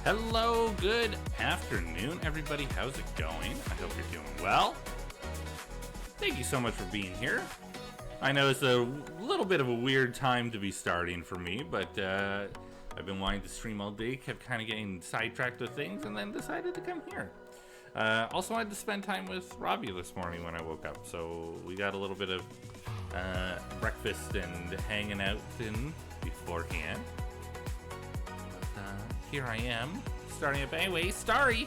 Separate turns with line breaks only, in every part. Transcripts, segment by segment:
Hello, good afternoon, everybody. How's it going? I hope you're doing well. Thank you so much for being here. I know it's a little bit of a weird time to be starting for me, but I've been wanting to stream all day, kept kind of getting sidetracked with things, and then decided to come here. Also wanted to spend time with Robbie this morning when I woke up, so we got a little bit of breakfast and hanging out in beforehand. Here I am, starting up anyway. Starry,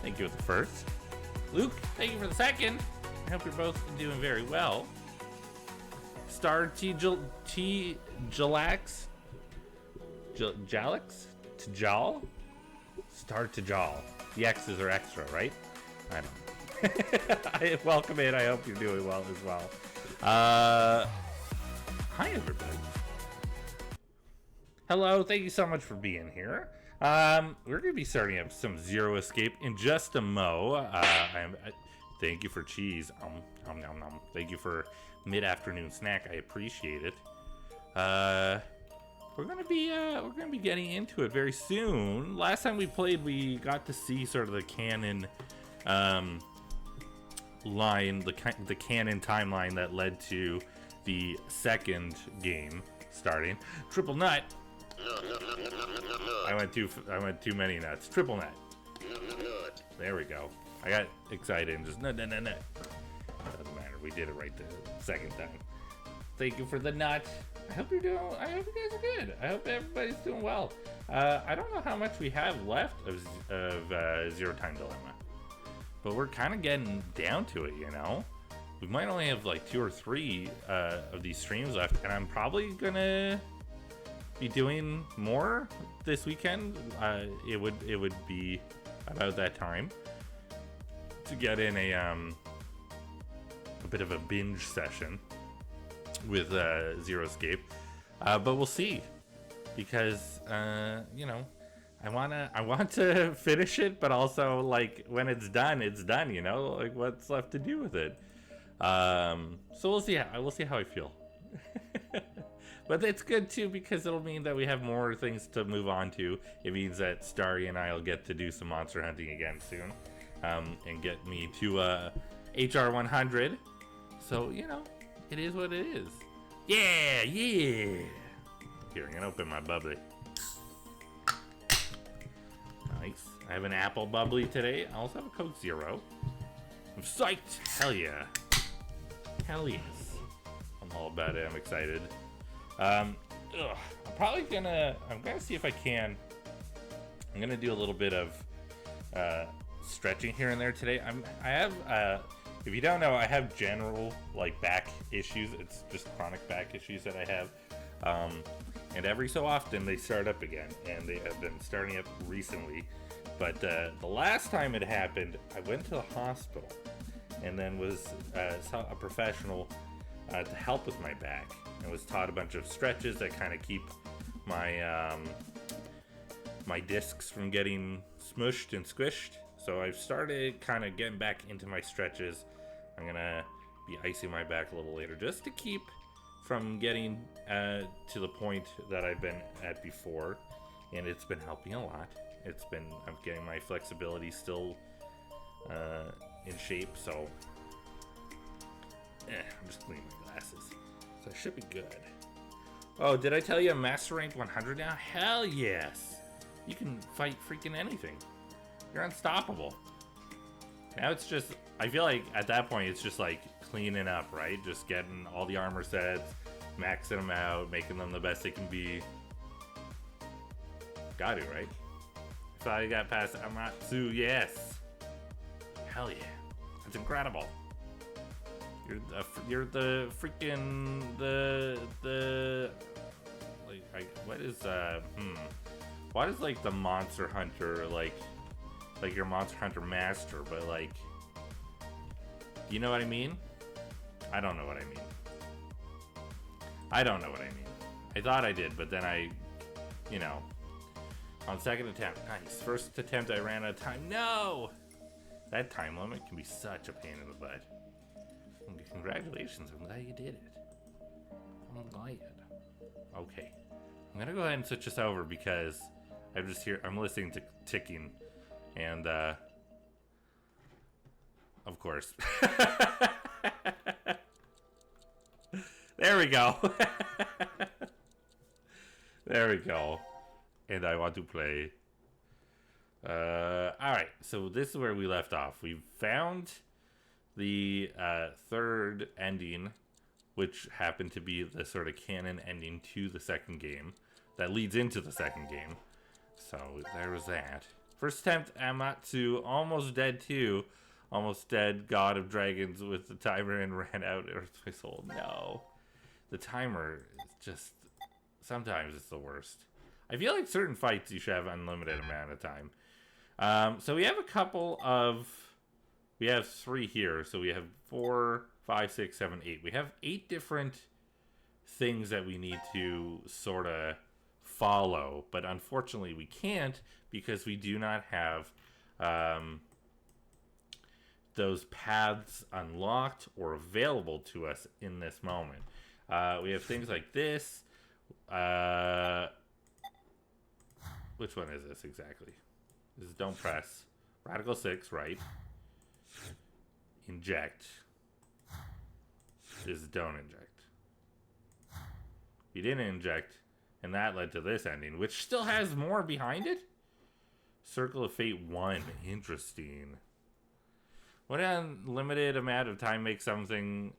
thank you for the first. Luke, thank you for the second. I hope you're both doing very well. Star Jalax, Tajal, Star Tajal. The X's are extra, right? I don't know. Welcome in. I hope you're doing well as well. Hi, everybody. Hello, thank you so much for being here. We're going to be starting up some Zero Escape in just a mo. Thank you for cheese. Thank you for mid-afternoon snack. I appreciate it. We're gonna be getting into it very soon. Last time we played, we got to see sort of the canon line, the canon timeline that led to the second game starting. Triple nut. I went too many nuts. Triple nut. There we go. I got excited and just nut. Doesn't matter. We did it right the second time. Thank you for the nut. I hope you guys are good. I hope everybody's doing well. I don't know how much we have left of Zero Time Dilemma, but we're kind of getting down to it. You know, we might only have like 2 or 3 of these streams left, and I'm probably gonna be doing more this weekend. It would be about that time to get in a bit of a binge session with Zero Escape, but we'll see, because you know, I want to finish it, but also like when it's done, you know, like what's left to do with it. So we'll see how I feel. But it's good too, because it'll mean that we have more things to move on to. It means that Starry and I will get to do some monster hunting again soon, and get me to HR 100. So, you know, it is what it is. Yeah. Here, I'm gonna open my bubbly. Nice. I have an apple bubbly today. I also have a Coke Zero. I'm psyched. Hell yeah. Hell yes. I'm all about it. I'm excited. I'm gonna see if I can. I'm gonna do a little bit of stretching here and there today. If you don't know, I have general like back issues. It's just chronic back issues that I have, and every so often they start up again, and they have been starting up recently. But the last time it happened, I went to the hospital, and then saw a professional to help with my back, and was taught a bunch of stretches that kind of keep my my discs from getting smushed and squished. So I've started kind of getting back into my stretches. I'm gonna be icing my back a little later, just to keep from getting to the point that I've been at before, and it's been helping a lot. I'm getting my flexibility still in shape, so I'm just cleaning my glasses. So I should be good. Oh, did I tell you I'm Master Ranked 100 now? Hell yes! You can fight freaking anything. You're unstoppable. Now it's just, I feel like at that point it's just like cleaning up, right? Just getting all the armor sets, maxing them out, making them the best they can be. Got to, right? So I got past Amatsu, yes. Hell yeah. That's incredible. You're the freaking what is like the Monster Hunter, like your Monster Hunter master, but like, you know what I mean? I don't know what I mean. I thought I did, but then on second attempt, nice. First attempt I ran out of time. No! That time limit can be such a pain in the butt. Congratulations, I'm glad you did it. I'm glad. Okay. I'm gonna go ahead and switch this over because I'm listening to ticking, and of course. There we go. There we go. And I want to play. Alright, so this is where we left off. We found the third ending, which happened to be the sort of canon ending to the second game that leads into the second game. So there was that. First attempt, Amatsu, almost dead too. Almost dead, God of Dragons with the timer and ran out. Earth my soul. No. The timer is just... Sometimes it's the worst. I feel like certain fights you should have unlimited amount of time. So we have a couple of... We have 3 here. So we have 4, 5, 6, 7, 8. We have 8 different things that we need to sort of follow. But unfortunately we can't because we do not have... those paths unlocked or available to us in this moment. We have things like this. Which one is this exactly? This is don't press. Radical 6, right? Inject. This is don't inject. You didn't inject, and that led to this ending, which still has more behind it. Circle of Fate 1. Interesting. Would an unlimited amount of time make something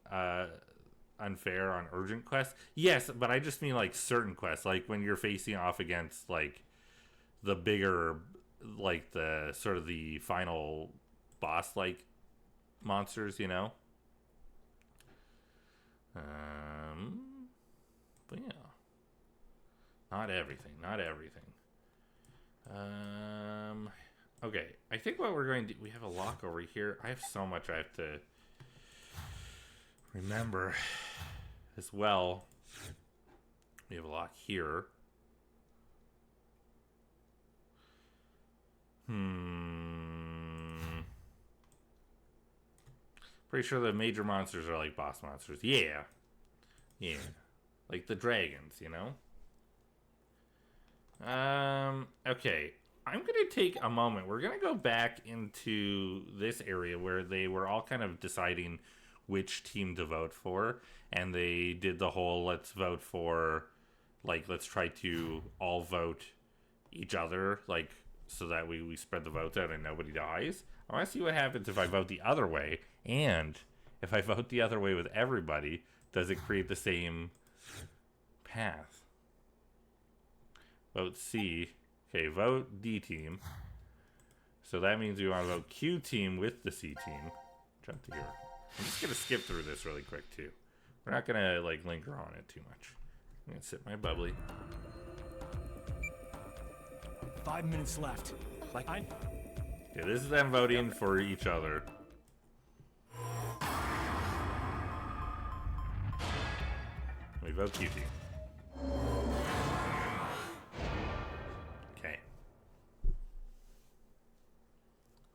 unfair on urgent quests? Yes, but I just mean like certain quests, like when you're facing off against like the bigger, like the sort of the final boss like monsters, you know. But yeah, not everything, not everything. Okay, I think what we're going to do... We have a lock over here. I have so much I have to remember as well. We have a lock here. Pretty sure the major monsters are like boss monsters. Yeah. Yeah. Like the dragons, you know? Okay. I'm going to take a moment. We're going to go back into this area where they were all kind of deciding which team to vote for. And they did the whole let's vote for, like, let's try to all vote each other, like, so that we spread the votes out and nobody dies. I want to see what happens if I vote the other way. And if I vote the other way with everybody, does it create the same path? Vote C. Okay, vote D team. So that means we want to vote Q team with the C team. Jump to here. I'm just going to skip through this really quick, too. We're not going to, like, linger on it too much. I'm going to sip my bubbly.
5 minutes left.
Okay, this is them voting for each other. We vote Q team.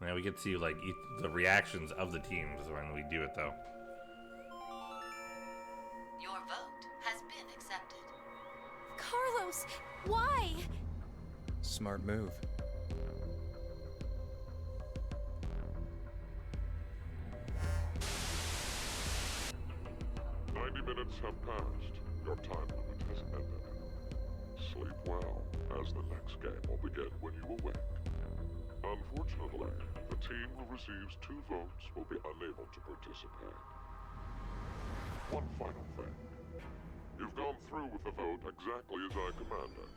Now we get to see like the reactions of the teams when we do it, though.
Your vote has been accepted.
Carlos, why?
Smart move.
Minutes have passed. Your time limit has ended. Sleep well, as the next game will begin when you awake. Unfortunately, the team who receives 2 votes will be unable to participate. One final thing. You've gone through with the vote exactly as I commanded.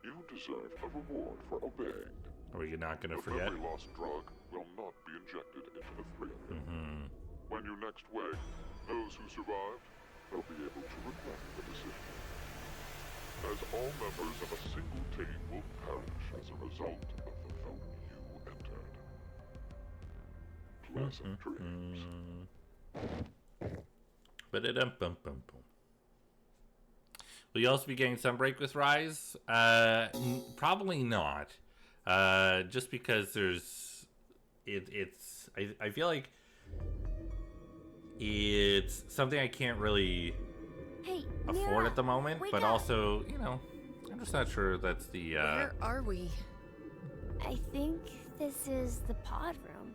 You deserve a reward for obeying.
Are we not going to forget?
The memory loss drug will not be injected into the 3 of you. When you next wake, those who survived will be able to regret the decision. As all members of a single team will perish as a result of the vote you entered. Pleasant dreams.
Ba-da-dum-bum-bum-bum. Will you also be getting some break with Rise? Probably not. Just because there's... I feel like it's something I can't really afford at the moment, but also, you know, I I'm just not sure that's the,
Where are we?
I think this is the pod room.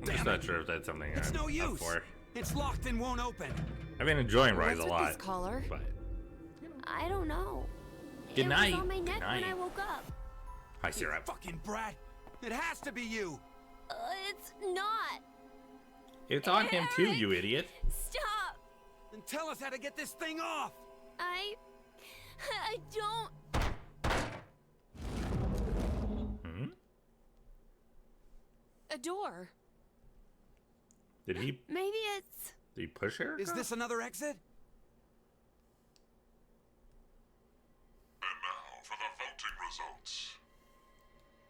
I'm just not sure if that's something
It's
I'm
no
up
use.
for.
It's locked and won't open.
I've been enjoying Rise
What's
a
with
lot,
this collar?
but
I don't know.
Good
it
night.
was on my
Good
neck when
night.
I woke up.
hi, Sarah.
Fucking brat. It has to be you.
It's not.
It's on him too,
Eric!
you idiot.
Stop.
And tell us how to get this thing off.
I don't.
Hmm?
A door.
Did he
Maybe it's.
push her?
Is this another exit?
And now for the voting results.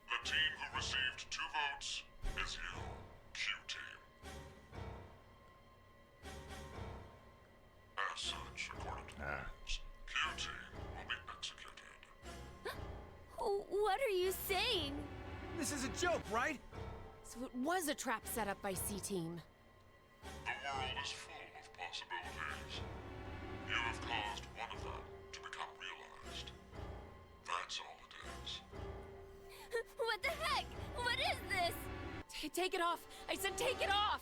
The team who received 2 votes is you, Q-Team. As such, according to the rules, Q-Team will be executed.
What are you saying?
This is a joke, right?
So it was a trap set up by C-Team.
The world is full of possibilities. You have caused one of them to become realized. That's all it is.
What the heck? What is this?
Take it off! I said take it off!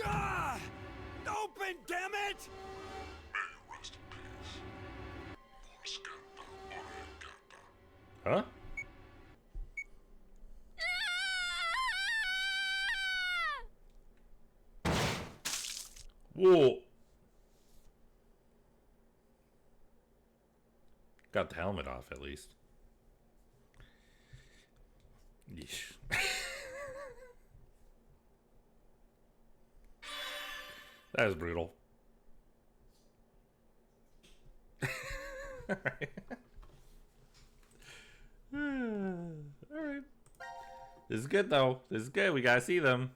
Ah! Open, damn it!
May you rest in peace. Morscanta Oregata.
Huh? Whoa. Got the helmet off at least. Yeesh. That was brutal. Alright. Alright. This is good though. This is good. We gotta see them.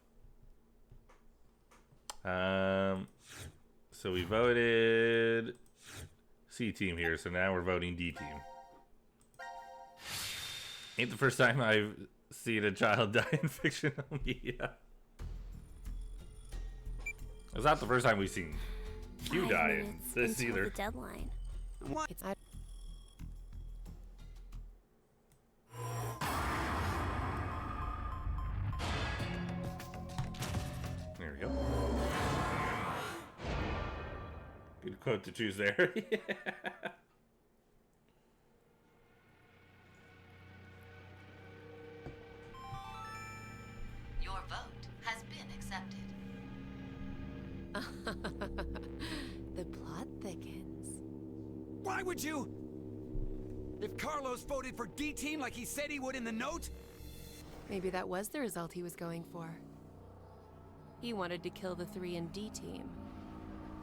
So we voted C team here, so now we're voting D team. Ain't the first time I've seen a child die in fictional media. It's not the first time we've seen Q
5
die in
minutes
this
until
either.
The deadline.
What?
It's
There we go. Good quote to choose there. Yeah.
Your vote has been accepted.
the plot thickens.
Why would you? If Carlos voted for D-Team like he said he would in the note?
Maybe that was the result he was going for. He wanted to kill the 3 in D-Team.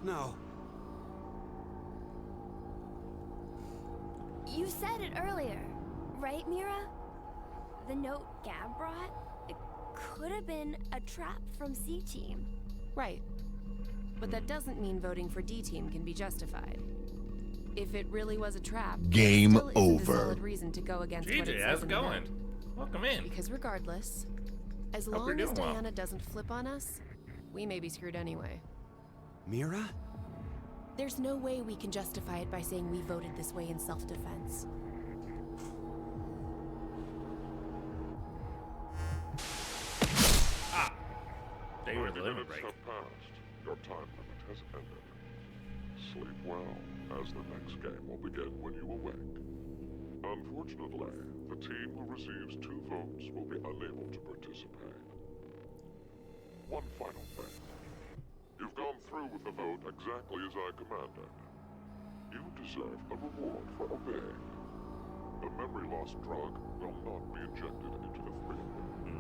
No.
You said it earlier, right, Mira? The note Gab brought? It could have been a trap from C-Team.
Right. But that doesn't mean voting for D-Team can be justified. If it really was a trap,
Game
there still isn't a
over.
solid reason to go against what it
GJ,
says
how's it
in the
going?
note.
Welcome in.
Because regardless, as
Hope you're
long as
doing well.
Diana doesn't flip on us, we may be screwed anyway.
Mira?
There's no way we can justify it by saying we voted this way in self-defense.
They were
90
the limit
minutes
break.
have passed. Your time limit has ended. Sleep well, as the next game will begin when you awake. Unfortunately, the team who receives 2 votes will be unable to participate. One final thing. You've gone through with the vote exactly as I commanded. You deserve a reward for obeying. The memory loss drug will not be injected into the 3 of you.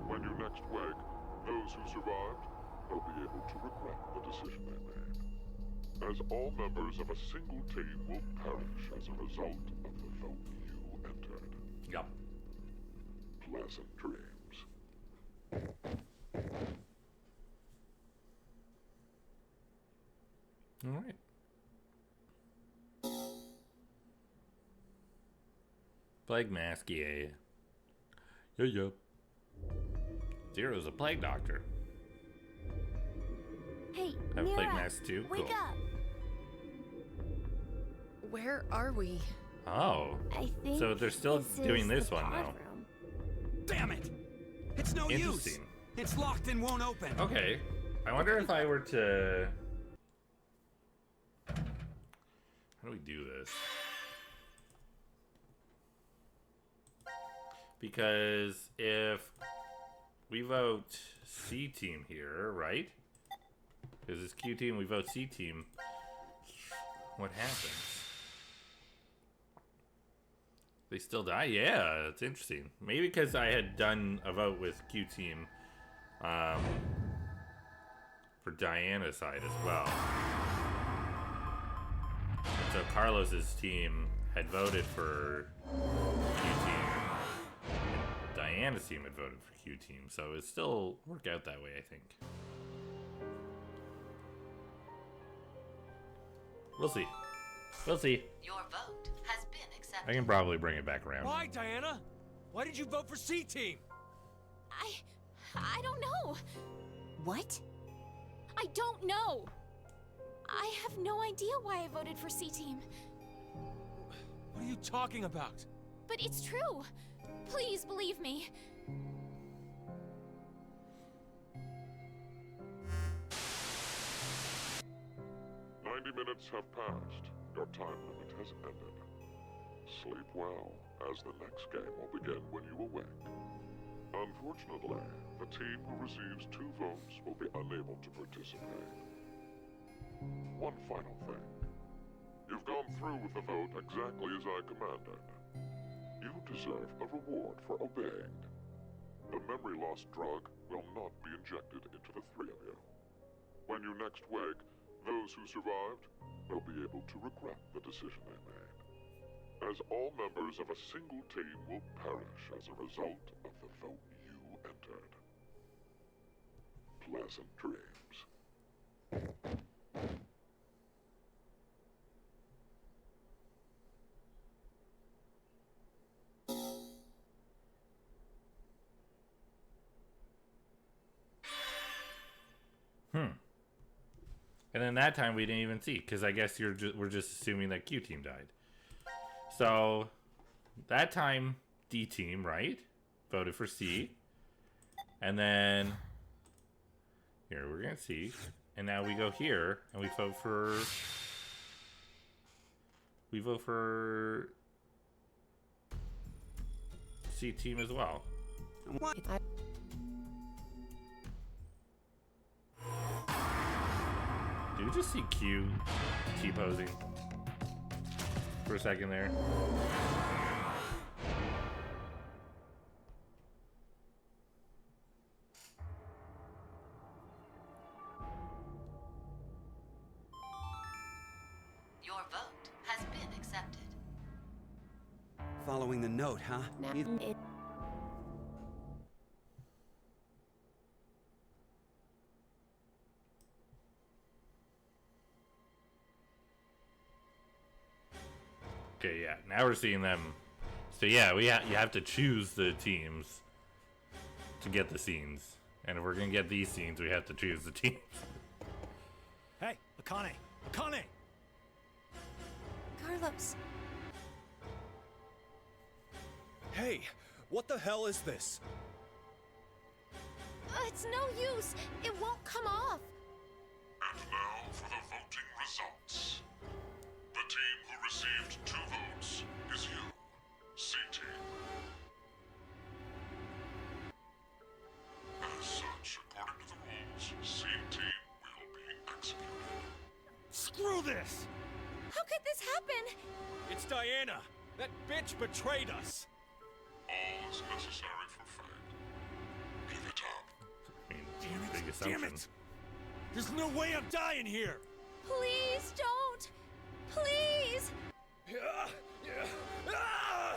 When you next wake, those who survived will be able to regret the decision they made. As all members of a single team will perish as a result of the vote you entered.
Yup.
Pleasant dreams.
Alright. Plague mask, yeah. Yeah. Zero's a plague doctor.
Hey,
Have
Mira,
plague mask too?
wake
Cool.
up.
Where are we?
Oh.
I think
So they're still doing
is
this
the
one,
pod
though.
room.
Damn it! It's no use.
Interesting.
It's locked and won't open.
Okay. I wonder if I were to... How do we do this? Because if we vote C team here, right? Because it's Q team, we vote C team. What happens? They still die? Yeah, that's interesting. Maybe because I had done a vote with Q team for Diana's side as well. And so Carlos's team had voted for Q team. And Diana's team had voted for Q team. So it still worked out that way, I think. We'll see. We'll see.
Your vote has been
I
accepted.
can probably bring it back around.
Why, Diana? Why did you vote for C Team?
I don't know.
What?
I don't know. I have no idea why I voted for C Team.
What are you talking about?
But it's true. Please believe me.
Minutes have passed. Your time limit has ended. Sleep well, as the next game will begin when you awake. Unfortunately, the team who receives 2 votes will be unable to participate. One final thing. You've gone through with the vote exactly as I commanded. You deserve a reward for obeying. The memory loss drug will not be injected into the 3 of you. When you next wake, those who survived will be able to regret the decision they made, as all members of a single team will perish as a result of the vote you entered. Pleasant dreams.
And then that time we didn't even see, because I guess we're just assuming that Q team died. So that time D team, right, voted for C, and then here we're gonna see, and now we go here and we vote for C team as well. Did we just see Q T-posing for a second there?
Your vote has been accepted.
Following the note, huh?
Okay, yeah. Now we're seeing them. So yeah, you have to choose the teams to get the scenes, and if we're gonna get these scenes, we have to choose the teams.
Hey, Akane! Akane!
Carlos.
Hey, what the hell is this?
It's no use. It won't come off.
And now for the voting results. The team who received 2 votes is you, C Team. As such, according to the rules, C Team will be executed.
Screw this!
How could this happen?
It's Diana! That bitch betrayed us!
All is necessary for fate. Give it up.
I mean,
Damn it!
big
Damn
assumption.
it! There's no way I'm dying here!
Please don't. Please.
Ah!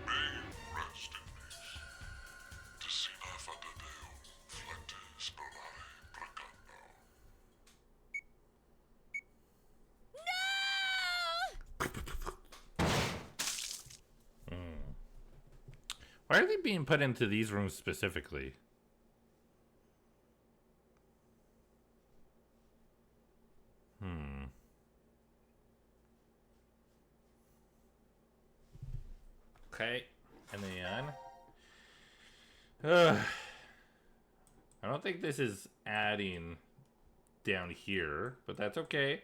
May you rest in peace. Decina fadadeo, flente sperare pregando.
Why are they being put into these rooms specifically? Okay. And then... I don't think this is adding down here, but that's okay.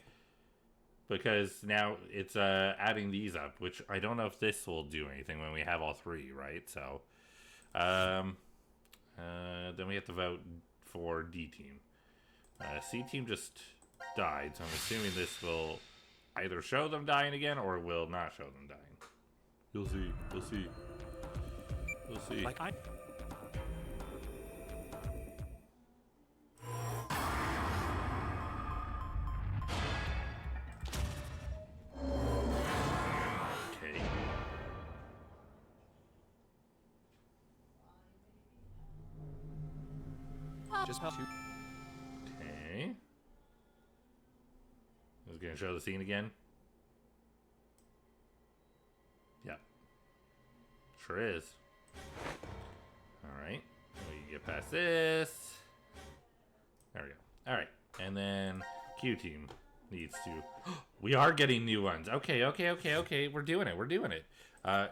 Because now it's adding these up, which I don't know if this will do anything when we have all three, right? So, then we have to vote for D team. C team just died, so I'm assuming this will either show them dying again or will not show them dying. You'll see. You'll see. You'll see.
Like I...
Okay.
Just how to...
Okay. Is it gonna show the scene again? Yep. Sure is. Alright. We can get past this. There we go. Alright. And then Q team needs to... We are getting new ones. Okay. We're doing it. We're doing it.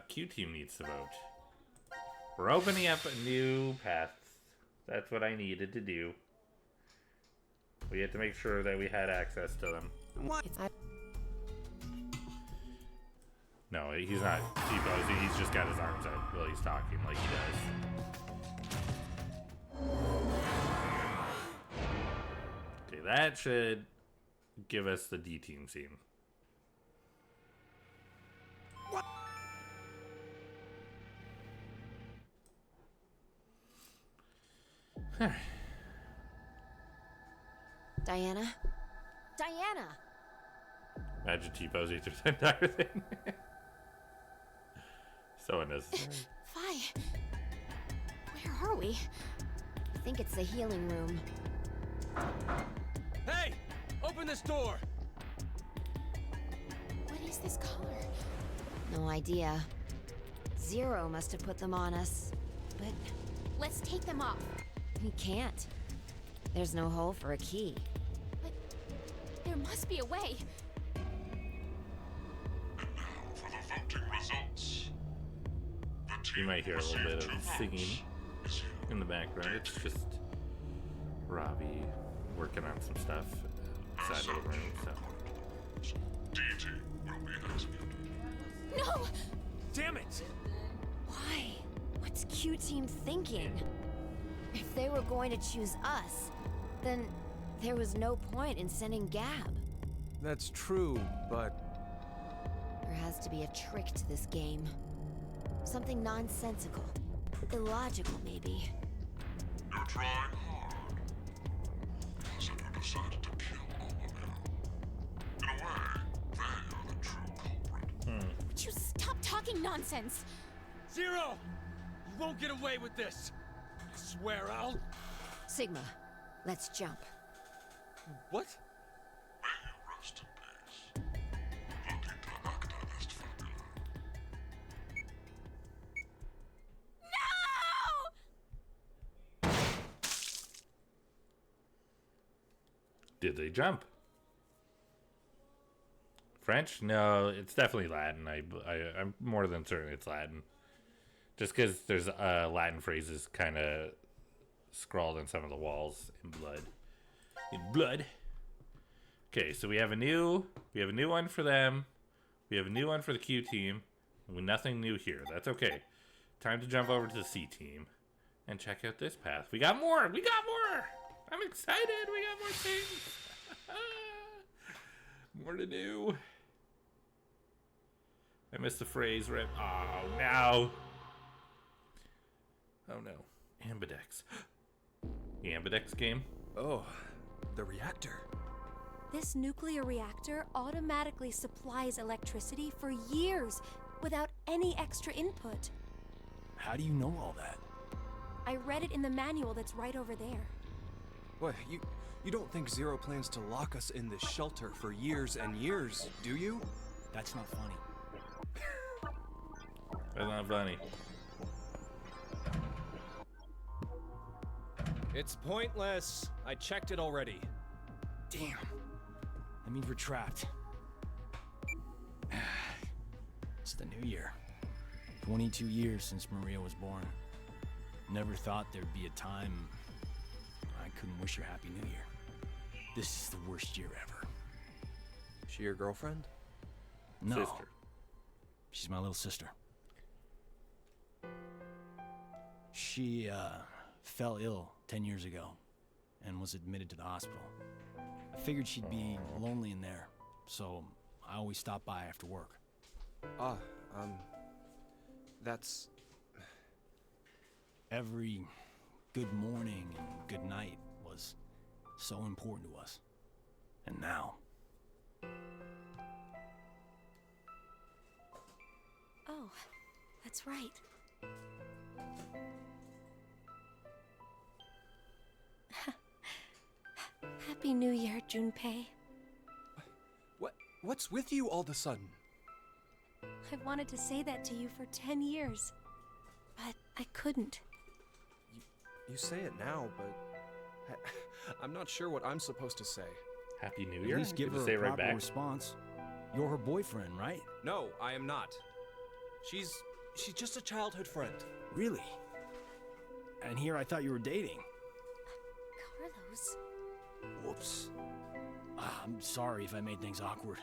Q team needs to vote. We're opening up a new path. That's what I needed to do. We had to make sure that we had access to them.
What?
No, he's not T-posing. He's just got his arms out while he's talking like he does. Okay, that should give us the D team scene.
What?
Diana? Diana!
Imagine T-posing through the entire thing. So unnecessary.
Fi! Where are we?
I think it's the healing room.
Hey! Open this door!
What is this color?
No idea. Zero must have put them on us. But
Let's take them off.
we can't. There's no hole for a key.
But there must be a way.
And now for the voting results. The team
You might hear a little bit of
received 2
singing
votes is here.
in the background. It's just Robbie working on some stuff outside of the room. So
D team will be executed.
No!
Damn it!
Why? What's Q team thinking? If they were going to choose us, then there was no point in sending Gab.
That's true, but...
There has to be a trick to this game. Something nonsensical. Illogical, maybe.
You're trying hard. Listener decided to kill all of them. In a way, they are the true culprit.
Would you stop talking nonsense?
Zero! You won't get away with this! I swear I'll...
Sigma, let's jump.
What?
May you rest in peace. Votita acta est fabula.
No!
did they jump? French? No, it's definitely Latin. I'm more than certain it's Latin. Just because there's Latin phrases kind of scrawled on some of the walls in blood. In blood. Okay, so we have a new one for them. We have a new one for the Q team. With nothing new here. That's okay. Time to jump over to the C team and check out this path. We got more. We got more. I'm excited. We got more things. More to do. I missed the phrase right. Oh, no. Oh, no. Ambidex. The Ambidex game?
Oh, the reactor.
This nuclear reactor automatically supplies electricity for years without any extra input.
How do you know all that?
I read it in the manual that's right over there.
What, you don't think Zero plans to lock us in this shelter for years and years, do you? That's not funny.
That's not funny.
It's pointless. I checked it already.
Damn. That means we're trapped. It's the new year.
22 years since Maria was born. Never thought there'd be a time I couldn't wish her Happy New Year. This is the worst year ever.
She your girlfriend?
No.
Sister.
She's my little sister. She, fell ill 10 years ago and was admitted to the hospital. I figured she'd be lonely in there, so I always stop by after work.
That's...
Every good morning and good night was so important to us. And now...
Oh, that's right. Happy New Year, Junpei.
What's with you all of a sudden?
I've wanted to say that to you for 10 years, but I couldn't.
You say it now, but I'm not sure what I'm supposed to say.
Happy New
At
Year.
least give her
say
a
it right
proper
back.
response. You're her boyfriend, right?
No, I am not. She's just a childhood friend.
Really? And here I thought you were dating.
Carlos.
Whoops. I'm sorry if I made things awkward.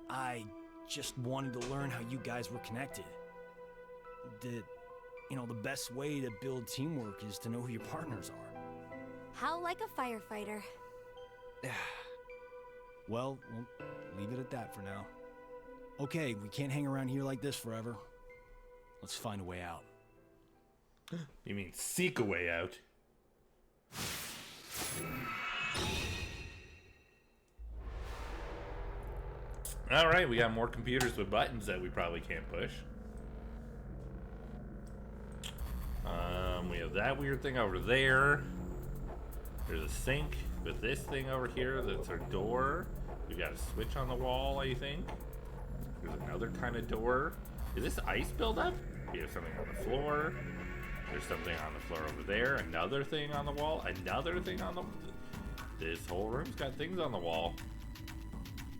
I just wanted to learn how you guys were connected. The best way to build teamwork is to know who your partners are.
How like a firefighter.
Well, we'll leave it at that for now. Okay, we can't hang around here like this forever. Let's find a way out.
You mean seek a way out? Alright, we got more computers with buttons that we probably can't push. We have that weird thing over there. There's a sink with this thing over here. That's our door. We got a switch on the wall, I think. There's another kind of door. Is this ice buildup? We have something on the floor. There's something on the floor over there. Another thing on the wall. Another thing on the... This whole room's got things on the wall.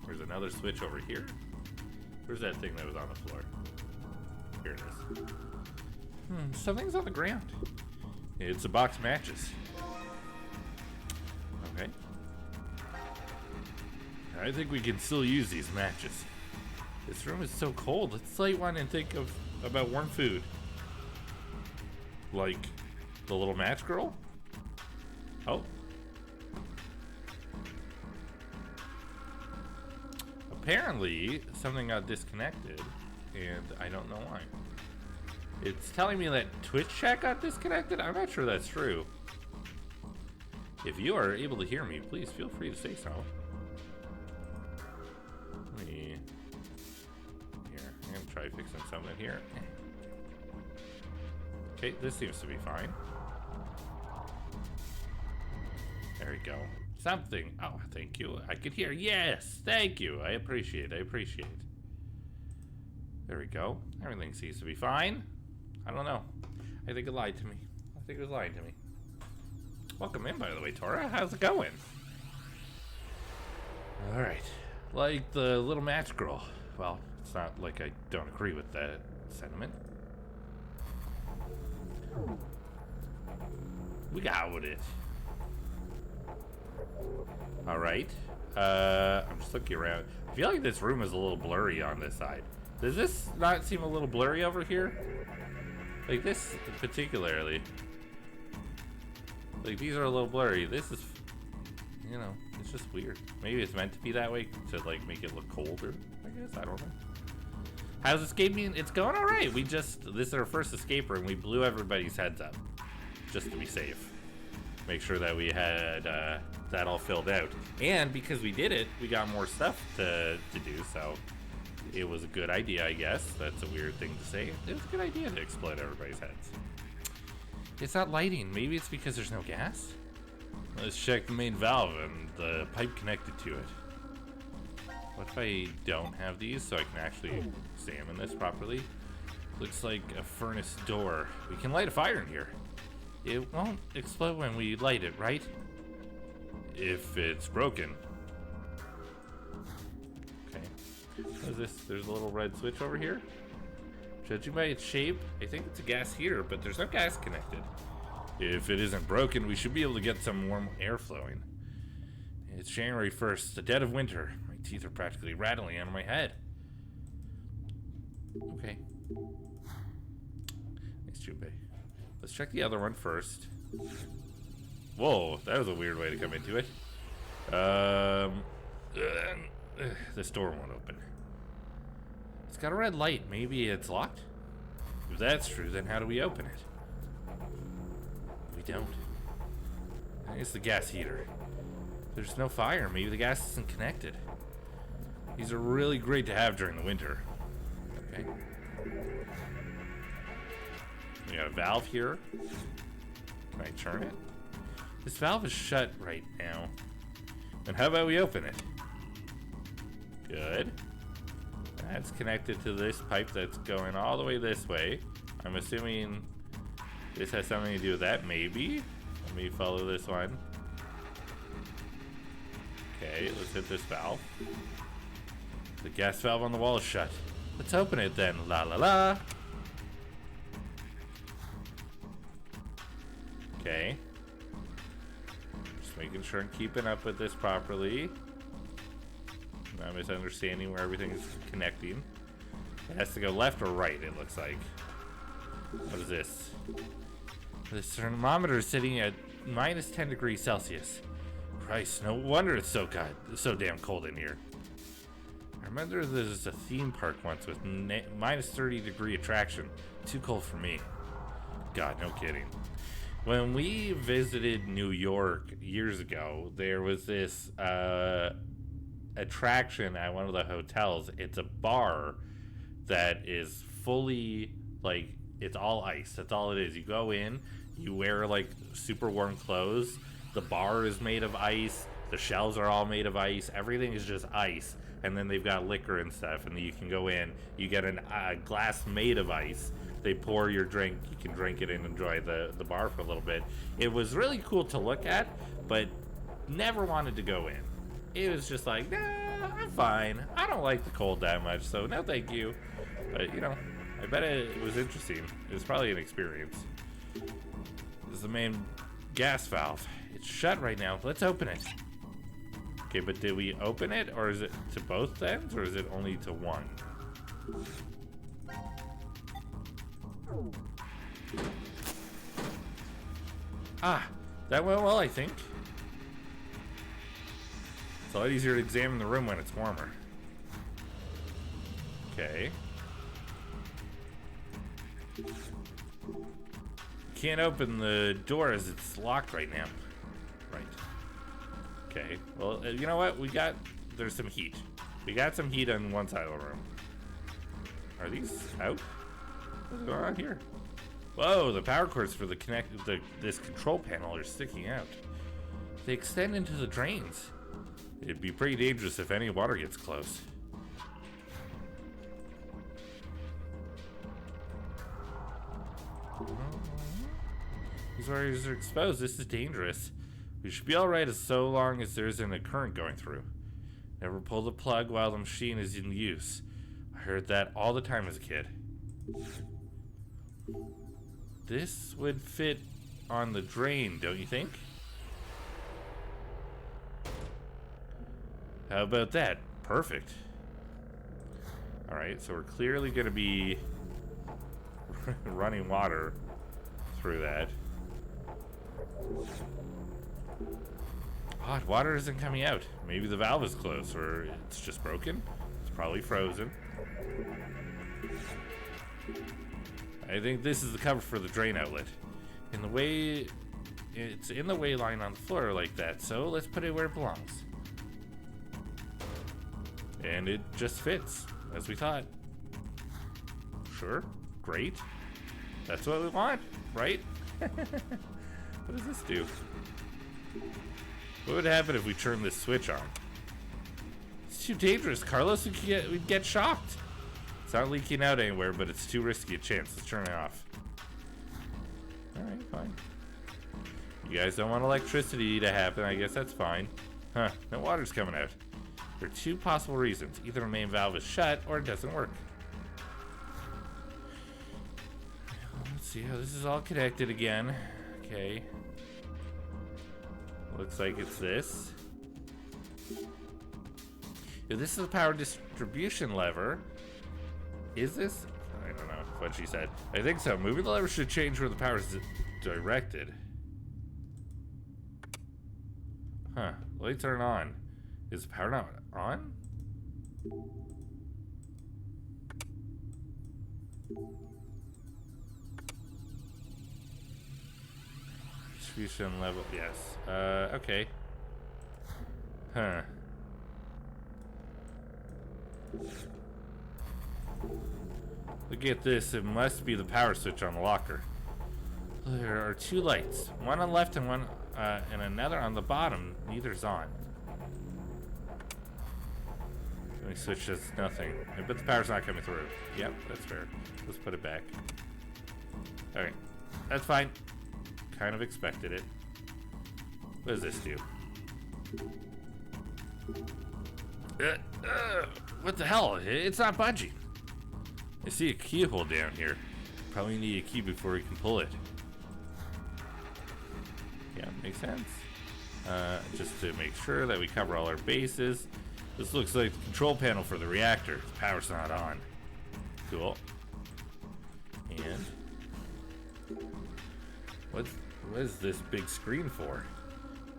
There's another switch over here. Where's that thing that was on the floor? Here it is. Something's on the ground. It's a box of matches. Okay. I think we can still use these matches. This room is so cold. Let's light one and think about warm food. Like the little match girl? Oh. Apparently, something got disconnected, and I don't know why. It's telling me that Twitch chat got disconnected? I'm not sure that's true. If you are able to hear me, please feel free to say so. Let me... Here, I'm gonna try fixing something here. Okay, this seems to be fine. There we go. Something. Oh, thank you. I could hear. Yes, thank you. I appreciate. There we go. Everything seems to be fine. I don't know. I think it lied to me. I think it was lying to me. Welcome in, by the way, Tora. How's it going? All right. Like the little match girl. Well, it's not like I don't agree with that sentiment. We got with it. All right. I'm just looking around. I feel like this room is a little blurry on this side. Does this not seem a little blurry over here? Like this particularly. Like these are a little blurry. This is, it's just weird. Maybe it's meant to be that way to like make it look colder, I guess. I don't know. How's escaping? It's going all right. This is our first escape room. We blew everybody's heads up just to be safe. Make sure that we had that all filled out. And because we did it, we got more stuff to do, so it was a good idea, I guess. That's a weird thing to say. It was a good idea to explode everybody's heads. It's not lighting. Maybe it's because there's no gas? Let's check the main valve and the pipe connected to it. What if I don't have these so I can actually examine this properly? Looks like a furnace door. We can light a fire in here. It won't explode when we light it, right? If it's broken. Okay. What is this? There's a little red switch over here. Judging by its shape, I think it's a gas heater, but there's no gas connected. If it isn't broken, we should be able to get some warm air flowing. It's January 1st, the dead of winter. My teeth are practically rattling out of my head. Okay. Thanks, Junpei. Let's check the other one first. Whoa, that was a weird way to come into it. This door won't open. It's got a red light. Maybe it's locked? If that's true, then how do we open it? We don't. I think it's the gas heater. There's no fire. Maybe the gas isn't connected. These are really great to have during the winter. Okay. We got a valve here. Can I turn it? This valve is shut right now. And how about we open it? Good. That's connected to this pipe that's going all the way this way. I'm assuming this has something to do with that, maybe. Let me follow this one. Okay, let's hit this valve. The gas valve on the wall is shut. Let's open it then. La la la. Okay. Just making sure I'm keeping up with this properly. Not misunderstanding where everything is connecting. It has to go left or right, it looks like. What is this? This thermometer is sitting at minus 10 degrees Celsius. Christ, no wonder it's so damn cold in here. I remember there was a theme park once with minus 30 degree attraction. Too cold for me. God, no kidding. When we visited New York years ago, there was this attraction at one of the hotels. It's a bar that is fully, like, it's all ice. That's all it is. You go in, you wear like super warm clothes. The bar is made of ice. The shelves are all made of ice. Everything is just ice. And then they've got liquor and stuff, and you can go in. You get a glass made of ice. They pour your drink. You can drink it and enjoy the bar for a little bit. It was really cool to look at, but never wanted to go in. It was just like, nah, I'm fine. I don't like the cold that much, so no thank you. But, you know, I bet it was interesting. It was probably an experience. This is the main gas valve. It's shut right now. Let's open it. Okay, but did we open it, or is it to both ends, or is it only to one? Ah, that went well, I think. It's a lot easier to examine the room when it's warmer. Okay. Can't open the door as it's locked right now. Right. Okay. Well, you know what? There's some heat. We got some heat on one side of the room. Are these out? What's going on here? Whoa, the power cords for this control panel are sticking out. They extend into the drains. It'd be pretty dangerous if any water gets close. These wires are exposed. This is dangerous. We should be alright as so long as there isn't a current going through. Never pull the plug while the machine is in use. I heard that all the time as a kid. This would fit on the drain, don't you think? How about that? Perfect. Alright, so we're clearly going to be running water through that. Hot water isn't coming out. Maybe the valve is closed, or it's just broken. It's probably frozen. I think this is the cover for the drain outlet. It's in the way line on the floor like that, so let's put it where it belongs. And it just fits, as we thought. Sure, great. That's what we want, right? What does this do? What would happen if we turn this switch on? It's too dangerous, Carlos. We'd get shocked. It's not leaking out anywhere, but it's too risky a chance. Let's turn it off. Alright, fine. You guys don't want electricity to happen. I guess that's fine. Huh, no water's coming out. There are two possible reasons. Either the main valve is shut or it doesn't work. Let's see how this is all connected again. Okay. Looks like it's this. If this is the power distribution lever, is this? I don't know what she said. I think so. Moving the lever should change where the power is directed. Huh. Lights aren't on. Is the power not on? Distribution level, yes. Okay. Huh. Look at this, it must be the power switch on the locker. There are two lights, one on the left and one and another on the bottom. Neither's on. Let me switch does nothing. I bet the power's not coming through. Yep, that's fair. Let's put it back. Alright, that's fine. Kind of expected it. What does this do? What the hell? It's not budging. I see a keyhole down here. Probably need a key before we can pull it. Yeah, makes sense. Just to make sure that we cover all our bases. This looks like the control panel for the reactor. The power's not on. Cool. And what is this big screen for?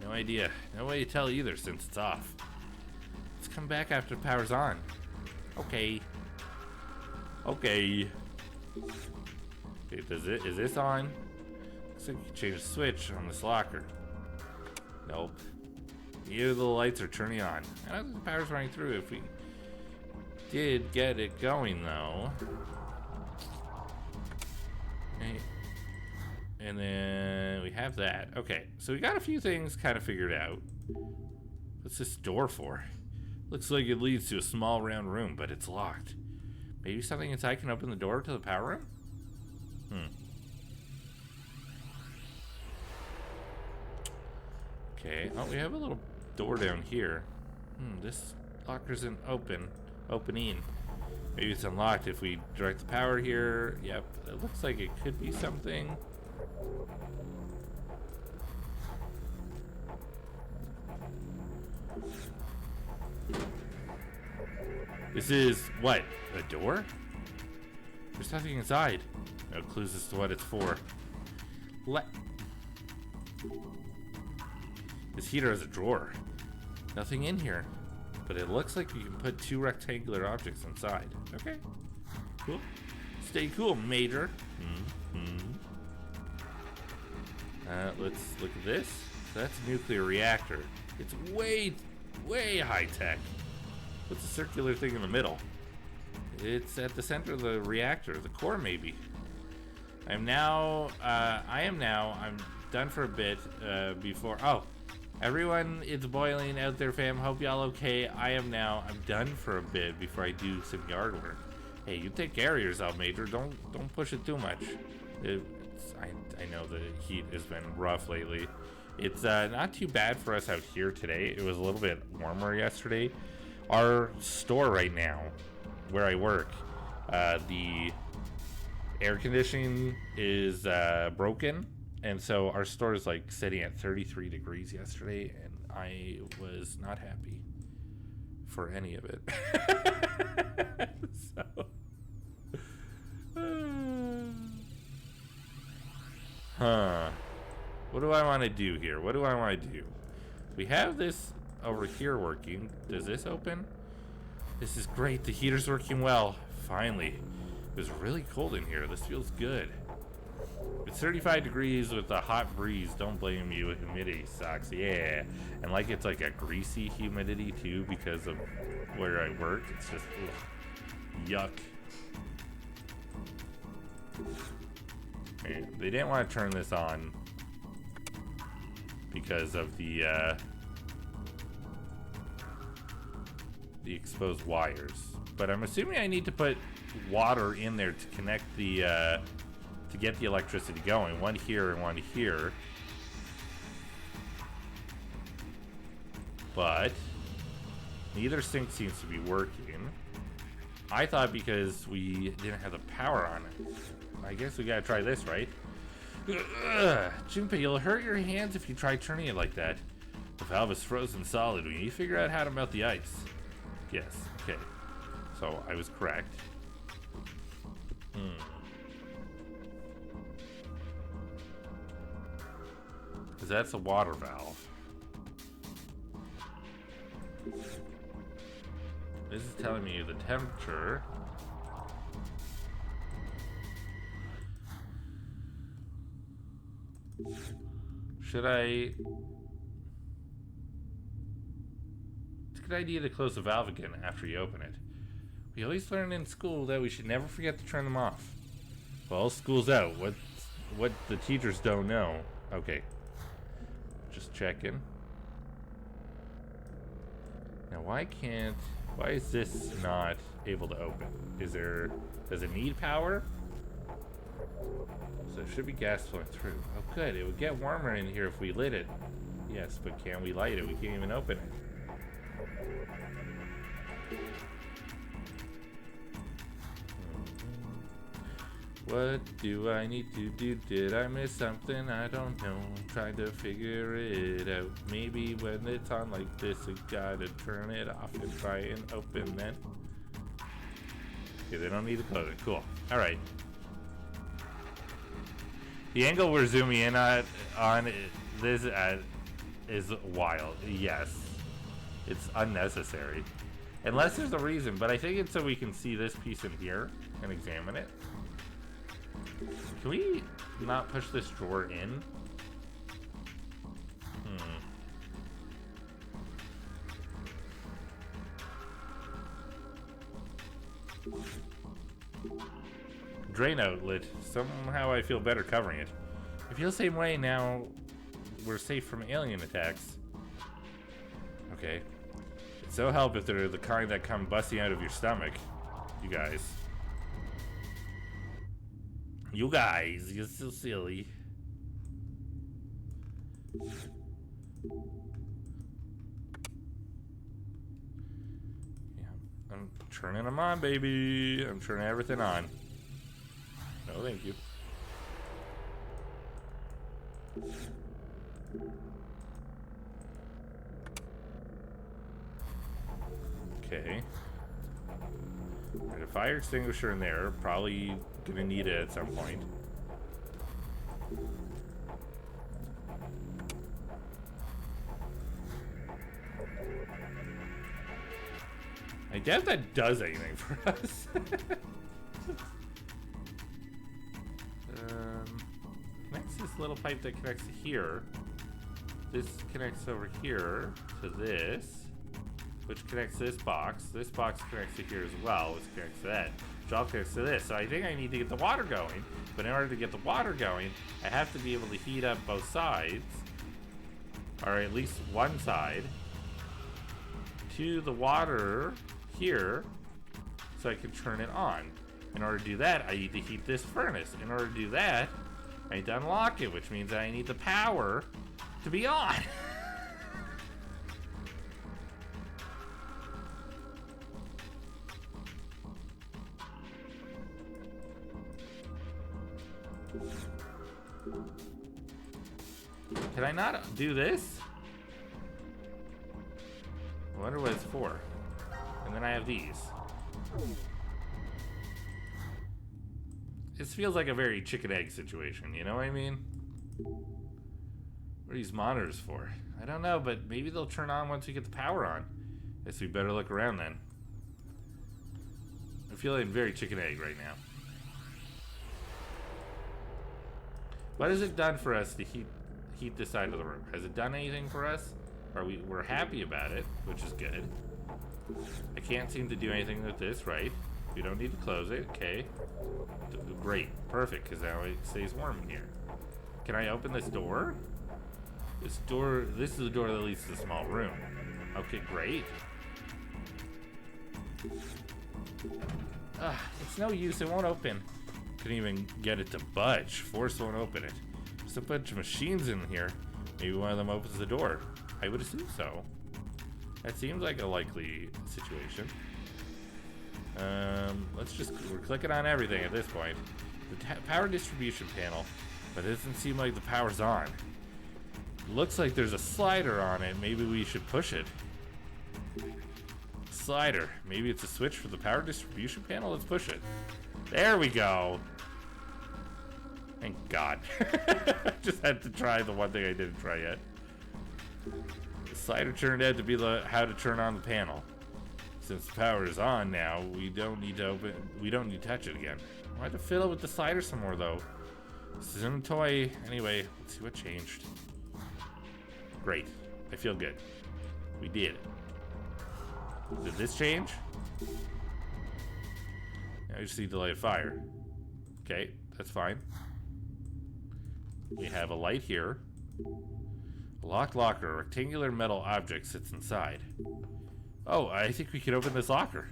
No idea. No way to tell either since it's off. Let's come back after the power's on. Okay. Okay. Okay, is this on? Looks like you can change the switch on this locker. Nope. Neither of the lights are turning on. I don't think the power's running through. If we did get it going though. Okay. And then we have that. Okay, so we got a few things kind of figured out. What's this door for? Looks like it leads to a small round room, but it's locked. Maybe something inside can open the door to the power room? Okay, oh, we have a little door down here. This locker isn't opening. Maybe it's unlocked if we direct the power here. Yep, it looks like it could be something. This is, what, a door? There's nothing inside. No clues as to what it's for. This heater has a drawer. Nothing in here. But it looks like you can put two rectangular objects inside. Okay. Cool. Stay cool, Major. Let's look at this. That's a nuclear reactor. It's way high tech. What's the circular thing in the middle? It's at the center of the reactor, the core maybe. I'm done for a bit before. Oh, everyone, it's boiling out there, fam. Hope y'all okay. I'm done for a bit before I do some yard work. Hey, you take care of yourself, Major. Don't push it too much. I know the heat has been rough lately. It's not too bad for us out here today. It was a little bit warmer yesterday. Our store right now, where I work, the air conditioning is broken, and so our store is like sitting at 33 degrees yesterday, and I was not happy for any of it. What do I want to do here? What do I want to do? We have this over here working. Does this open? This is great. The heater's working well. Finally. It was really cold in here. This feels good. It's 35 degrees with a hot breeze. Don't blame me with humidity sucks. Yeah. And like it's like a greasy humidity too because of where I work. It's just yuck. Man, they didn't want to turn this on because of the exposed wires. But I'm assuming I need to put water in there to connect the to get the electricity going. One here and one here. But neither sink seems to be working. I thought because we didn't have the power on it. I guess we gotta try this, right? Junpei, you'll hurt your hands if you try turning it like that. The valve is frozen solid. We need to figure out how to melt the ice. Yes, okay. So, I was correct. Because that's a water valve. This is telling me the temperature. Should I... It's a good idea to close the valve again after you open it. We always learn in school that we should never forget to turn them off. Well, school's out. What the teachers don't know. Okay. Just checking. Now why is this not able to open? Does it need power? So there should be gas flowing through. Oh good, it would get warmer in here if we lit it. Yes, but can we light it? We can't even open it. What do I need to do? Did I miss something? I don't know. I'm trying to figure it out. Maybe when it's on like this, I gotta turn it off and try and open then. Okay, they don't need to close it. Cool. Alright. The angle we're zooming in on this is wild. Yes. It's unnecessary. Unless there's a reason, but I think it's so we can see this piece in here and examine it. Can we not push this drawer in? Drain outlet. Somehow I feel better covering it. I feel the same way now we're safe from alien attacks. Okay. It'd so help if they're the kind that come busting out of your stomach. You guys. You guys, you're so silly. Yeah, I'm turning them on, baby. I'm turning everything on. No, thank you. Okay. There's a fire extinguisher in there. Probably gonna need it at some point. I doubt that does anything for us. Connects this little pipe that connects to here. This connects over here to this, which connects to this box. This box connects to here as well, which connects to that. Which all connects to this. So I think I need to get the water going. But in order to get the water going, I have to be able to heat up both sides, or at least one side, to the water here, so I can turn it on. In order to do that, I need to heat this furnace. In order to do that, I need to unlock it, which means I need the power to be on. Can I not do this? I wonder what it's for. And then I have these. This feels like a very chicken egg situation, you know what I mean? What are these monitors for? I don't know, but maybe they'll turn on once we get the power on. Guess we better look around then. I'm feeling very chicken egg right now. What has it done for us to heat this side of the room? Has it done anything for us? We're happy about it, which is good. I can't seem to do anything with this, right? We don't need to close it, okay. Great, perfect, because now it stays warm in here. Can I open this door? This is the door that leads to the small room. Okay, great. It's no use, it won't open. Couldn't even get it to budge. Force won't open it. There's a bunch of machines in here. Maybe one of them opens the door. I would assume so. That seems like a likely situation. We're clicking on everything at this point. The power distribution panel, but it doesn't seem like the power's on. Looks like there's a slider on it. Maybe we should push it. Slider. Maybe it's a switch for the power distribution panel. Let's push it. There we go. Thank God. Just had to try the one thing I didn't try yet. The slider turned out to be how to turn on the panel. Since the power is on now, we don't need to touch it again. I have to fiddle with the slider some more though. This isn't a toy. Anyway, let's see what changed. Great. I feel good. We did. Did this change? Now we just need to light a fire. Okay, that's fine. We have a light here. A locked locker. A rectangular metal object sits inside. Oh, I think we can open this locker.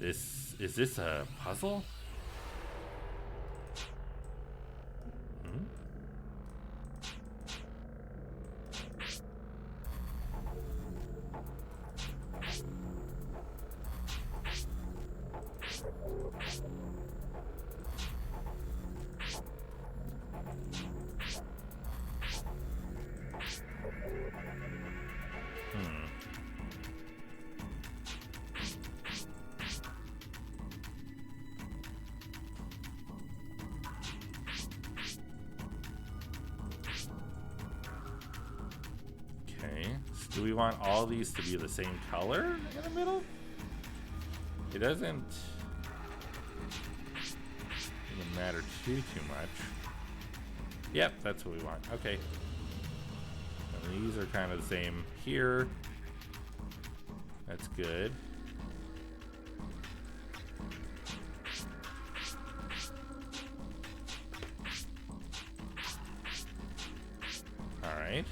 Is this a puzzle? Do we want all these to be the same color in the middle? It doesn't even matter too much. Yep, that's what we want. Okay. And these are kind of the same here. That's good. All right.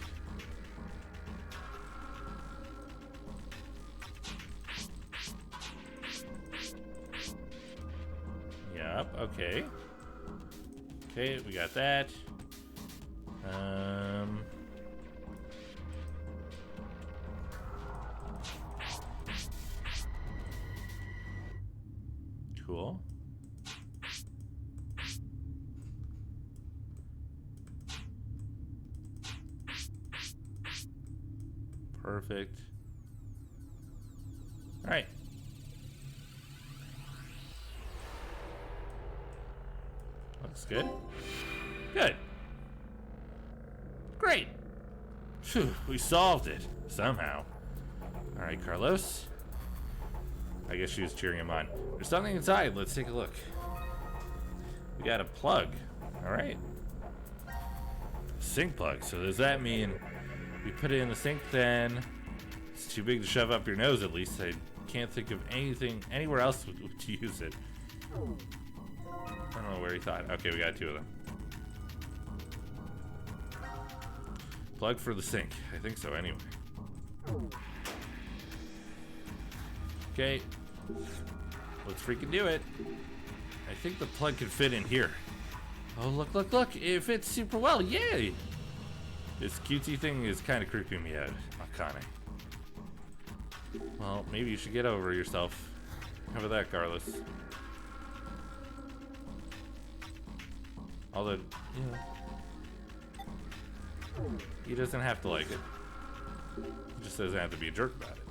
Okay. Okay, we got that. Cool. Perfect. All right. Looks good. Good. Great. Phew, we solved it. Somehow. Alright, Carlos. I guess she was cheering him on. There's something inside. Let's take a look. We got a plug. Alright. Sink plug. So does that mean we put it in the sink then? It's too big to shove up your nose, at least. I can't think of anything anywhere else to use it. I don't know where he thought. Okay, we got two of them. Plug for the sink. I think so, anyway. Okay. Let's freaking do it. I think the plug can fit in here. Oh, look, look, look. It fits super well. Yay! This cutesy thing is kind of creeping me out, Akane. Well, maybe you should get over yourself. How about that, Carlos? Although, you know, he doesn't have to like it. He just doesn't have to be a jerk about it.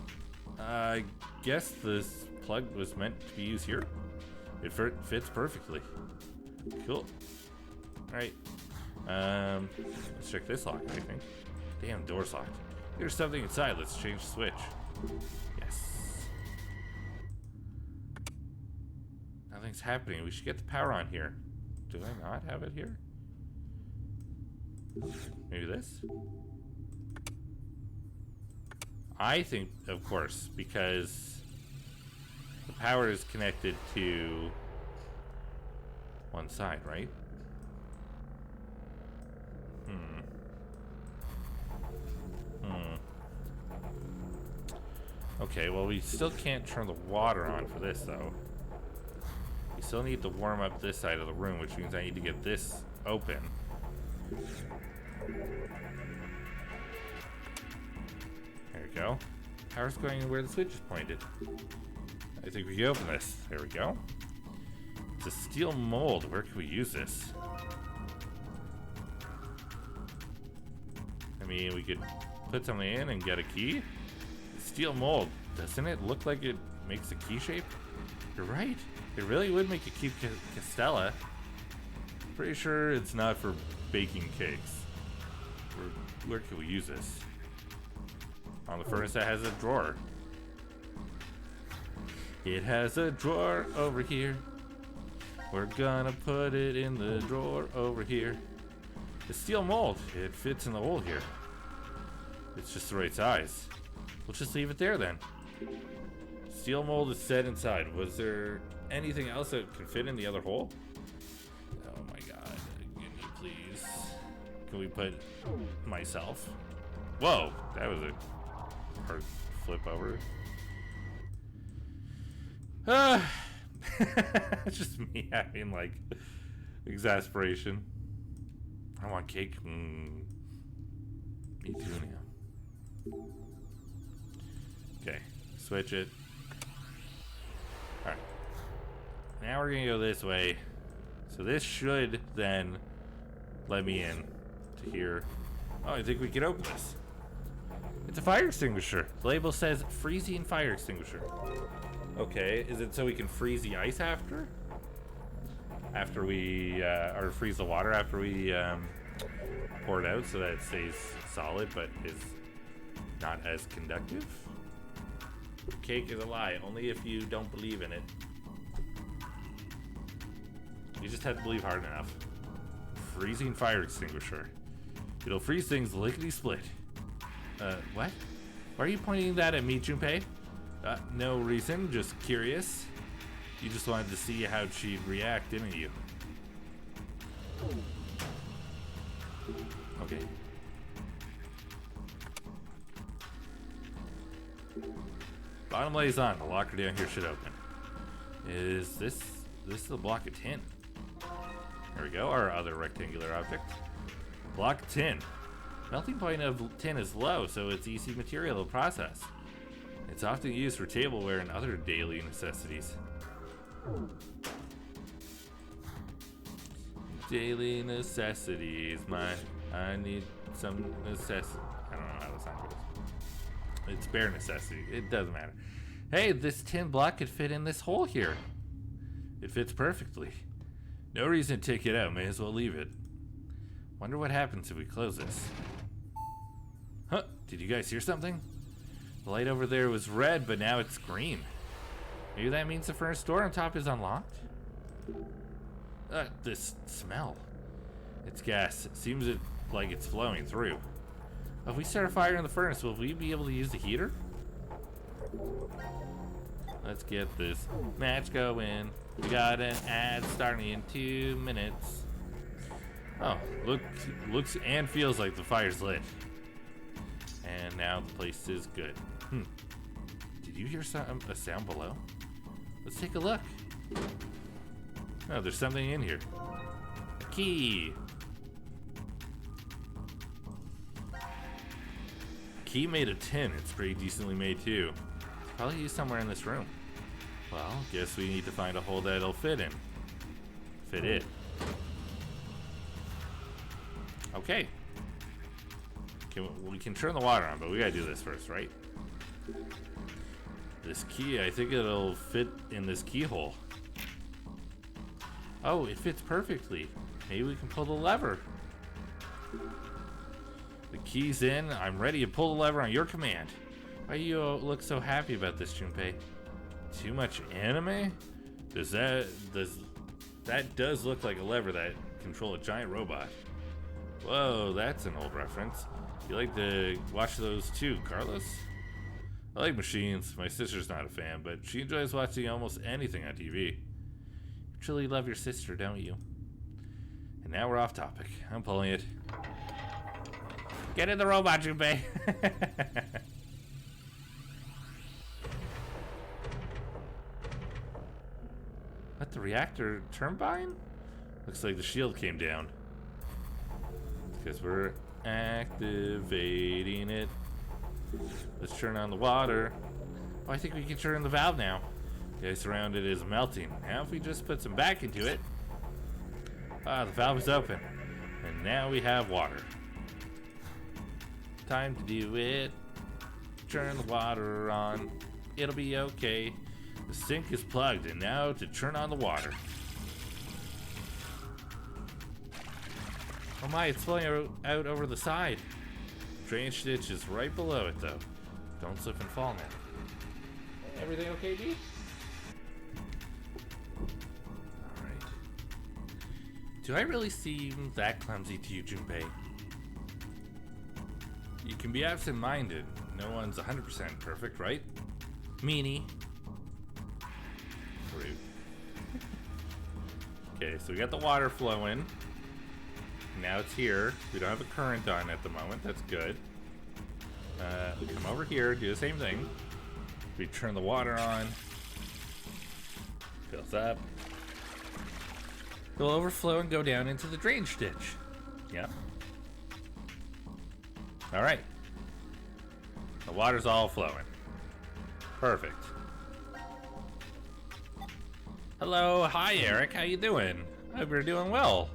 I guess this plug was meant to be used here. It fits perfectly. Cool. Alright. Let's check this lock, I think. Damn, door's locked. There's something inside. Let's change the switch. Yes. Nothing's happening. We should get the power on here. Do I not have it here? Maybe this? I think, of course, because the power is connected to one side, right? Okay, well, we still can't turn the water on for this, though. We still need to warm up this side of the room, which means I need to get this open. There we go. Power's going where the switch is pointed. I think we can open this. There we go. It's a steel mold. Where can we use this? I mean, we could put something in and get a key. Steel mold. Doesn't it look like it makes a key shape? You're right. It really would make a key Castella. Pretty sure it's not for baking cakes. Where can we use this? On the furnace that has a drawer. It has a drawer over here. We're gonna put it in the drawer over here. The steel mold. It fits in the hole here. It's just the right size. We'll just leave it there then. Steel mold is set inside. Was there anything else that can fit in the other hole? Oh my god. Give me, please. Can we put myself? Whoa, that was a hard flip over. It's just me having like exasperation. I want cake. Me too now. Okay, switch it. Alright. Now we're gonna go this way. So this should then let me in to here. Oh, I think we can open this. It's a fire extinguisher. The label says freezing fire extinguisher. Okay, is it so we can freeze the ice after? After we, or freeze the water after we pour it out so that it stays solid but is not as conductive? Cake is a lie, only if you don't believe in it. You just have to believe hard enough. Freezing fire extinguisher. It'll freeze things lickety-split. What? Why are you pointing that at me, Junpei? No reason, just curious. You just wanted to see how she'd react, didn't you? Okay. Bottom lays on. The locker down here should open. Is this the block of tin? There we go, our other rectangular object. Block of tin. Melting point of tin is low, so it's easy material to process. It's often used for tableware and other daily necessities. Daily necessities, I need some necessity. I don't know how the song goes. It's bare necessity. It doesn't matter. Hey, this tin block could fit in this hole here. It fits perfectly. No reason to take it out. May as well leave it. Wonder what happens if we close this. Huh? Did you guys hear something? The light over there was red, but now it's green. Maybe that means the furnace door on top is unlocked? This smell. It's gas. It seems like it's flowing through. If we start a fire in the furnace, will we be able to use the heater? Let's get this match going. We got an ad starting in 2 minutes. Oh, looks and feels like the fire's lit. And now the place is good. Did you hear a sound below? Let's take a look. Oh, there's something in here. A key. Key made of tin. It's pretty decently made too. Probably used somewhere in this room. Well, guess we need to find a hole that it'll fit in. Fit it. Okay. We can turn the water on, but we gotta do this first, right? This key, I think it'll fit in this keyhole. Oh, it fits perfectly. Maybe we can pull the lever. The key's in. I'm ready to pull the lever on your command. Why do you look so happy about this, Junpei? Too much anime? That does look like a lever that control a giant robot. Whoa, that's an old reference. You like to watch those too, Carlos? I like machines. My sister's not a fan, but she enjoys watching almost anything on TV. You truly love your sister, don't you? And now we're off topic. I'm pulling it. Get in the robot, Junpei. What, the reactor turbine? Looks like the shield came down. Because we're activating it. Let's turn on the water. Oh, I think we can turn the valve now. The ice around it is melting. Now if we just put some back into it. Ah, the valve is open. And now we have water. Time to do it. Turn the water on. It'll be okay. The sink is plugged, and now to turn on the water. Oh my, it's flowing out over the side. Drainage ditch is right below it, though. Don't slip and fall now. Everything okay, D? Alright. Do I really seem that clumsy to you, Junpei? You can be absent-minded. No one's 100% perfect, right? Meanie. Rude. Okay, so we got the water flowing. Now it's here. We don't have a current on at the moment. That's good. We come over here, do the same thing. We turn the water on. Fills up. It'll overflow and go down into the drainage ditch. Yep. Alright. The water's all flowing. Perfect. Hello, hi Eric, how you doing? I hope you're doing well.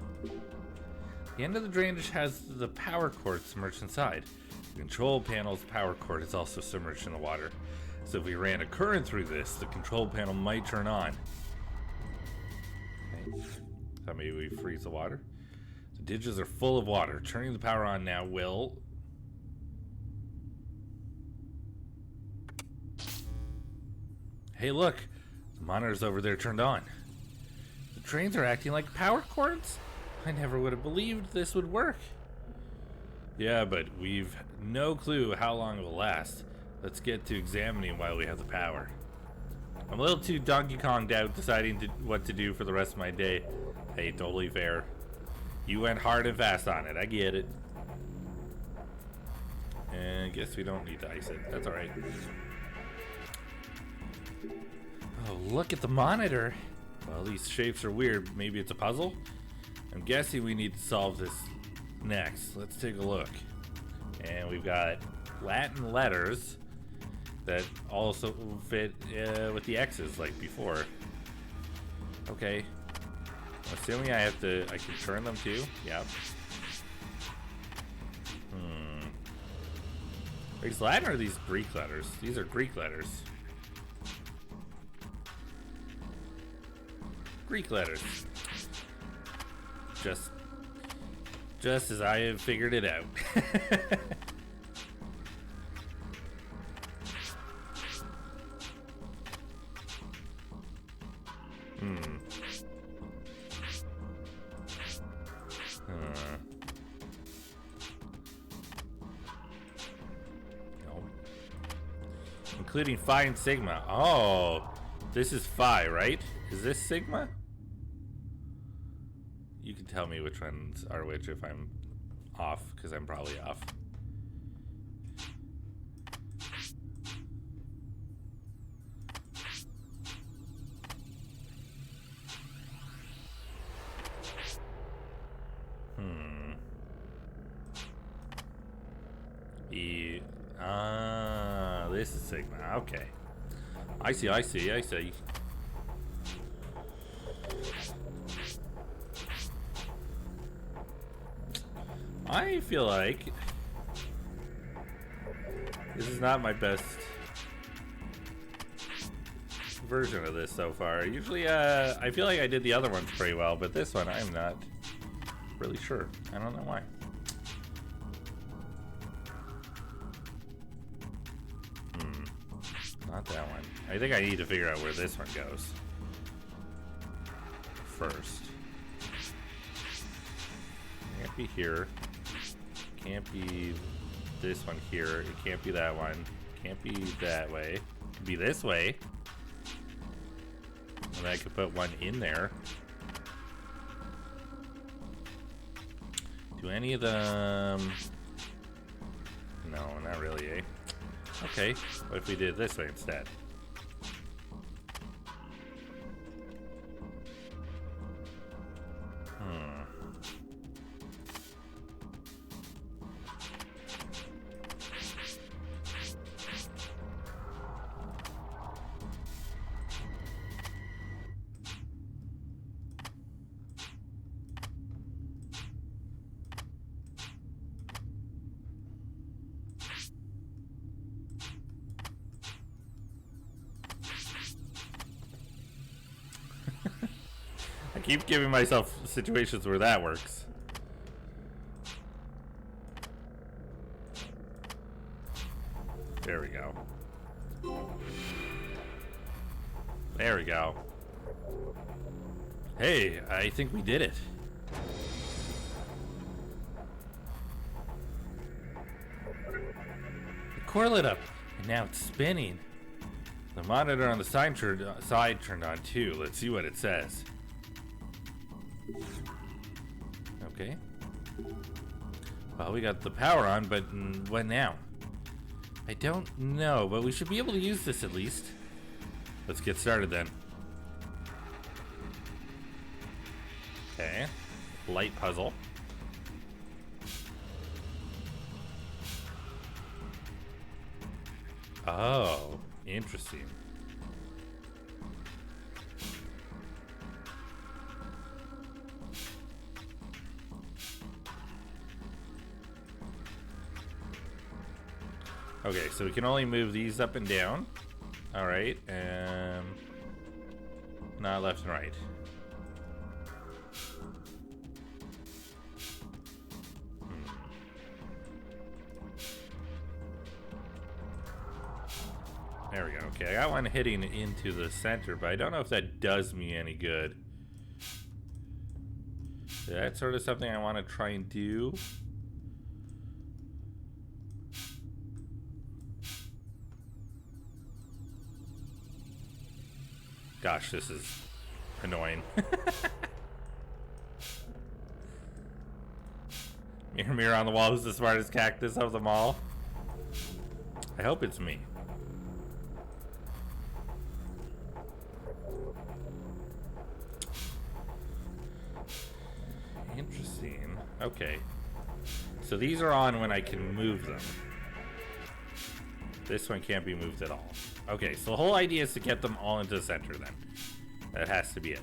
The end of the drainage has the power cord submerged inside. The control panel's power cord is also submerged in the water. So if we ran a current through this, the control panel might turn on. Okay. So maybe we freeze the water. The ditches are full of water. Turning the power on now will... Hey look, the monitor's over there turned on. The trains are acting like power cords? I never would have believed this would work. Yeah, but we've no clue how long it will last. Let's get to examining while we have the power. I'm a little too Donkey Konged out deciding what to do for the rest of my day. Hey, totally fair. You went hard and fast on it, I get it. And I guess we don't need to ice it, that's alright. Oh, look at the monitor. Well, these shapes are weird. Maybe it's a puzzle? I'm guessing we need to solve this next. Let's take a look. And we've got Latin letters that also fit with the X's like before. Okay. Assuming I can turn them too? Yep. Are these Latin or are these Greek letters? These are Greek letters. Greek letters. Just as I have figured it out. Nope. Including Phi and Sigma. Oh, this is Phi, right? Is this Sigma? You can tell me which ones are which if I'm off, because I'm probably off. This is Sigma. Okay. I see. I feel like this is not my best version of this so far. Usually, I feel like I did the other ones pretty well, but this one I'm not really sure. I don't know why. Not that one. I think I need to figure out where this one goes first. Can't be here. Can't be this one here. It can't be that one. Can't be that way. It could be this way. And I could put one in there. Do any of them... No, not really, eh? Okay, what if we did it this way instead? keep giving myself situations where that works. There we go. There we go. Hey, I think we did it. The core lit up, and now it's spinning. The monitor on the side turned on too. Let's see what it says. Okay. Well, we got the power on, but what now? I don't know, but we should be able to use this at least. Let's get started then. Okay. Light puzzle. Oh, interesting. Okay, so we can only move these up and down. All right, not left and right. There we go. Okay, I got one hitting into the center, but I don't know if that does me any good. That's sort of something I want to try and do. Gosh, this is annoying. Mirror, mirror on the wall, who's the smartest cactus of them all? I hope it's me. Interesting. Okay. So these are on when I can move them. This one can't be moved at all. Okay, so the whole idea is to get them all into the center then. That has to be it.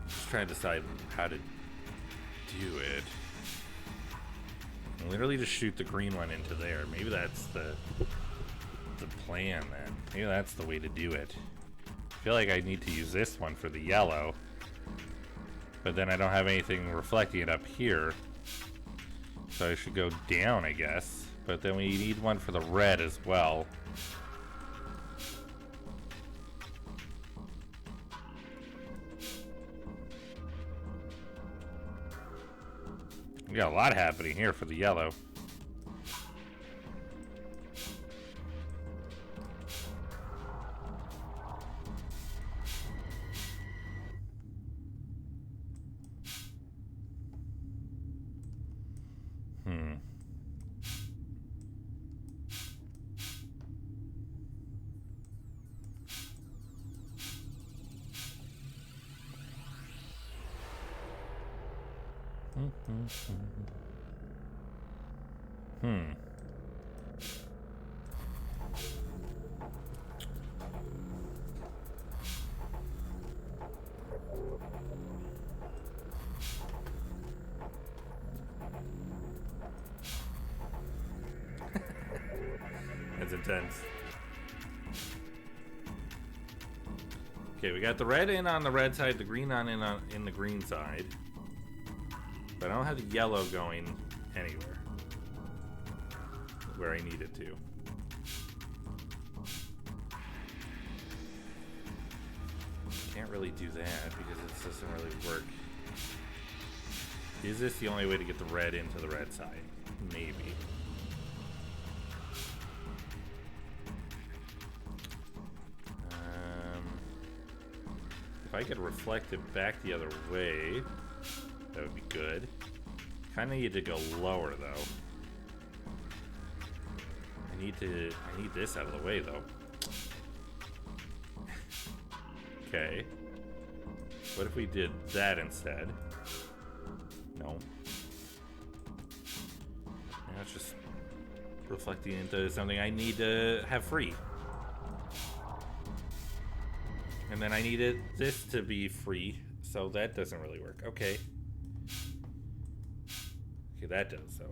Just trying to decide how to do it. Literally just shoot the green one into there. Maybe that's the plan then. Maybe that's the way to do it. I feel like I need to use this one for the yellow, but then I don't have anything reflecting it up here, so I should go down, I guess. But then we need one for the red as well. We got a lot happening here for the yellow. That's intense. Okay, we got the red in on the red side, the green on in the green side. But I don't have the yellow going anywhere where I need it to. Can't really do that because it doesn't really work. Is this the only way to get the red into the red side? Maybe. If I could reflect it back the other way, that would be good. Kind of need to go lower though. I need this out of the way though. Okay. What if we did that instead? No. That's just reflecting into something I need to have free. And then I needed this to be free, so that doesn't really work. Okay. Okay, that does so.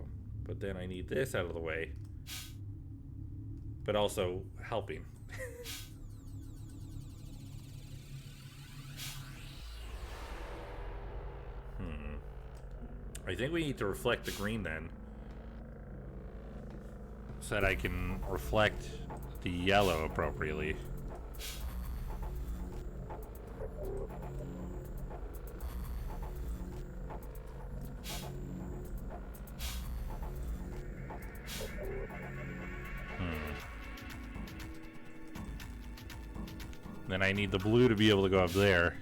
But then I need this out of the way. But also helping. I think we need to reflect the green then. So that I can reflect the yellow appropriately. Then I need the blue to be able to go up there.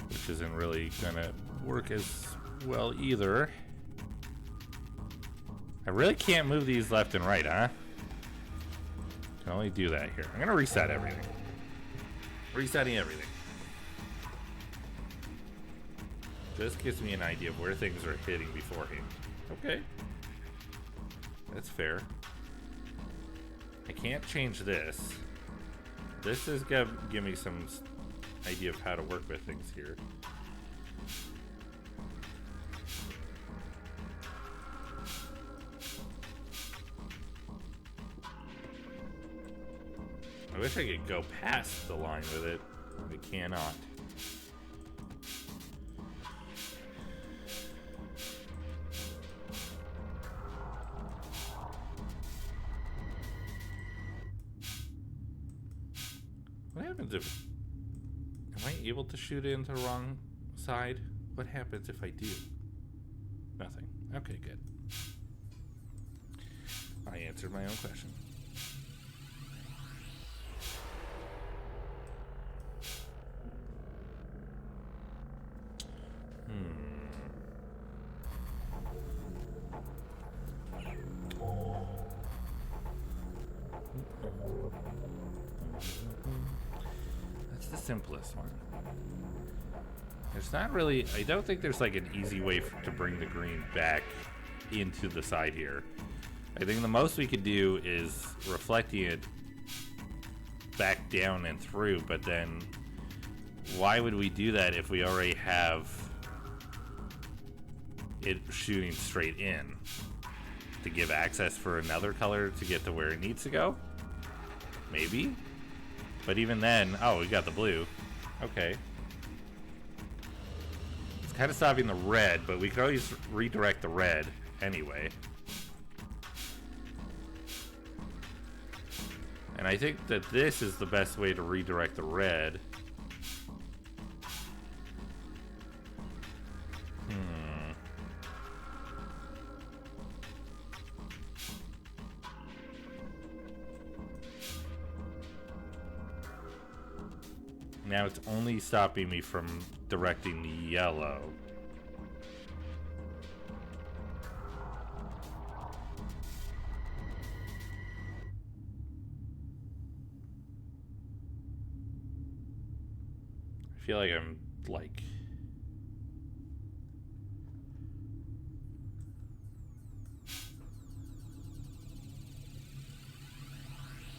Which isn't really gonna work as well either. I really can't move these left and right, huh? Can only do that here. I'm gonna reset everything. Resetting everything. Just gives me an idea of where things are hitting beforehand. Okay. That's fair. I can't change this. This is gonna give me some idea of how to work with things here. I wish I could go past the line with it, but I cannot. What happens if... Am I able to shoot it into the wrong side? What happens if I do? Nothing. Okay, good. I answered my own question. That's the simplest one. There's not really... I don't think there's like an easy way to bring the green back into the side here. I think the most we could do is reflecting it back down and through, but then why would we do that if we already have it shooting straight in? To give access for another color to get to where it needs to go? Maybe? But even then... Oh, we got the blue. Okay. It's kind of stopping the red, but we could always redirect the red anyway. And I think that this is the best way to redirect the red. Now it's only stopping me from directing the yellow. I feel like I'm like...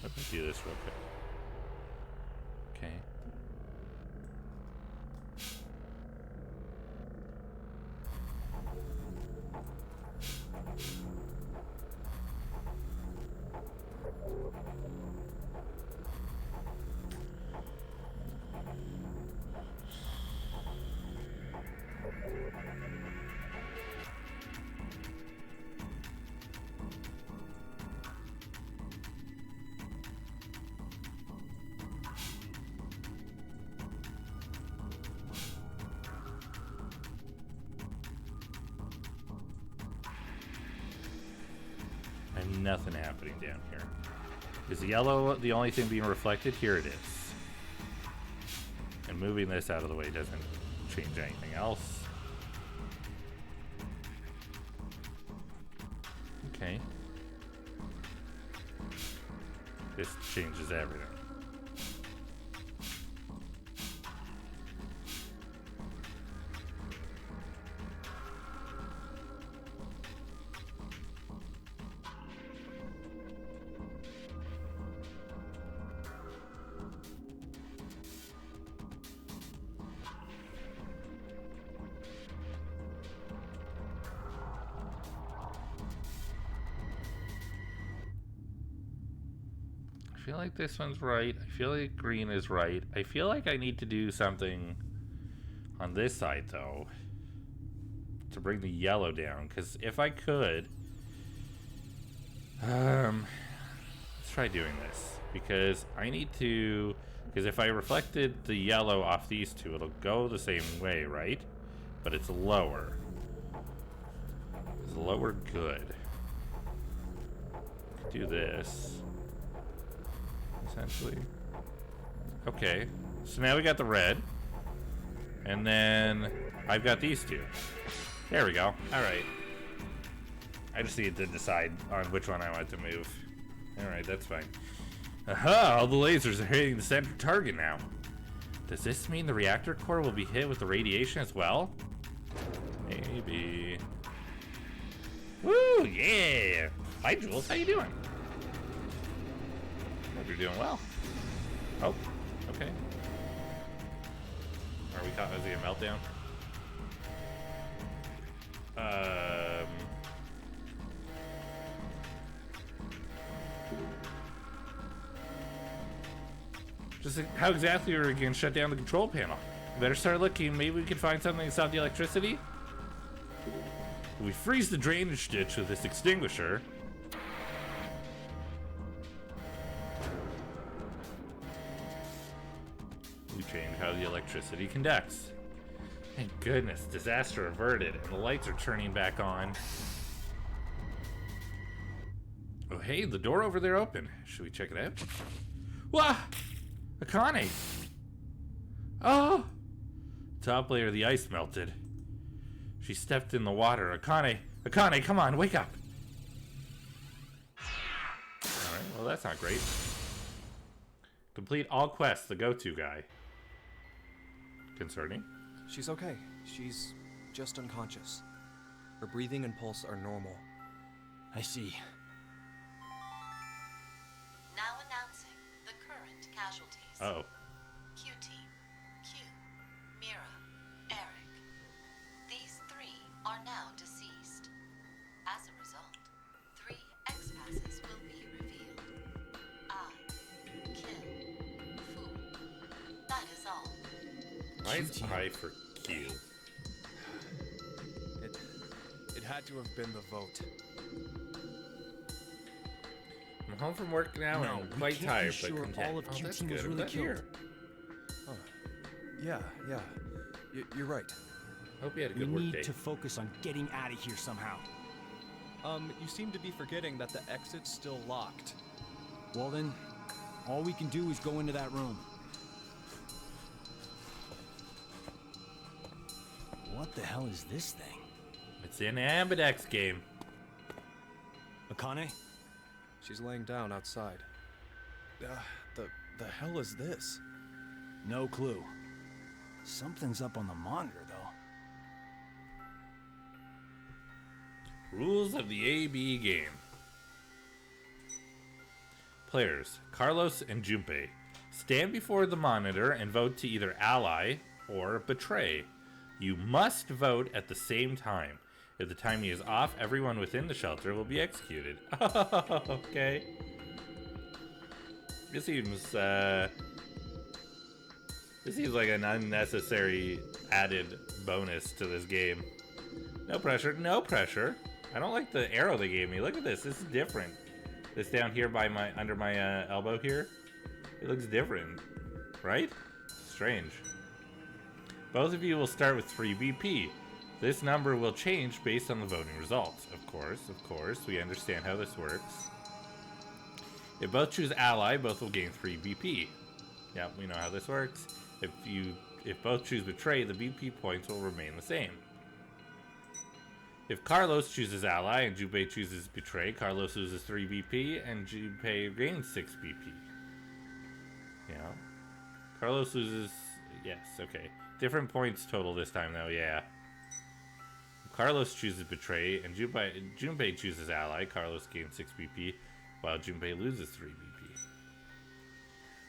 Let me do this real quick. Okay. Nothing happening down here. Is the yellow the only thing being reflected? Here it is. And moving this out of the way doesn't change anything else. Okay. This changes everything. feel like this one's right. I feel like green is right. I feel like I need to do something on this side, though, to bring the yellow down. Because if I could... let's try doing this. Because I need to... Because if I reflected the yellow off these two, it'll go the same way, right? But it's lower. Is lower good? Do this. Essentially. Okay. So now we got the red. And then I've got these two. There we go. Alright. I just need to decide on which one I want to move. Alright, that's fine. Aha! All the lasers are hitting the center target now. Does this mean the reactor core will be hit with the radiation as well? Maybe. Woo! Yeah! Hi, Jules. How you doing? Hope you're doing well. Oh, okay. Are we causing a meltdown? Just how exactly are we going to shut down the control panel? We better start looking. Maybe we can find something to stop the electricity? If we freeze the drainage ditch with this extinguisher. We changed how the electricity conducts. Thank goodness, disaster averted, and the lights are turning back on. Oh hey, the door over there open. Should we check it out? Wah! Akane! Oh! Top layer of the ice melted. She stepped in the water. Akane! Akane, come on, wake up! Alright, well that's not great. Complete all quests, the go-to guy. Concerning?
She's okay. She's just unconscious. Her breathing and pulse are normal.
I see.
Now announcing the current casualties.
Uh-oh.
Q Team, Q, Mira, Eric. These three are now deceased. As a result, 3 X-passes will be revealed. I, kill, fool. That is all.
Why is I for Q?
It had to have been the vote.
I'm home from work now and I'm quite tired, but content.
All of Q
that's
team was
good.
really
I'm
killed.
here.
Oh, yeah. You're right.
Hope you had a
We
good work
need
day.
to focus on getting out of here somehow.
You seem to be forgetting that the exit's still locked.
Well then, all we can do is go into that room. What the hell is this thing?
It's an Ambidex game.
Akane?
She's laying down outside. The hell is this?
No clue. Something's up on the monitor, though.
Rules of the AB game. Players, Carlos and Junpei, stand before the monitor and vote to either ally or betray. You must vote at the same time. If the timing is off, everyone within the shelter will be executed. Okay. This seems like an unnecessary added bonus to this game. No pressure, no pressure. I don't like the arrow they gave me. Look at this. This is different. This down here by my under my elbow here. It looks different, right? Strange. Both of you will start with 3 BP. This number will change based on the voting results. Of course, we understand how this works. If both choose ally, both will gain 3 BP. Yep, we know how this works. If both choose betray, the BP points will remain the same. If Carlos chooses ally and Junpei chooses betray, Carlos loses 3 BP and Junpei gains 6 BP. Yeah. Carlos loses... Yes, okay. Different points total this time, though, yeah. If Carlos chooses betray and Junpei chooses ally, Carlos gains 6 BP, while Junpei loses 3 BP.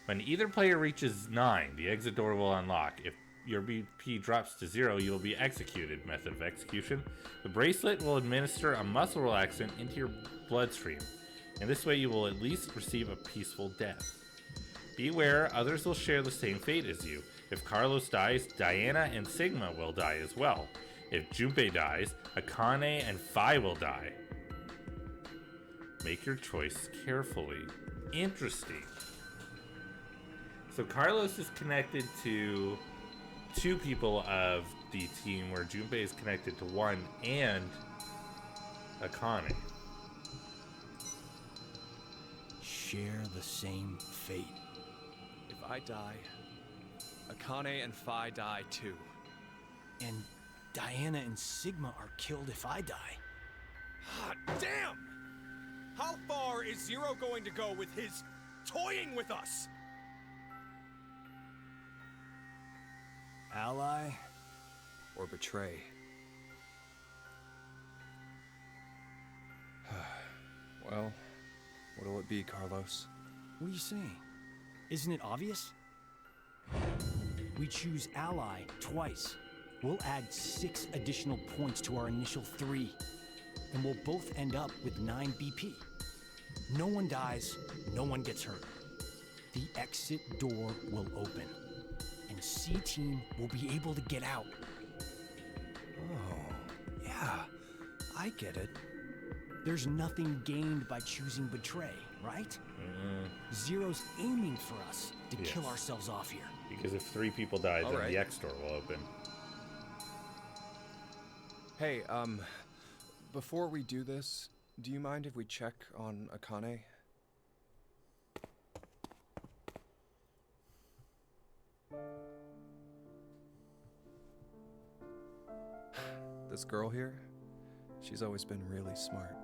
When either player reaches 9, the exit door will unlock. If your BP drops to 0, you will be executed. Method of execution. The bracelet will administer a muscle relaxant into your bloodstream. In this way, you will at least receive a peaceful death. Be aware, others will share the same fate as you. If Carlos dies, Diana and Sigma will die as well. If Junpei dies, Akane and Phi will die. Make your choice carefully. Interesting. So Carlos is connected to 2 people of the team, where Junpei is connected to 1 and Akane.
Share the same fate.
If I die, Akane and Phi die too.
And Diana and Sigma are killed if I die.
Hot damn! How far is Zero going to go with his toying with us?
Ally
Or betray? Well, what'll it be, Carlos?
What are you saying? Isn't it obvious? We choose ally twice. We'll add 6 additional points to our initial 3. And we'll both end up with 9 BP. No one dies, no one gets hurt. The exit door will open. And C-Team will be able to get out.
Oh, yeah, I get it.
There's nothing gained by choosing betray, right? Zero's aiming for us to kill ourselves off here.
Because if 3 people die, then
right.
the X door will open.
Hey, before we do this, do you mind if we check on Akane? This girl here, she's always been really smart.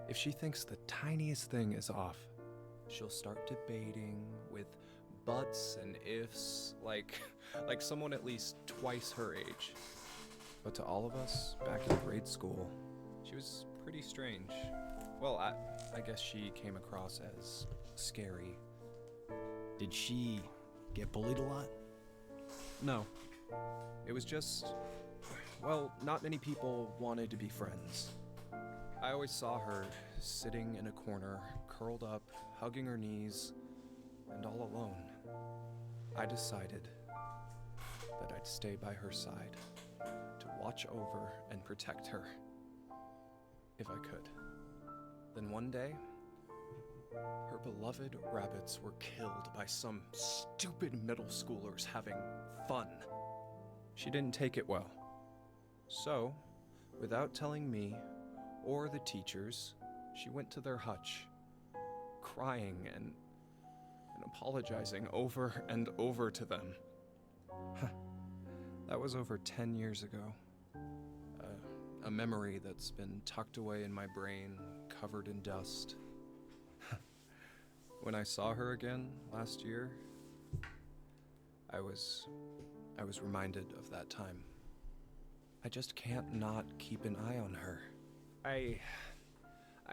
If she thinks the tiniest thing is off, she'll start debating with buts and ifs, like someone at least twice her age. But to all of us, back in grade school, she was pretty strange. Well, I guess she came across as scary.
Did she get bullied a lot?
No. It was just, well, not many people wanted to be friends. I always saw her sitting in a corner, curled up, hugging her knees, and all alone. I decided that I'd stay by her side to watch over and protect her, if I could. Then one day, her beloved rabbits were killed by some stupid middle schoolers having fun. She didn't take it well. So, without telling me or the teachers, she went to their hutch, crying and apologizing over and over to them. That was over 10 years ago. A memory that's been tucked away in my brain, covered in dust. When I saw her again last year, I was reminded of that time. I just can't not keep an eye on her. I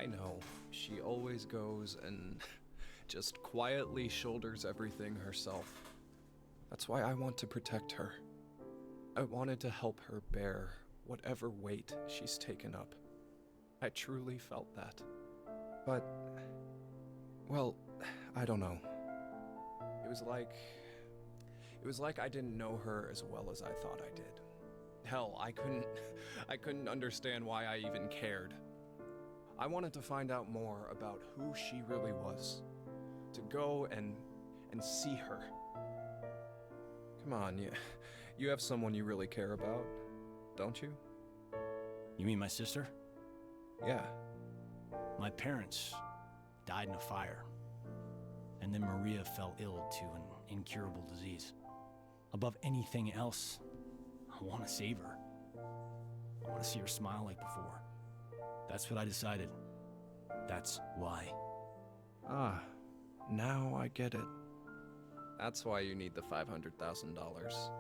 know, she always goes and just quietly shoulders everything herself. That's why I want to protect her. I wanted to help her bear whatever weight she's taken up. I truly felt that. But, well, I don't know. It was like I didn't know her as well as I thought I did. Hell, I couldn't understand why I even cared. I wanted to find out more about who she really was. To go and see her. Come on, you have someone you really care about, don't you?
You mean my sister?
Yeah.
My parents died in a fire. And then Maria fell ill to an incurable disease. Above anything else, I want to save her. I want to see her smile like before. That's what I decided. That's why.
Ah, now I get it. That's why you need the $500,000.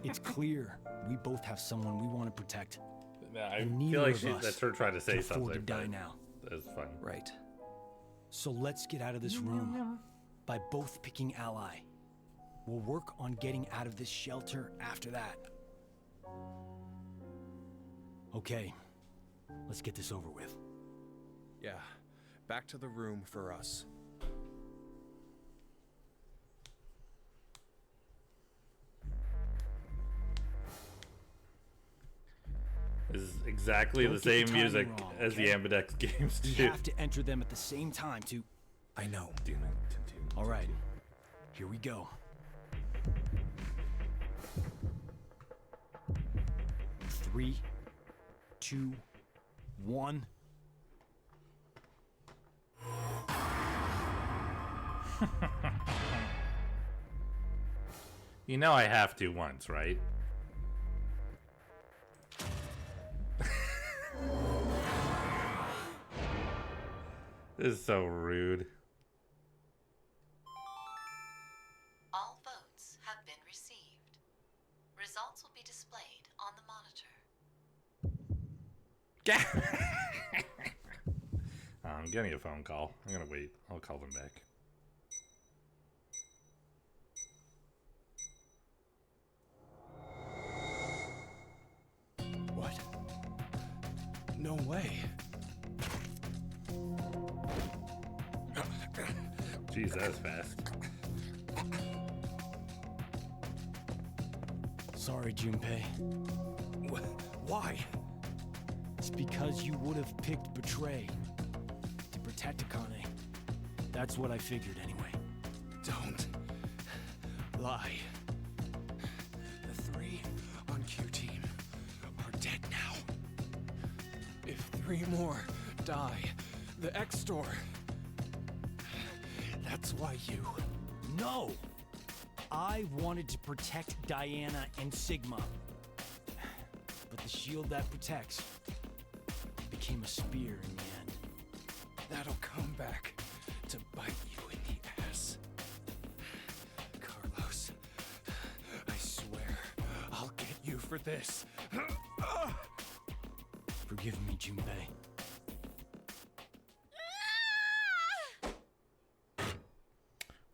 It's clear we both have someone we want to protect.
I feel like that's her trying to say something.
To die now.
That's fun.
Right.
So let's get out of this room by both picking ally. We'll work on getting out of this shelter after that. Okay, Let's get this over with.
Yeah, back to the room for us.
This is exactly
Don't
the
get
same
timing
music
wrong,
as the
okay?
Ambidex games
We
do.
have to enter them at the same time to...
I know.
All right, here we go. Three, 2, 1.
You know I have to once, right? This is so rude.
All votes have been received. Results will be displayed on the monitor.
I'm getting a phone call. I'm gonna wait. I'll call them back.
What? No way.
Jeez, that was fast.
Sorry, Junpei.
Why?
It's because you would have picked Betray to protect Akane. That's what I figured anyway.
Don't lie. The 3 on Q Team are dead now. If 3 more die, the X-Store. That's why you...
No! I wanted to protect Diana and Sigma. But the shield that protects became a spear in the end.
That'll come back to bite you in the ass. Carlos, I swear, I'll get you for this.
Forgive me, Junpei.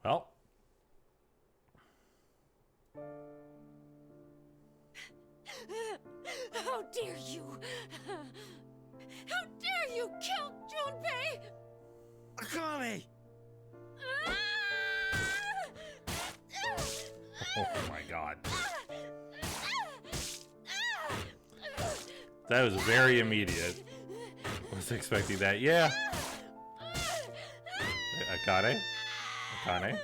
Well,
How dare you! How dare you kill Junpei!
Akane!
oh my god. That was very immediate. Was expecting that. Yeah. Akane? Akane?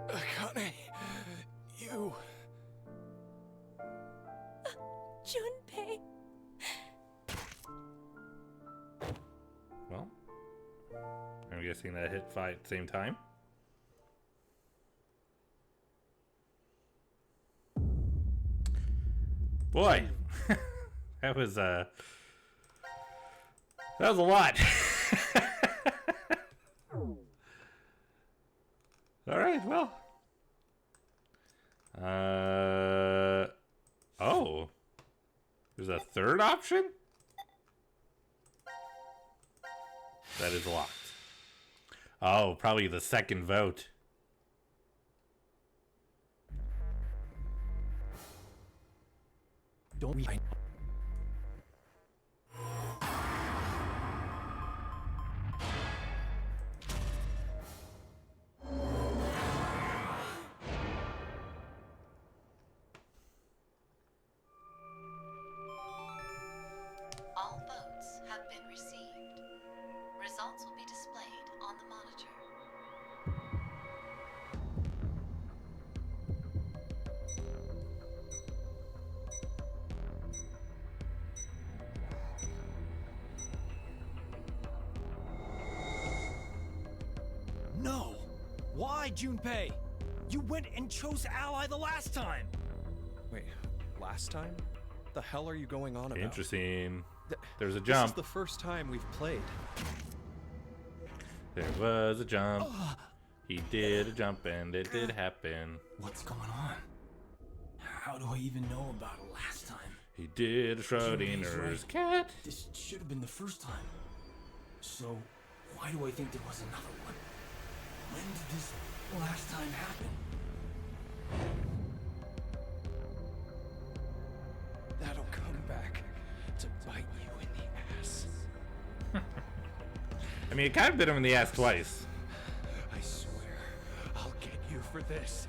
Akane, you...
Junpei.
Well, I'm guessing that hit 5 at the same time. Boy, that was a lot. All right, well. Oh. There's a third option? That is locked. Oh, probably the second vote.
Don't we...
All votes have been received. Results will be displayed on the monitor.
No! Why, Junpei? You went and chose Ally the last time!
Wait, last time? The hell are you going on about?
Interesting. There's a
This
jump.
is the first time we've played.
There was a jump. He did a jump and it did happen.
What's going on? How do I even know about it last time?
He did Schrodinger's
right.
cat.
This should have been the first time. So, why do I think there was another one? When did this last time happen?
That'll come back to bite you in the ass.
I mean, it kind of bit him in the ass twice.
I swear, I'll get you for this.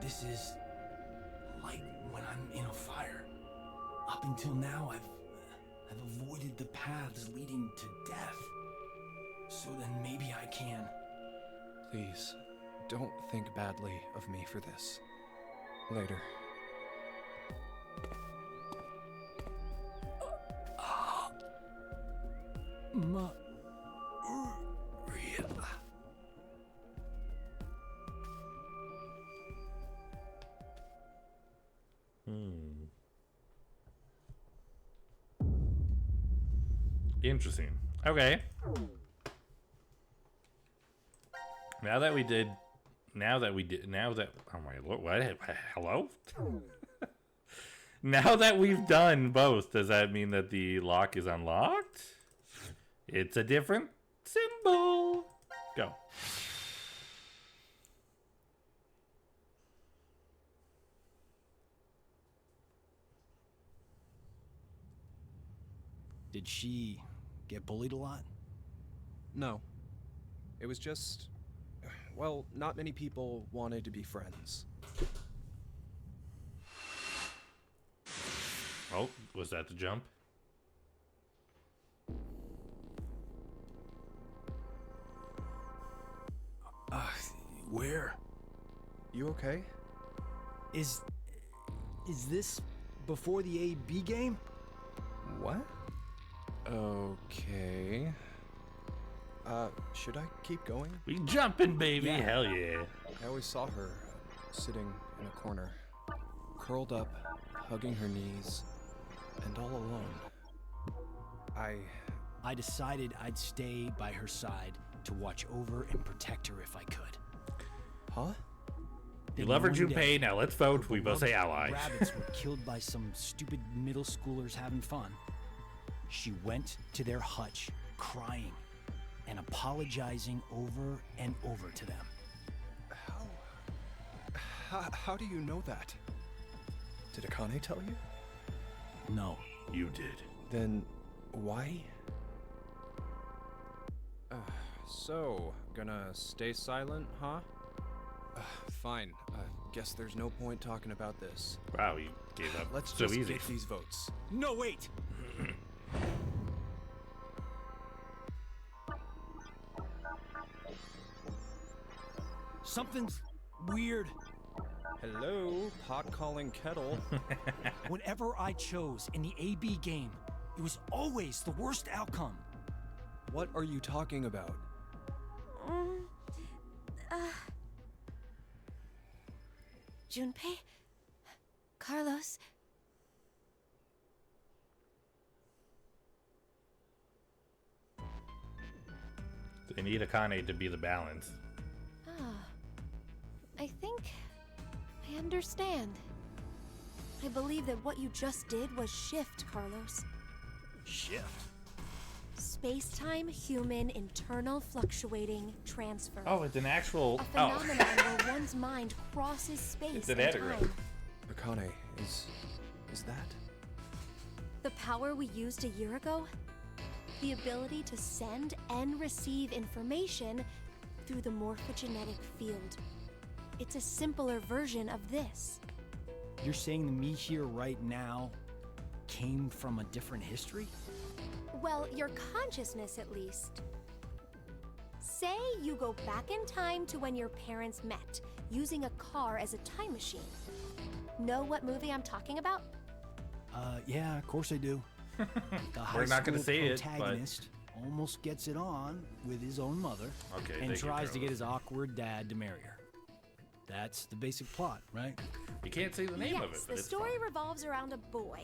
This is like when I'm in a fire. Up until now, I've avoided the paths leading to death. So then maybe I can.
Please, don't think badly of me for this. Later.
Maria.
Interesting. Okay. Now that, oh my lord, what? Hello? Now that we've done both, does that mean that the lock is unlocked? It's a different symbol. Go.
Did she get bullied a lot?
No. It was just... Well, not many people wanted to be friends.
Oh, was that the jump?
Where?
You okay?
Is this before the AB game?
What? Okay. Should I keep going?
We jumping, baby.
Yeah.
Hell yeah.
I always saw her sitting in a corner, curled up, hugging her knees, and all alone.
I decided I'd stay by her side to watch over and protect her if I could.
Huh?
You
Then
love her,
one
Junpei.
day,
Now let's vote. We both say
beloved
ally.
Rabbits were killed by some stupid middle schoolers having fun. She went to their hutch, crying and apologizing over and over to them.
How do you know that? Did Akane tell you?
No.
You did.
Then why? So, gonna stay silent, huh? Fine. Guess there's no point talking about this.
Wow, you gave up
Let's
so
just
easy.
get these votes.
No, wait! Something's weird.
Hello, pot calling kettle.
Whenever I chose in the AB game, it was always the worst outcome.
What are you talking about?
Junpei? Carlos?
They need Akane to be the balance.
I think I understand. I believe that what you just did was shift, Carlos.
Shift?
Space-time human internal fluctuating transfer.
Oh, it's an actual.
A phenomenon where one's mind crosses space
It's an
and
anagram.
time.
Akane, is that?
The power we used a year ago? The ability to send and receive information through the morphogenetic field. It's a simpler version of this.
You're saying the me here right now came from a different history?
Well, your consciousness at least. Say you go back in time to when your parents met, using a car as a time machine. Know what movie I'm talking about?
Yeah, of course I do. The
We're not gonna
high school
say it, but-
protagonist almost gets it on with his own mother
Okay,
and
thank you,
tries to get
Carlos.
his awkward dad to marry her. That's the basic plot, right?
You can't say the name
Yes,
of it, but
the
it's
story
fine.
revolves around a boy.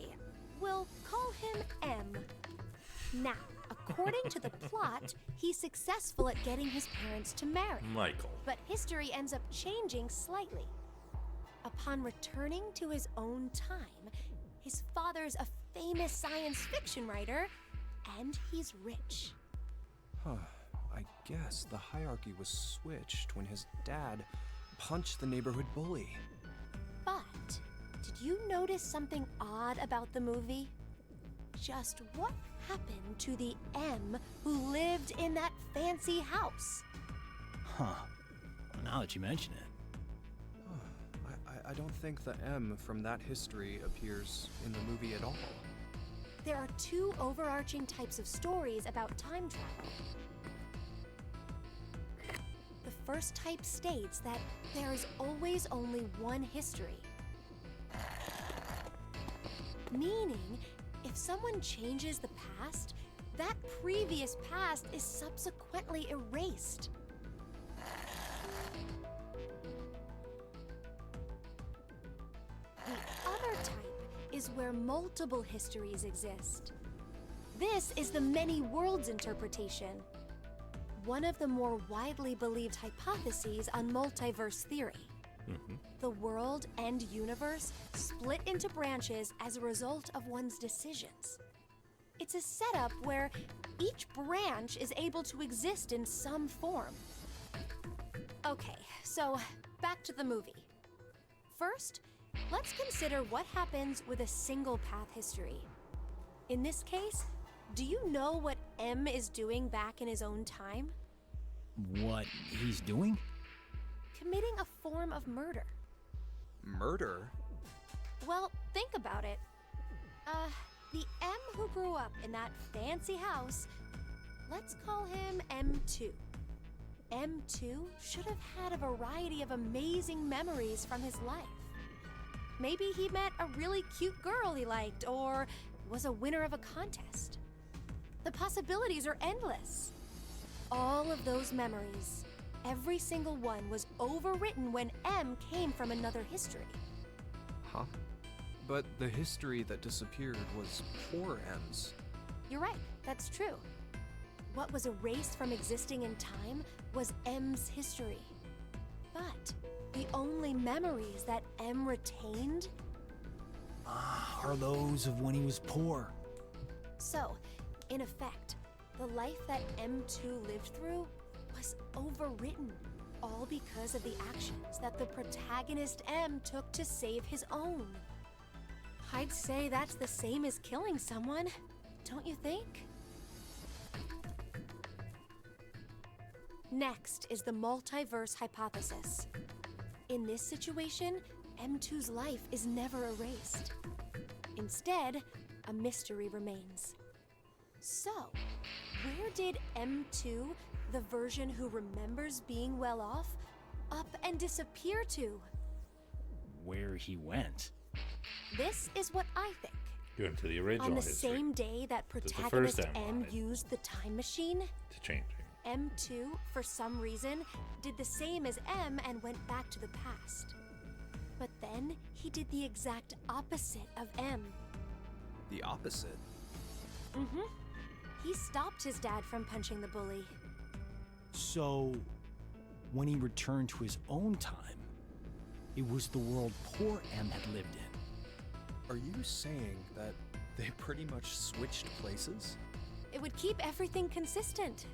We'll call him M. Now, a According to the plot, he's successful at getting his parents to marry.
Michael.
But history ends up changing slightly. Upon returning to his own time, his father's a famous science fiction writer, and he's rich.
Huh. I guess the hierarchy was switched when his dad punched the neighborhood bully.
But did you notice something odd about the movie? Just what happened to the M who lived in that fancy house?
Huh. Well, now that you mention it.
I don't think the M from that history appears in the movie at all.
There are two overarching types of stories about time travel. The first type states that there is always only one history. Meaning, if someone changes the past, that previous past is subsequently erased. The other type is where multiple histories exist. This is the many worlds interpretation, one of the more widely believed hypotheses on multiverse theory. The world and universe split into branches as a result of one's decisions. It's a setup where each branch is able to exist in some form. Okay, so back to the movie. First, let's consider what happens with a single path history. In this case, do you know what M is doing back in his own time?
What he's doing?
Committing a form of murder.
Murder?
Well, think about it. The M who grew up in that fancy house, let's call him M2. M2 should have had a variety of amazing memories from his life. Maybe he met a really cute girl he liked, or was a winner of a contest. The possibilities are endless. All of those memories, every single one was overwritten when M came from another history.
Huh? But the history that disappeared was poor M's.
You're right, that's true. What was erased from existing in time was M's history. But the only memories that M retained
Are those of when he was poor.
So, in effect, the life that M2 lived through was overwritten, all because of the actions that the protagonist M took to save his own. I'd say that's the same as killing someone, don't you think? Next is the multiverse hypothesis. In this situation, M2's life is never erased. Instead, a mystery remains. So, where did M2, the version who remembers being well off, up and disappear to?
Where he went.
This is what I think.
Going to the original
On the
history.
same day that
the first
protagonist
M
M
wanted.
used the time machine,
To change.
M2, for some reason, did the same as M and went back to the past. But then, he did the exact opposite of M.
The opposite?
He stopped his dad from punching the bully.
So, when he returned to his own time, it was the world poor M had lived in.
Are you saying that they pretty much switched places?
It would keep everything consistent.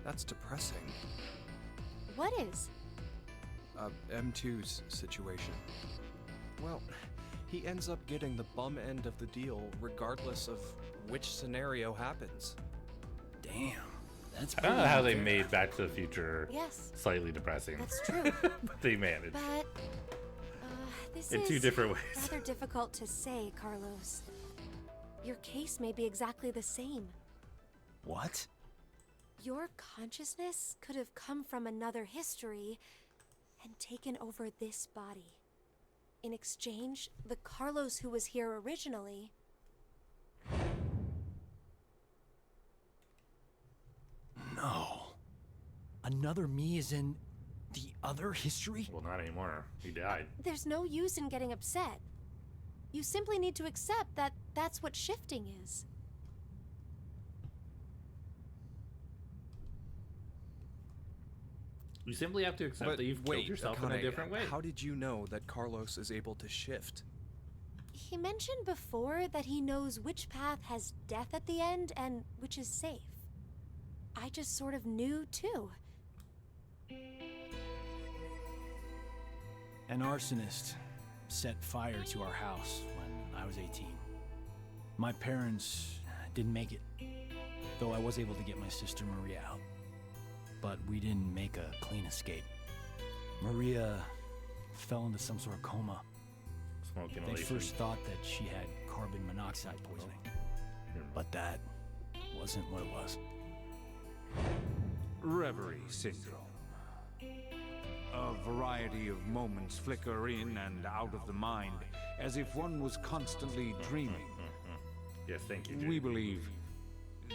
That's depressing.
What is?
M2's situation. Well, he ends up getting the bum end of the deal regardless of which scenario happens.
Damn, that's
I don't know how they
unfair.
made Back to the Future
Yes,
slightly depressing.
that's true.
But they managed.
But, this
In
is
two different ways.
rather difficult to say, Carlos. Your case may be exactly the same.
What?
Your consciousness could have come from another history and taken over this body. In exchange, the Carlos who was here originally...
No. Another me is in the other history?
Well, not anymore. He died.
There's no use in getting upset. You simply need to accept that that's what shifting is.
You simply have to accept
But
that you've
wait,
killed yourself in a
Akane,
different way.
How did you know that Carlos is able to shift?
He mentioned before that he knows which path has death at the end and which is safe. I just sort of knew, too.
An arsonist set fire to our house when I was 18. My parents didn't make it, though I was able to get my sister Maria out. But we didn't make a clean escape. Maria fell into some sort of coma.
Smoking
They first thought that she had carbon monoxide poisoning, but that wasn't what it was.
Reverie syndrome. A variety of moments flicker in and out of the mind, as if one was constantly dreaming.
Yes, thank you, Jay.
We believe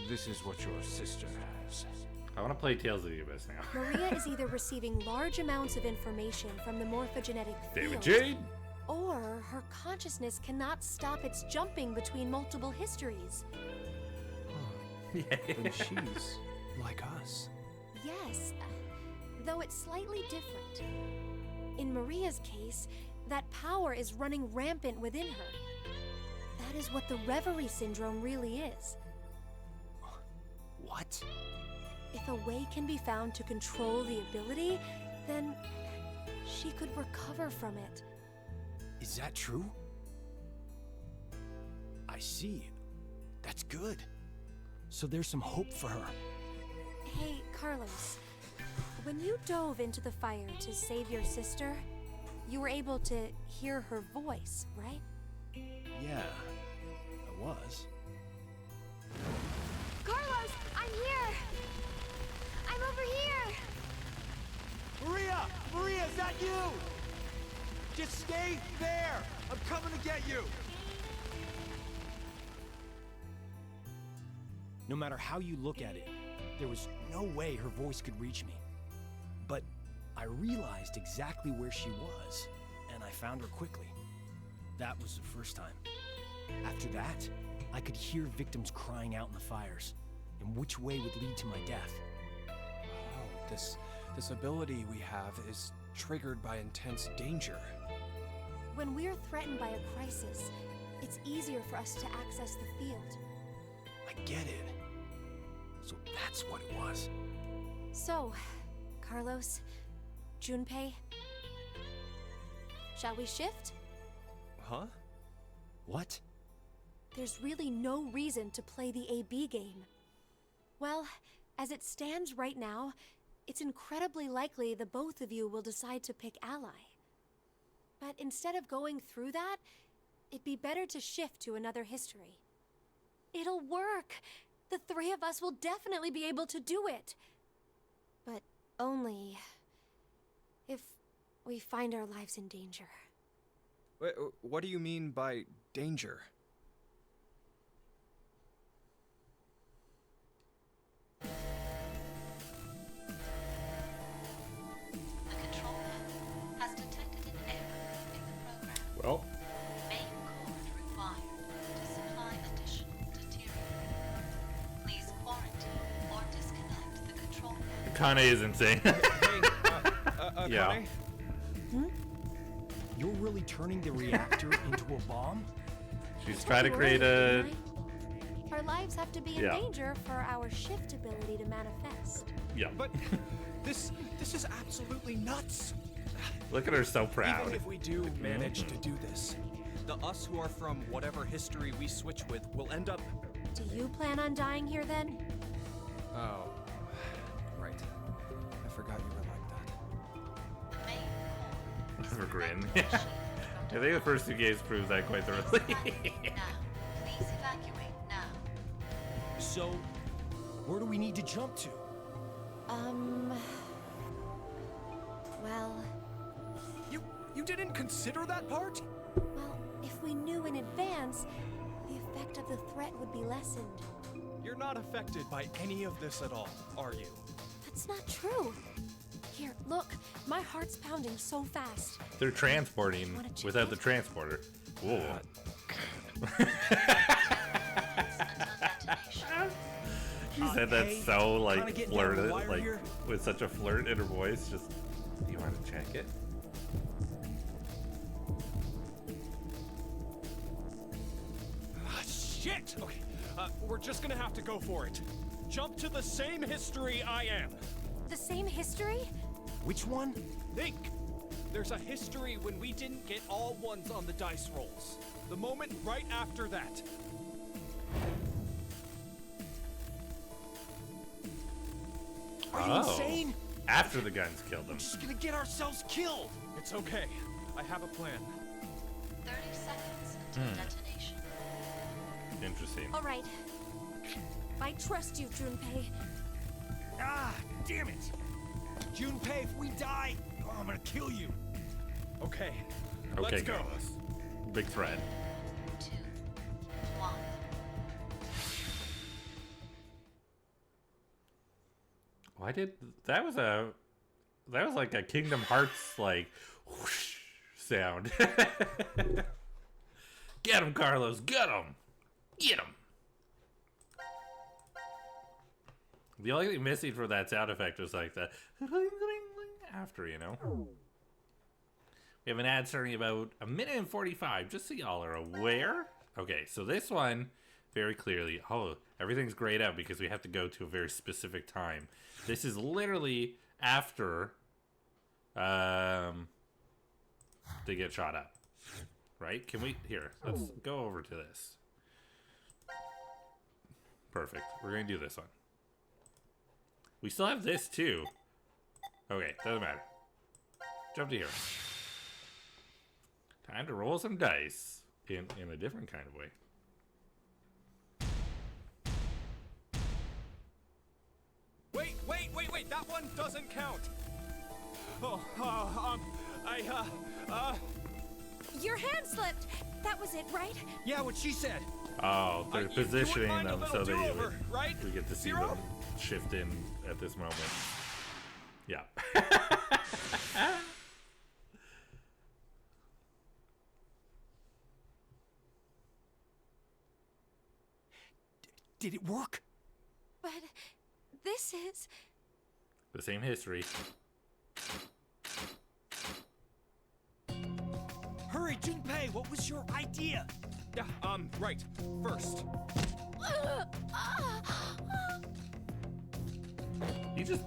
this is what your sister has.
I want to play Tales of the Abyss now.
Maria is either receiving large amounts of information from the morphogenetic
David
field,
Jade!
or her consciousness cannot stop its jumping between multiple histories.
Yeah.
Then she's like us.
Yes, though it's slightly different. In Maria's case, that power is running rampant within her. That is what the reverie syndrome really is.
What?
If a way can be found to control the ability, then she could recover from it.
Is that true? I see. That's good. So there's some hope for her.
Hey, Carlos. When you dove into the fire to save your sister, you were able to hear her voice, right?
Yeah, I was.
Carlos, I'm here! I'm over here!
Maria! Maria, is that you? Just stay there! I'm coming to get you!
No matter how you look at it, there was no way her voice could reach me. But I realized exactly where she was, and I found her quickly. That was the first time. After that, I could hear victims crying out in the fires, and which way would lead to my death.
Oh, this ability we have is triggered by intense danger.
When we're threatened by a crisis, it's easier for us to access the field.
I get it. So that's what it was.
So, Carlos, Junpei, shall we shift?
Huh?
What?
There's really no reason to play the AB game. Well, as it stands right now, it's incredibly likely the both of you will decide to pick ally. But instead of going through that, it'd be better to shift to another history. It'll work! The three of us will definitely be able to do it! But only if we find our lives in danger.
Wait, what do you mean by danger?
The control panel has detected an error in the program.
Well,
Main cord required to supply additional deuterium. Please quarantine or disconnect the control panel.
Akane is insane.
Hey,
Yeah.
Akane?
You're really turning the reactor into a bomb?
She's trying to create a...
Our lives have to be in
Yeah.
danger for our shift ability to manifest.
Yeah.
But this is absolutely nuts.
Look at her so proud.
Even if we do manage to do this, the us who are from whatever history we switch with will end up...
Do you plan on dying here then?
Oh, right. I forgot you were like that.
The main core is
Her grin.
preventing the machine
I
from
think the first two games proves that quite thoroughly.
now. Please evacuate now.
So, where do we need to jump to?
Well,
You didn't consider that part?
well, if we knew in advance, the effect of the threat would be lessened.
You're not affected by any of this at all, are you?
That's not true. Here, look, my heart's pounding so fast.
They're transporting
Wanna check
without
it?
the transporter. Whoa.
Until detonation.
She said that
hey,
so like
kinda getting down the
flirted,
wire
like
here.
with such a flirt in her voice. Just, do you want to check it?
Shit! Okay, we're just gonna have to go for it. Jump to the same history I am.
The same history?
Which one?
Think! There's a history when we didn't get all ones on the dice rolls. The moment right after that.
Are you insane?
After the guns killed them.
We're just gonna get ourselves killed.
It's okay. I have a plan.
30 seconds until detonation.
Interesting.
All right. I trust you, Junpei.
Ah, damn it! Junpei, if we die, oh, I'm gonna kill you.
Okay.
Okay,
Let's go.
Carlos. Big threat.
2, 1.
Why did that was like a Kingdom Hearts like whoosh sound. Get him, Carlos. Get him. Get him. The only thing missing for that sound effect was like the after, you know. We have an ad starting about 1:45, just so y'all are aware. Okay, so this one, very clearly, oh, everything's grayed out because we have to go to a very specific time. This is literally after they get shot up. Right? Can we, here, let's go over to this. Perfect. We're going to do this one. We still have this too. Okay, doesn't matter. Jump to here. Time to roll some dice in a different kind of way.
Wait, that one doesn't count.
Your hand slipped. That was it, right?
Yeah, what she said.
Oh, they're positioning them so that
right?
we get to see
Zero?
them shift in at this moment. Yeah.
Did it work?
But this is...
The same history.
Hurry, Junpei, what was your idea?
Yeah, right. First.
You just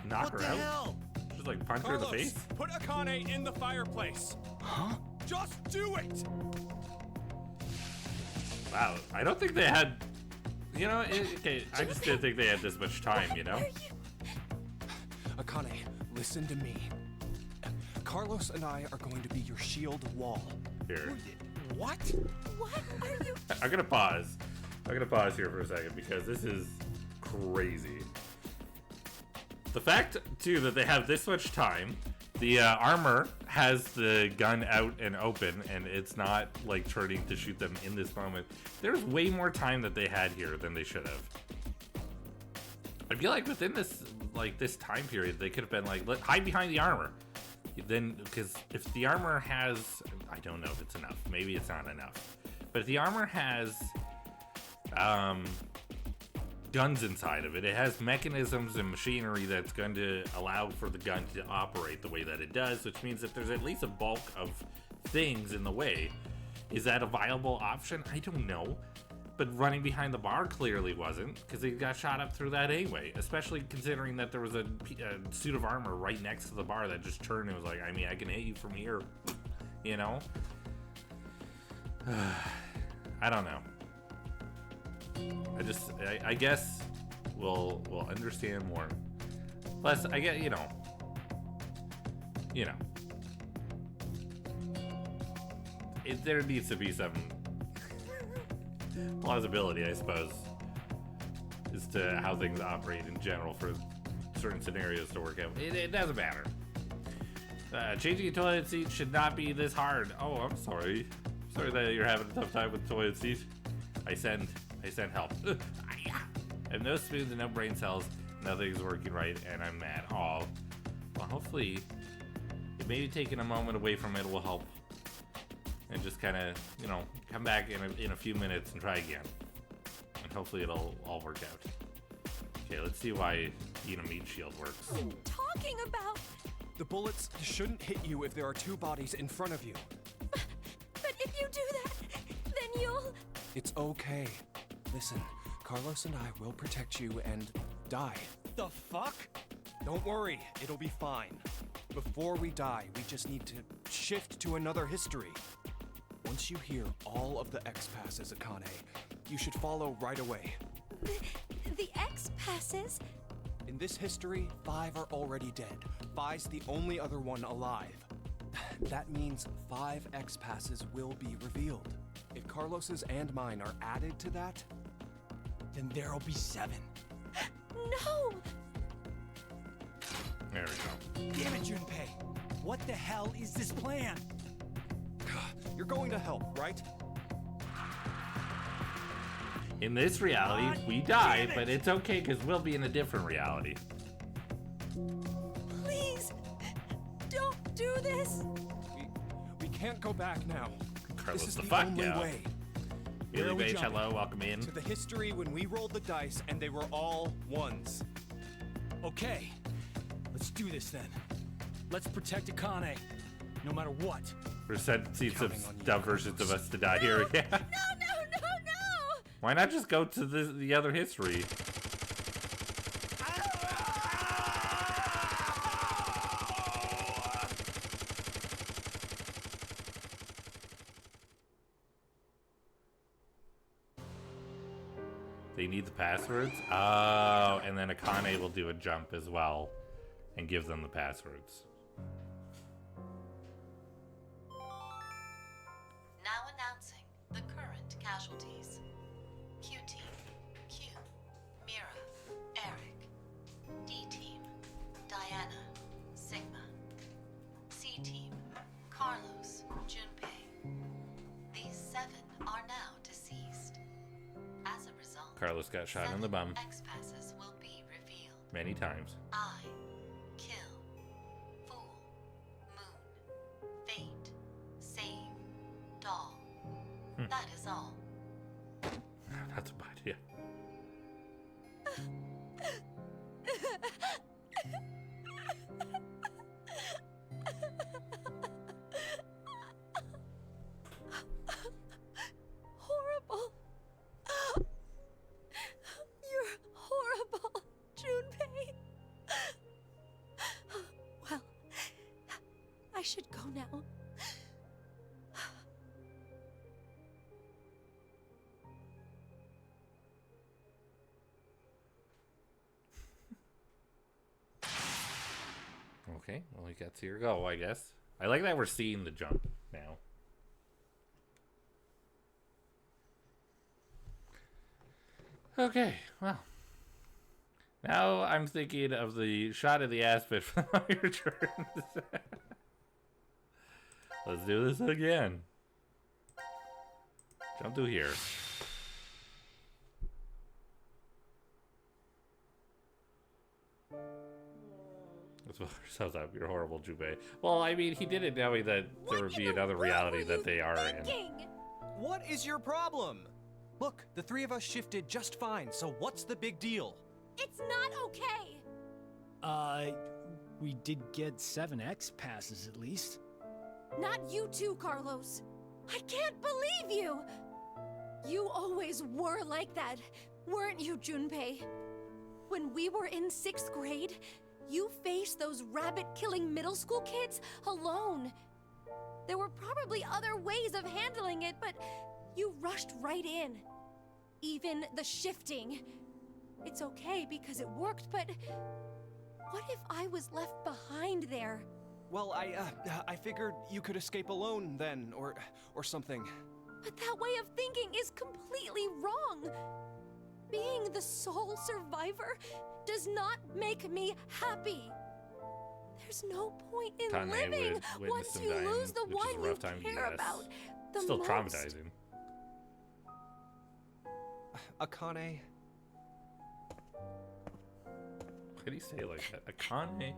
knock
What
her
the
out?
hell?
Just like punch her in the
Carlos,
face?
put Akane in the fireplace.
Huh?
Just do it!
Wow, I don't think they had... You know, okay, I just didn't think they had this much time, you know?
Akane, listen to me. Carlos and I are going to be your shield wall.
Here.
What?
What are you...
I'm gonna pause. I'm gonna pause here for a second because this is crazy. The fact, too, that they have this much time, the armor has the gun out and open, and it's not, like, turning to shoot them in this moment. There's way more time that they had here than they should have. I feel like within this, like, this time period, they could have been like, hide behind the armor. Then, because if the armor has, I don't know if it's enough. Maybe it's not enough. But if the armor has, guns inside of it, it has mechanisms and machinery that's going to allow for the gun to operate the way that it does, which means that there's at least a bulk of things in the way. Is that a viable option? I don't know. But running behind the bar clearly wasn't, because he got shot up through that anyway, especially considering that there was a suit of armor right next to the bar that just turned and was like, I mean, I can hit you from here, you know? I don't know. I guess we'll understand more. Plus, I get, you know, there needs to be some plausibility, I suppose, as to how things operate in general for certain scenarios to work out. It doesn't matter. Changing a toilet seat should not be this hard. Oh, I'm sorry. Sorry that you're having a tough time with the toilet seat. I send help. I have no spoons and no brain cells. Nothing's working right, and I'm mad. Oh, well, hopefully, maybe taking a moment away from it will help. And just kind of, come back in a few minutes and try again. And hopefully it'll all work out. Okay, let's see why eat a meat shield works.
What are you talking about?
The bullets shouldn't hit you if there are two bodies in front of you.
But if you do that, then you'll...
It's okay. Listen, Carlos and I will protect you and die.
The fuck?
Don't worry, it'll be fine. Before we die, we just need to shift to another history. Once you hear all of the X-passes, Akane, you should follow right away.
The X-passes?
In this history, 5 are already dead. Phi's the only other one alive. That means 5 X-passes will be revealed. If Carlos's and mine are added to that, then there'll be 7.
No!
There we go.
Damn it, Junpei. What the hell is this plan?
You're going to help, right?
In this reality, we die, but it's okay because we'll be in a different reality.
Please! Don't do this!
We can't go back now.
Carlos,
This is
the
the
fuck
only
yeah.
way.
Billy
Where are we
Beige,
jumping?
hello, welcome in.
To the history when we rolled the dice and they were all ones.
Okay, let's do this then. Let's protect Akane, no matter what.
We're sent see some
Counting on you,
dumb versions of us to die here again.
No, no, no, no!
Why not just go to the other history? They need the passwords? Oh, and then Akane will do a jump as well and give them the passwords.
Now announcing the current casualties. Q Team, Q, Mira, Eric. D Team, Diana, Sigma. C Team, Carlos, Junpei. These 7 are now deceased. As a result,
Carlos got shot in the bum
7 X-passes will be revealed.
many times.
I, Kill, Fool, Moon, Fate, Save, Doll. That is all.
That's a bad idea.
Horrible. You're horrible, Junpei. Well, I should go now.
Okay, well, we got to see her go, I guess. I like that we're seeing the jump now. Okay, well. Now I'm thinking of the shot of the aspect from your returns. Let's do this again. Jump through here. That's what sounds like you're horrible, Junpei. Well, I mean, he did it knowing that there would be another reality that they are in.
What is your problem? Look, the 3 of us shifted just fine, so what's the big deal?
It's not okay.
We did get 7 X-passes at least.
Not you too, Carlos. I can't believe you. You always were like that, weren't you, Junpei? When we were in 6th grade, you faced those rabbit-killing middle school kids alone. There were probably other ways of handling it, but you rushed right in. Even the shifting. It's okay because it worked, but what if I was left behind there?
Well, I figured you could escape alone then, or something.
But that way of thinking is completely wrong. Being the sole survivor does not make me happy. There's no point in
Tane
living
would witness
once
him
you
dying,
lose the
which is
one
a
you
rough time,
care
yes.
about the
Still
most.
traumatizing.
Akane,
Why do you say it like that? Akane?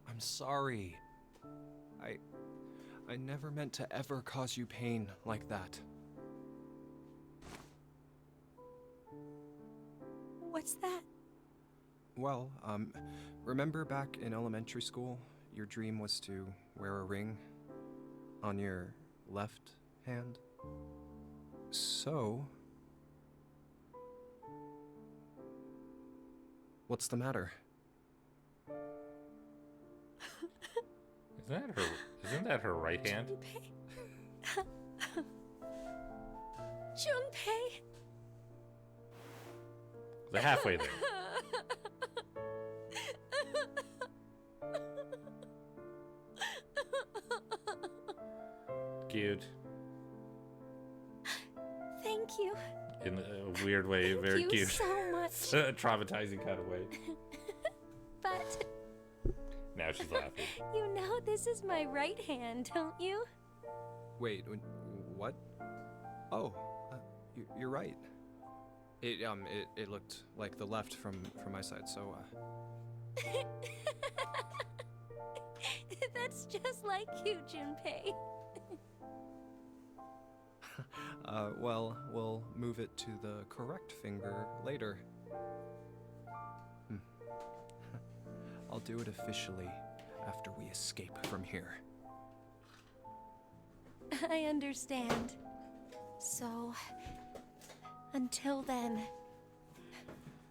I'm sorry. I never meant to ever cause you pain like that.
What's that?
Well, remember back in elementary school, your dream was to wear a ring on your left hand? So... what's the matter?
Isn't that her right hand?
Junpei!
They're halfway there. Cute.
Thank you.
In a weird way, very
Thank you
cute.
so much.
A traumatizing kind of way.
But
Now she's laughing.
you know this is my right hand, don't you?
Wait, what? Oh, you're right. It looked like the left from my side, so,
That's just like you, Junpei.
well, we'll move it to the correct finger later. I'll do it officially after we escape from here.
I understand. So, until then,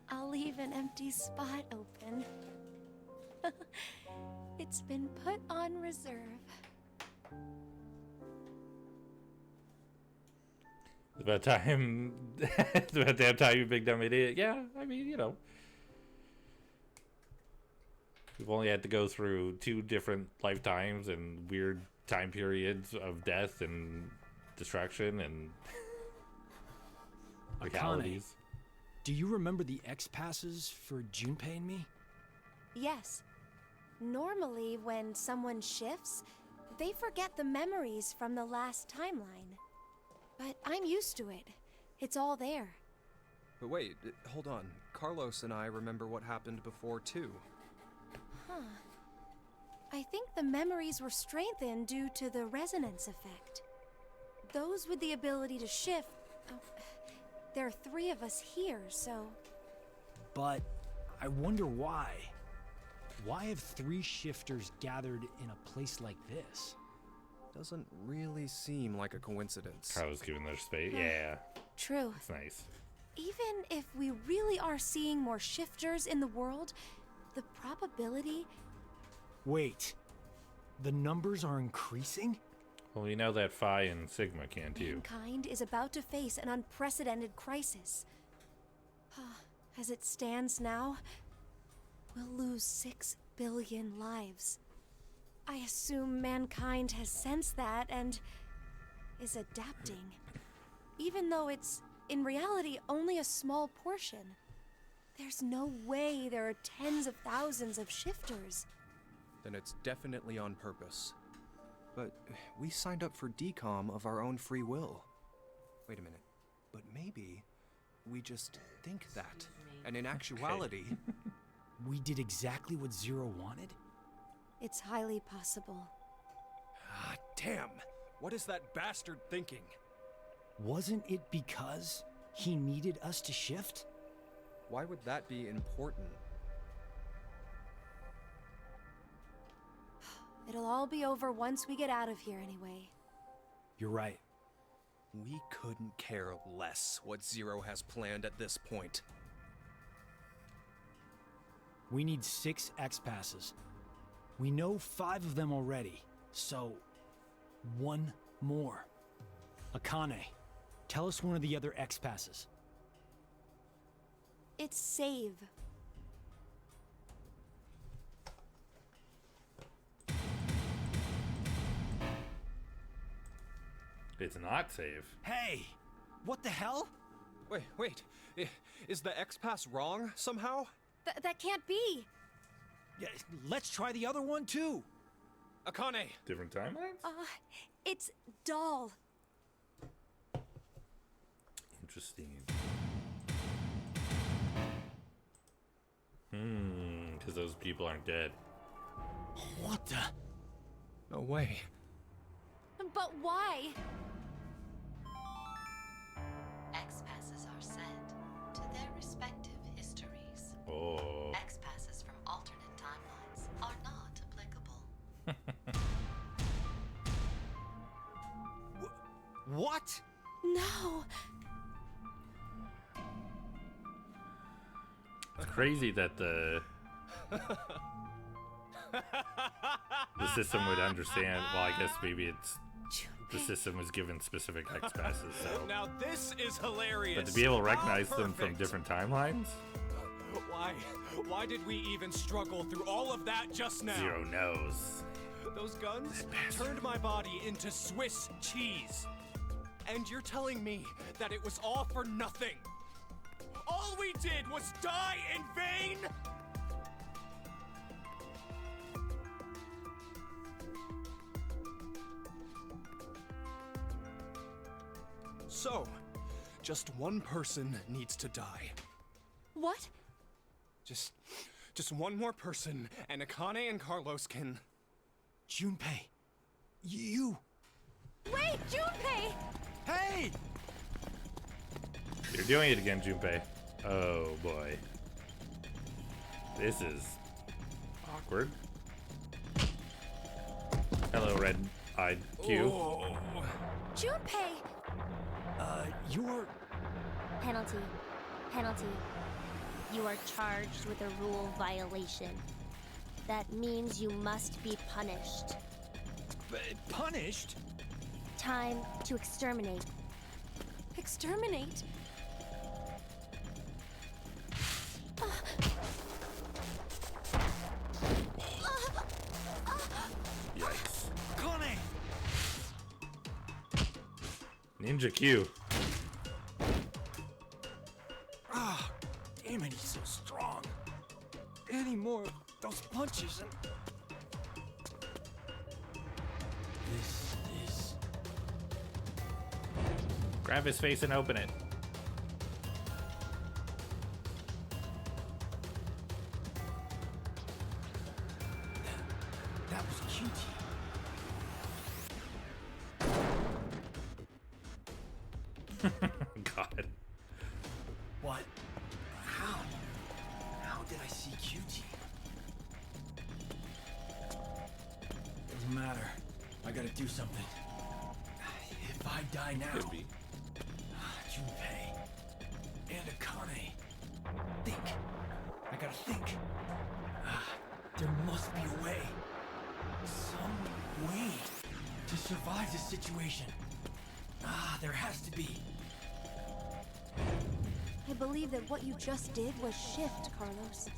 I'll leave an empty spot open. It's been put on reserve.
It's about time. It's about damn time, you big dumb idiot. Yeah, I mean, you know. We've only had to go through 2 different lifetimes and weird time periods of death and destruction and legalities.
Do you remember the X passes for Junpei and me?
Yes. Normally, when someone shifts, they forget the memories from the last timeline. But I'm used to it. It's all there.
But wait, hold on. Carlos and I remember what happened before, too.
Huh. I think the memories were strengthened due to the resonance effect. Those with the ability to shift... Oh, there are 3 of us here, so...
But I wonder why. Why have 3 shifters gathered in a place like this?
Doesn't really seem like a coincidence.
Carlos giving their space. Yeah.
True.
It's nice.
Even if we really are seeing more shifters in the world, the probability...
Wait. The numbers are increasing?
Well, we know that Phi and Sigma can too.
Mankind is about to face an unprecedented crisis. As it stands now, we'll lose 6 billion lives. I assume mankind has sensed that and is adapting. Even though it's, in reality, only a small portion. There's no way there are tens of thousands of shifters.
Then it's definitely on purpose. But we signed up for decom of our own free will. Wait a minute. But maybe we just think that. And in actuality...
We did exactly what Zero wanted?
It's highly possible.
Ah, damn! What is that bastard thinking?
Wasn't it because he needed us to shift?
Why would that be important?
It'll all be over once we get out of here anyway.
You're right.
We couldn't care less what Zero has planned at this point.
We need 6 X-passes. We know 5 of them already, so 1 more. Akane, tell us one of the other X-passes.
It's save.
It's not save.
Hey! What the hell?
Wait. Is the X-Pass wrong somehow?
That can't be!
Yeah, let's try the other one too!
Akane!
Different timelines?
It's doll.
Interesting. Because those people aren't dead.
What the?
No way.
But why?
X passes are sent to their respective histories.
What?
No.
It's crazy that the system would understand. Well, I guess maybe it's the system was given specific X passes, so.
Now this is hilarious.
But to be able to recognize
How
them from
perfect.
different timelines?
Why did we even struggle through all of that just now?
Zero knows.
Those guns turned my body into Swiss cheese. And you're telling me that it was all for nothing? All we did was die in vain? So, just one person needs to die.
What?
Just one more person, and Akane and Carlos can...
Junpei, you.
Wait, Junpei!
Hey!
You're doing it again, Junpei. Oh boy. This is awkward. Hello, red-eyed Q.
Oh.
Junpei!
You're...
Penalty. Penalty. You are charged with a rule violation. That means you must be punished.
Punished?
Time to exterminate.
Exterminate?
Yikes.
Kane!
Ninja Q.
Ah, damn it, he's so strong. Any more of those punches and... This...
Grab his face and open it.
That was cute.
God.
What? How? How did I see QT? Doesn't matter. I gotta do something. If I die now...
Could be.
Junpei and Akane. Think. I gotta think. There must be a way. Some way to survive this situation. There has to be.
I believe that what you just did was shift, Carlos.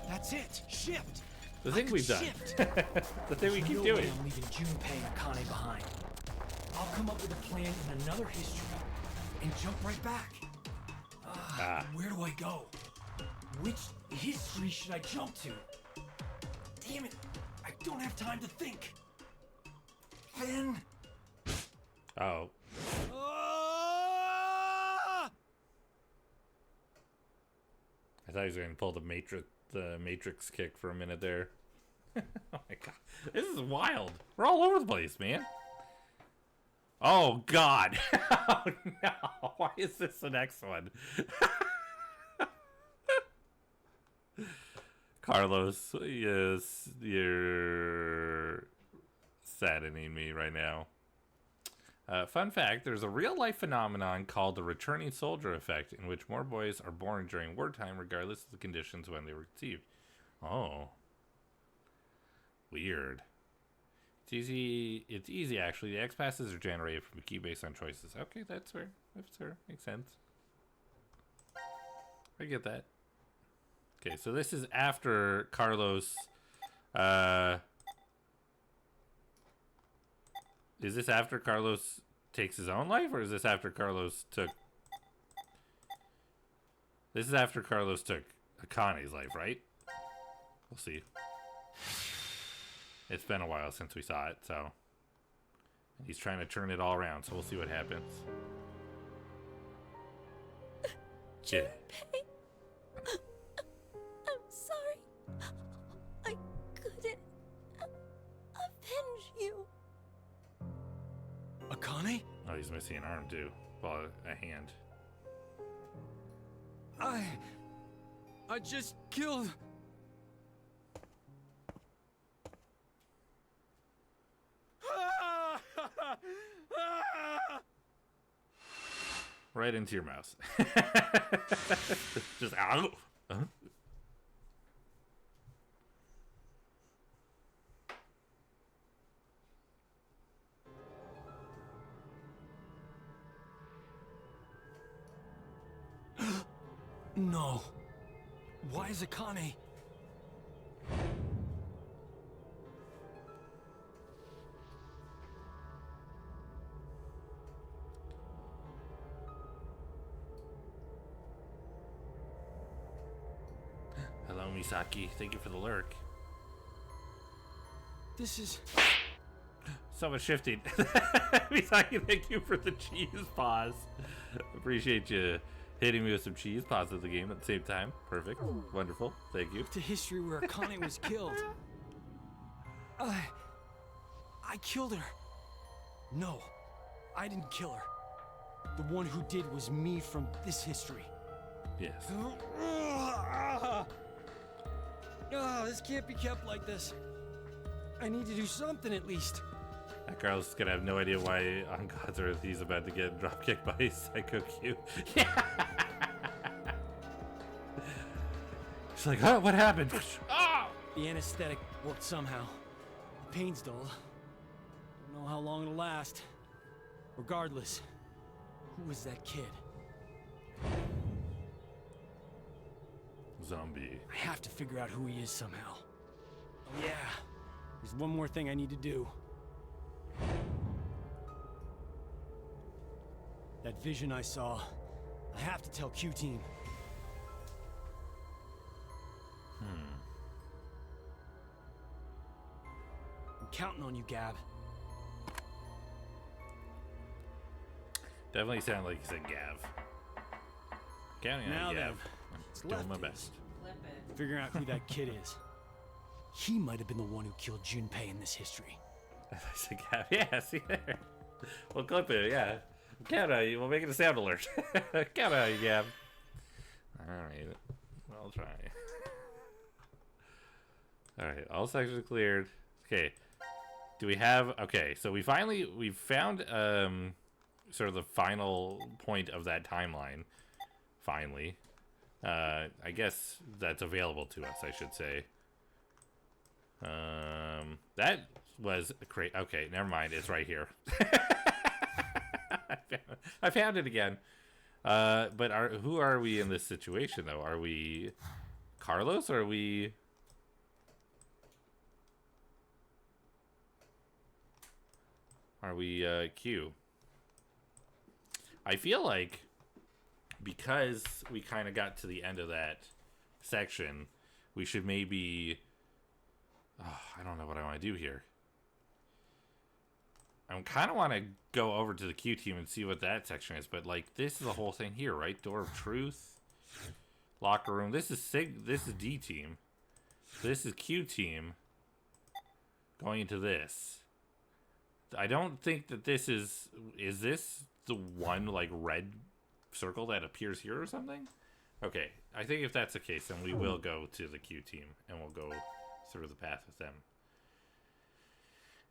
That's it! Shift!
The thing we've done.
Shift.
The thing we
There's
keep
no
doing.
way I'm leaving Junpei and Akane behind. I'll come up with a plan in another history and jump right back. Where do I go? Which history should I jump to? Damn it! I don't have time to think. Then...
Oh. I thought he was going to pull the Matrix kick for a minute there. Oh my god. This is wild. We're all over the place, man. Oh god. Oh no. Why is this the next one? Carlos, yes, you're saddening me right now. Fun fact, there's a real-life phenomenon called the returning soldier effect, in which more boys are born during wartime regardless of the conditions when they were conceived. Oh. Weird. It's easy actually. The X-passes are generated from a key based on choices. Okay, that's fair. That's fair. Makes sense. I get that. Okay, so this is after Carlos... Is this after Carlos takes his own life, or is this after Carlos took... This is after Carlos took Akane's life, right? We'll see. It's been a while since we saw it, so... And he's trying to turn it all around, so we'll see what happens. Yeah.
I'm sorry. I couldn't avenge you.
Akane?
Oh, he's missing an arm too. Well, a hand.
I just killed...
Right into your mouse. Just ow. Huh?
No. Why is Akane?
Hello, Misaki. Thank you for the lurk.
This is...
Someone shifting. Misaki, thank you for the cheese pause. Appreciate you hitting me with some cheese pause of the game at the same time. Perfect. Wonderful. Thank you.
The history where Akane was killed. I killed her. No, I didn't kill her. The one who did was me from this history.
Yes.
This can't be kept like this. I need to do something at least.
That girl's gonna have no idea why on God's Earth he's about to get dropkicked by Psycho Q. Yeah. She's like, oh, what happened? Oh!
The anesthetic worked somehow. The pain's dull. Don't know how long it'll last. Regardless, who was that kid?
Zombie.
I have to figure out who he is somehow. Oh yeah, there's one more thing I need to do. That vision I saw, I have to tell Q-Team. I'm counting on you, Gab.
Definitely sounded like he said Gav. Counting
Now
on you,
then,
Gav.
what's
I'm doing
left
my
is
best.
figuring out who that kid is. He might have been the one who killed Junpei in this history.
I said Gav. Yeah, see there. We'll clip it, yeah. Count on you. We'll make it a sound alert. Count on you, Gav. Alright. I'll try. Alright, all sections cleared. Okay. Do we have... Okay, so we found sort of the final point of that timeline. Finally. I guess that's available to us, I should say. That was great. Okay, never mind. It's right here. I found it again. But who are we in this situation, though? Are we Carlos, or are we... Are we Q? I feel like because we kind of got to the end of that section, we should maybe... Oh, I don't know what I want to do here. I kind of want to go over to the Q team and see what that section is, but like this is the whole thing here, right? Door of Truth, locker room. This is D team. This is Q team. Going into this. I don't think that this is this the one like red circle that appears here or something? Okay, I think if that's the case, then we will go to the Q team and we'll go through the path with them.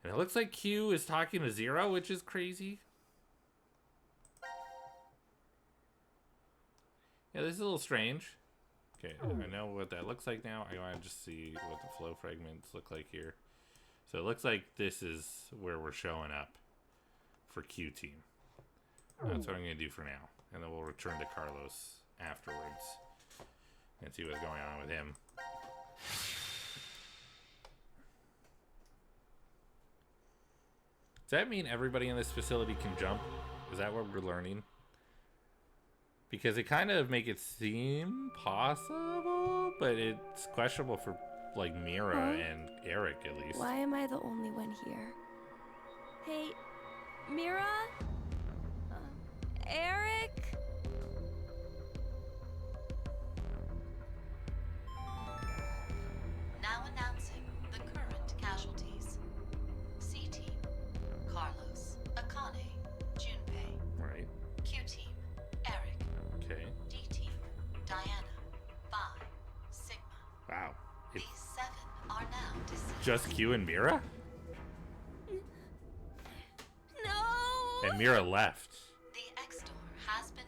And it looks like Q is talking to Zero, which is crazy. Yeah, this is a little strange. Okay, I know what that looks like now. I want to just see what the flow fragments look like here. So it looks like this is where we're showing up for Q team. That's what I'm going to do for now. And then we'll return to Carlos afterwards and see what's going on with him. Does that mean everybody in this facility can jump? Is that what we're learning? Because it kind of make it seem possible, but it's questionable for like Mira and Eric at least.
Why am I the only one here? Hey, Mira? Eric?
Now announcing the current casualties. C-Team, Carlos, Akane, Junpei.
Right.
Q-Team, Eric.
Okay.
D-Team, Diana, Phi, Sigma.
Wow.
These 7 are now deceased.
Just Q and Mira?
No!
And Mira left.
The X-Door has been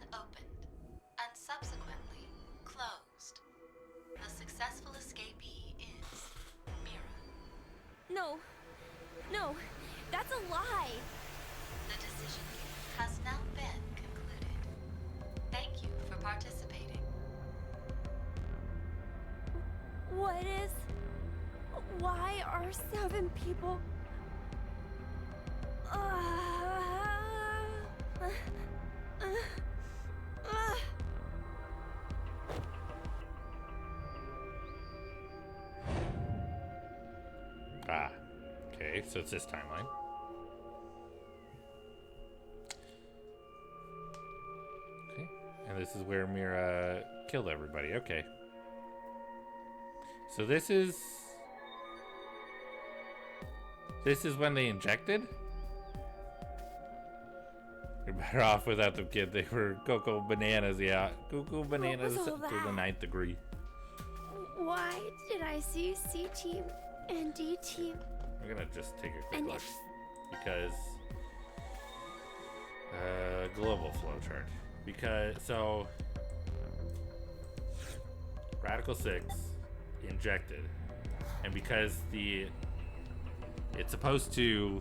No, that's a lie.
The decision has now been concluded. Thank you for participating.
What is... Why are 7 people...
Ah, okay, so it's this timeline. Okay, and this is where Mira killed everybody. Okay. So this is when they injected? You're better off without them, kid. They were cocoa bananas, yeah. Cocoa bananas
all
to
that?
the 9th degree.
Why did I see C-Team and D-Team?
I'm gonna just take a quick
And
look. Because global flowchart. Because so Radical 6 injected. And because it's supposed to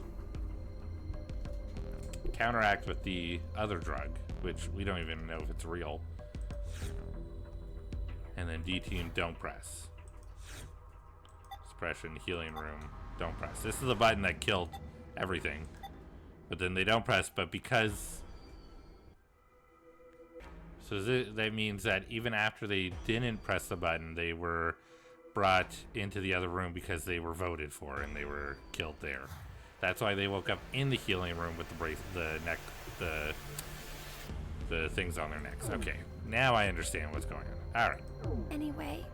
counteract with the other drug, which we don't even know if it's real. And then D-Team don't press. Suppression, healing room, don't press. This is the button that killed everything. But then they don't press, but because... So that means that even after they didn't press the button, they were brought into the other room because they were voted for and they were killed there. That's why they woke up in the healing room with the things on their necks. Okay, now I understand what's going on. All right.
Anyway,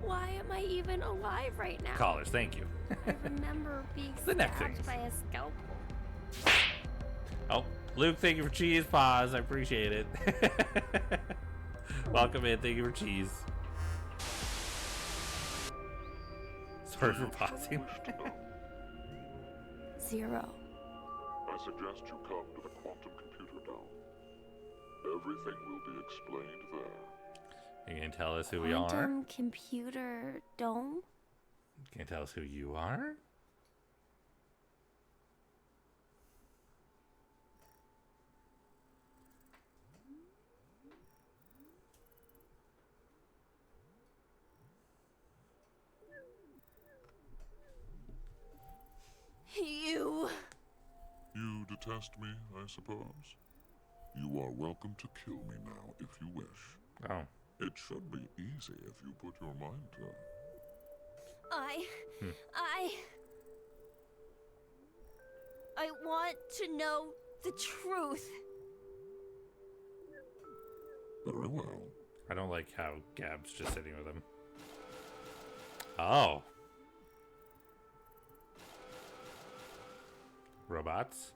why am I even alive right now?
Callers, thank you.
I remember being
The neck
stabbed
things.
by a scalpel.
Oh, Luke, thank you for cheese. Pause. I appreciate it. Welcome in. Thank you for cheese. Sorry for pausing.
0.
I suggest you come to the quantum computer now. Everything will be explained there.
You can tell us who we are?
Quantum computer dome?
Can you tell us who you are?
You.
You detest me, I suppose? You are welcome to kill me now if you wish.
Oh.
It should be easy if you put your mind to it.
I want to know the truth.
Very well.
I don't like how Gab's just sitting with him. Oh. Robots?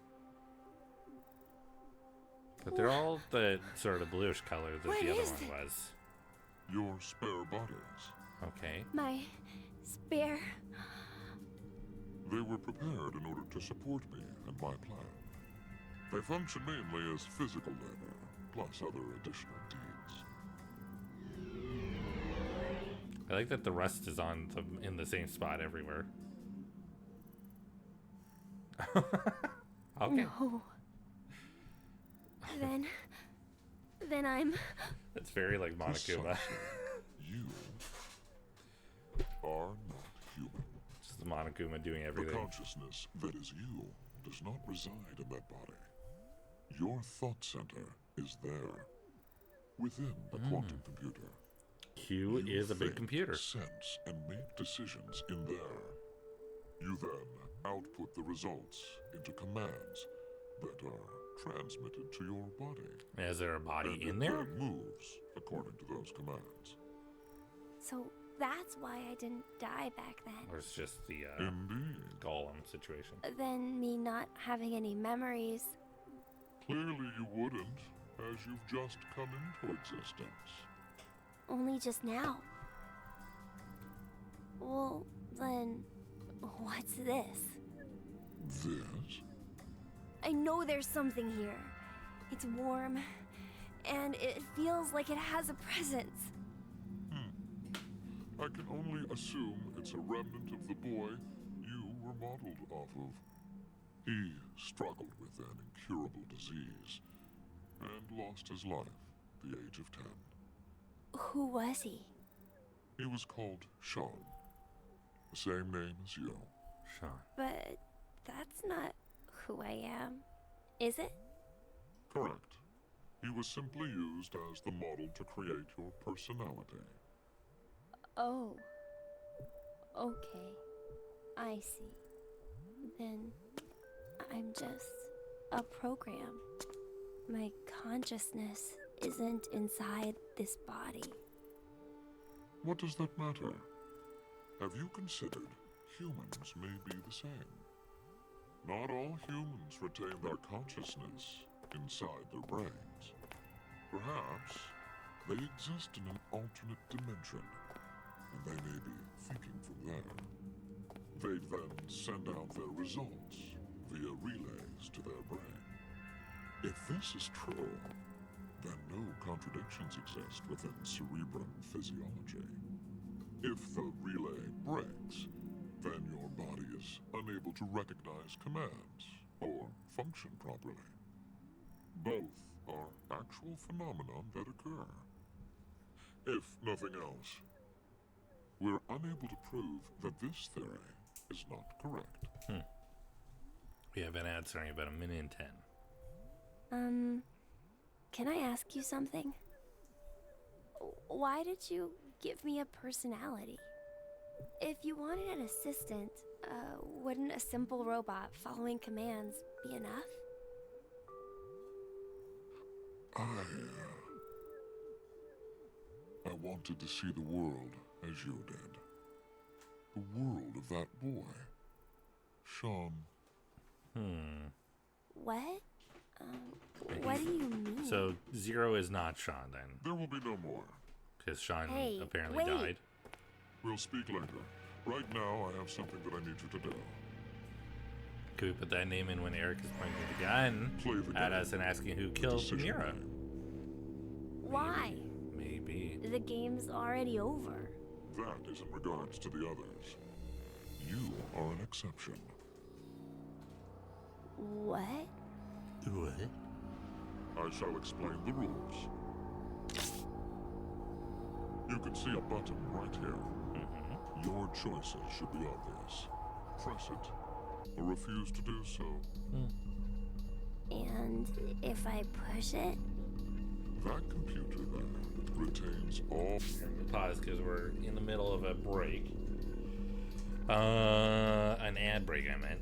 But they're all the sort of bluish color that
What
the other
is
one
it?
was.
Your spare bodies.
Okay.
My spare.
They were prepared in order to support me and my plan. They function mainly as physical labor, plus other additional deeds.
I like that the rust is on them in the same spot everywhere. Okay.
No. Then I'm...
That's very like Monokuma.
You are not human.
Just Monokuma doing
The
everything.
consciousness that is you does not reside in that body. Your thought center is there, within the quantum computer.
Q
You
is a big
think,
computer.
sense, and make decisions in there. You then output the results into commands that are transmitted to your body.
Is there a body
And
in
it
there?
then moves according to those commands.
So that's why I didn't die back then.
Or it's just the
Indeed.
golem situation?
Then me not having any memories.
Clearly you wouldn't, as you've just come into existence.
Only just now. Well, then, what's this?
This?
I know there's something here. It's warm, and it feels like it has a presence.
I can only assume it's a remnant of the boy you were modeled off of. He struggled with an incurable disease and lost his life at the age of 10.
Who was he?
He was called Sean. The same name as you.
Sean.
But that's not who I am, is it?
Correct. He was simply used as the model to create your personality.
Oh. Okay. I see. Then I'm just a program. My consciousness isn't inside this body.
What does that matter? Have you considered humans may be the same? Not all humans retain their consciousness inside their brains. Perhaps they exist in an alternate dimension, and they may be thinking from there. They'd then send out their results via relays to their brain. If this is true, then no contradictions exist within cerebrum physiology. If the relay breaks, then your body is unable to recognize commands or function properly. Both are actual phenomenon that occur. If nothing else, we're unable to prove that this theory is not correct.
We have an ad starting about 1:10 minutes.
Can I ask you something? Why did you give me a personality? If you wanted an assistant, wouldn't a simple robot following commands be enough?
I wanted to see the world as you did. The world of that boy, Sean.
What? What do you mean?
So Zero is not Sean then,
There will be no more.
because Sean
Hey,
apparently
wait.
died.
We'll speak later. Right now, I have something that I need you to do.
Could we put that name in when Eric is pointing the gun
Play the
at
game.
us and asking who killed
Decision
Mira?
game.
Why?
Maybe.
The game's already over.
That is in regards to the others. You are an exception.
What?
What?
I shall explain the rules. You can see a button right here. Your choices should be obvious. Press it, or refuse to do so.
And if I push it?
That computer there retains all...
Pause because we're in the middle of a break. An ad break, I meant.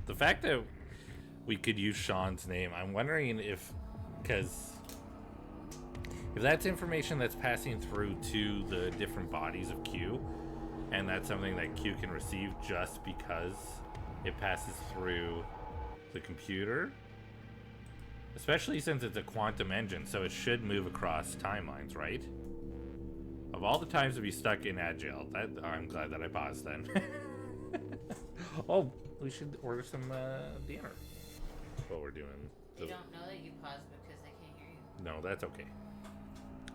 The fact that we could use Sean's name, I'm wondering if, because if that's information that's passing through to the different bodies of Q, and that's something that Q can receive just because it passes through the computer, especially since it's a quantum engine, so it should move across timelines, right? Of all the times to be stuck in Agile, I'm glad that I paused then. Oh, we should order some dinner. What we're doing.
They don't know that you paused because they can't hear you.
No, that's okay.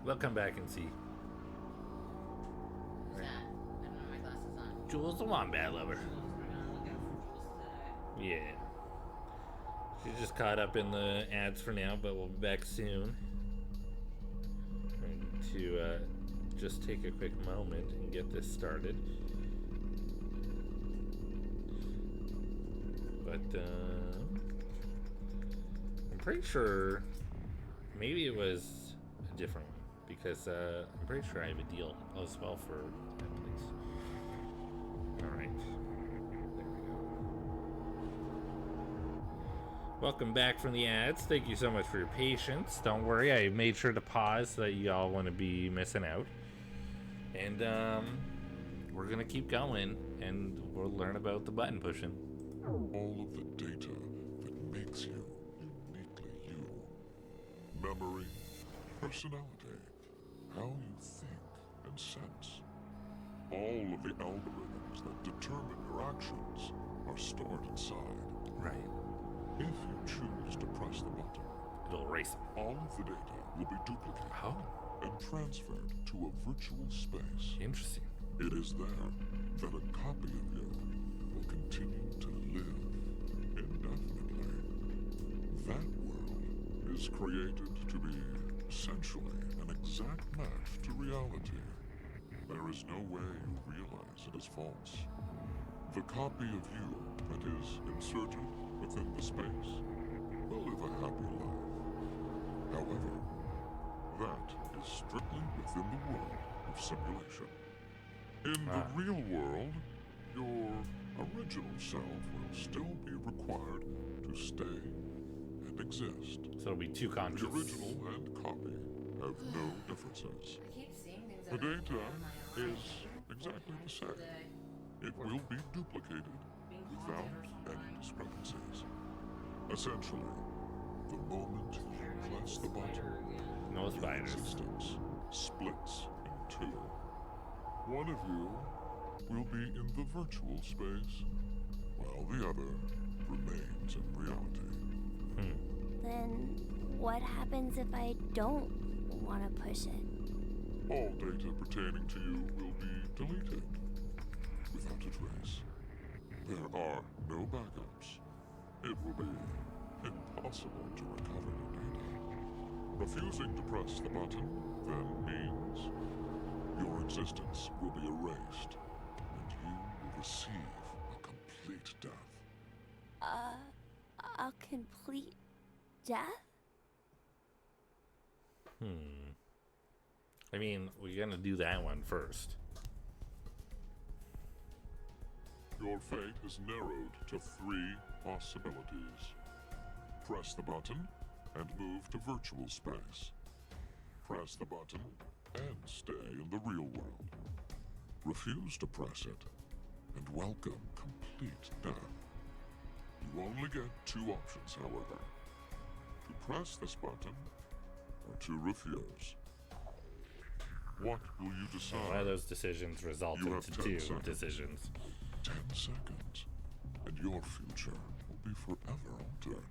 They'll come back and see.
Who's that? I don't have my glasses on.
Jules the Wombat Lover.
Jules, we're gonna look out for Jules today.
Yeah. She's just caught up in the ads for now, but we'll be back soon. Going to just take a quick moment and get this started. But I'm pretty sure maybe it was a different one because I'm pretty sure I have a deal as well for that place. Alright. There we go. Welcome back from the ads. Thank you so much for your patience. Don't worry, I made sure to pause so that y'all wouldn't be missing out. And we're gonna keep going and we'll learn about the button pushing.
All of the data that makes you uniquely you. Memory, personality, how you think and sense. All of the algorithms that determine your actions are stored inside.
Right.
If you choose to press the button,
it'll erase them.
All of the data will be duplicated
Oh.
and transferred to a virtual space.
Interesting.
It is there that a copy of you will continue to live That world is created to be essentially an exact match to reality. There is no way you realize it is false. The copy of you that is inserted within the space will live a happy life. However, that is strictly within the world of simulation. In the real world, your original self will still be required to stay and exist.
So it'll be two conscious.
The original and copy have no differences.
I keep seeing things
The data is exactly the same. It will be duplicated without any discrepancies. Essentially, the moment you press the button,
no spiders.
Existence splits in two. One of you will be in the virtual space, while the other remains in reality.
Then what happens if I don't want to push it?
All data pertaining to you will be deleted without a trace. There are no backups. It will be impossible to recover your data. Refusing to press the button then means your existence will be erased, and you will receive a complete death.
A complete death?
I mean, we're gonna do that one first.
Your fate is narrowed to 3 possibilities. Press the button and move to virtual space. Press the button and stay in the real world. Refuse to press it and welcome complete death. You only get 2 options, however. To press this button or to refuse. What will you decide?
One of those decisions result
You
into
have 10
two
seconds.
decisions.
10 seconds, and your future will be forever altered.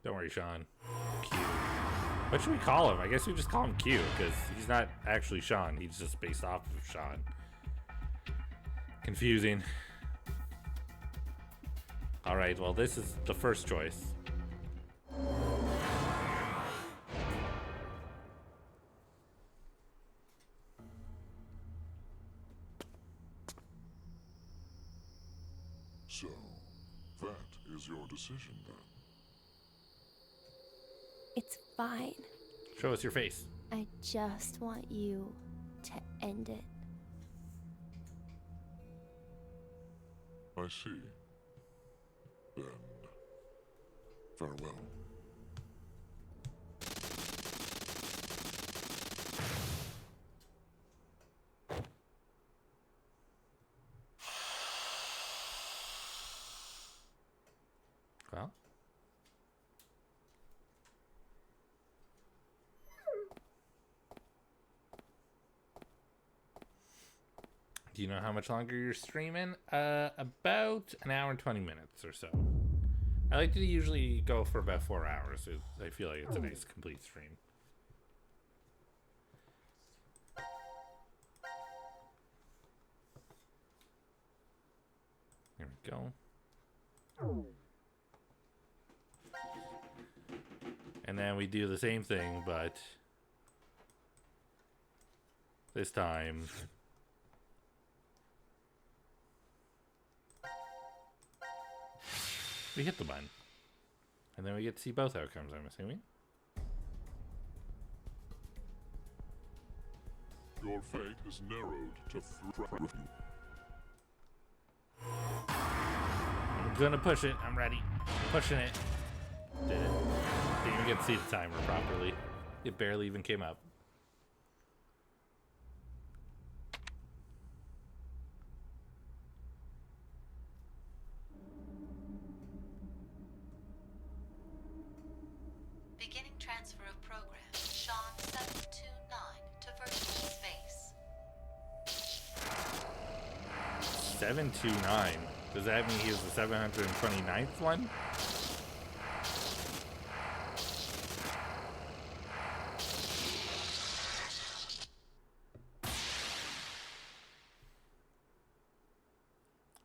Don't worry, Sean. Q. What should we call him? I guess we just call him Q, because he's not actually Sean. He's just based off of Sean. Confusing. Alright, well, this is the first choice.
So, that is your decision then.
It's fine.
Show us your face.
I just want you to end it.
I see. Then, farewell.
Well. Do you know how much longer you're streaming? About an hour and 20 minutes or so. I like to usually go for about 4 hours. I feel like it's a nice complete stream. Here we go. And then we do the same thing, but this time we hit the button. And then we get to see both outcomes, I'm assuming.
Your fate is narrowed to 3.
I'm gonna push it. I'm ready. Pushing it. Did it. Didn't even get to see the timer properly. It barely even came up.
Beginning transfer of program. Sean 729 to virtual space.
729. Does that mean he was the 729th one?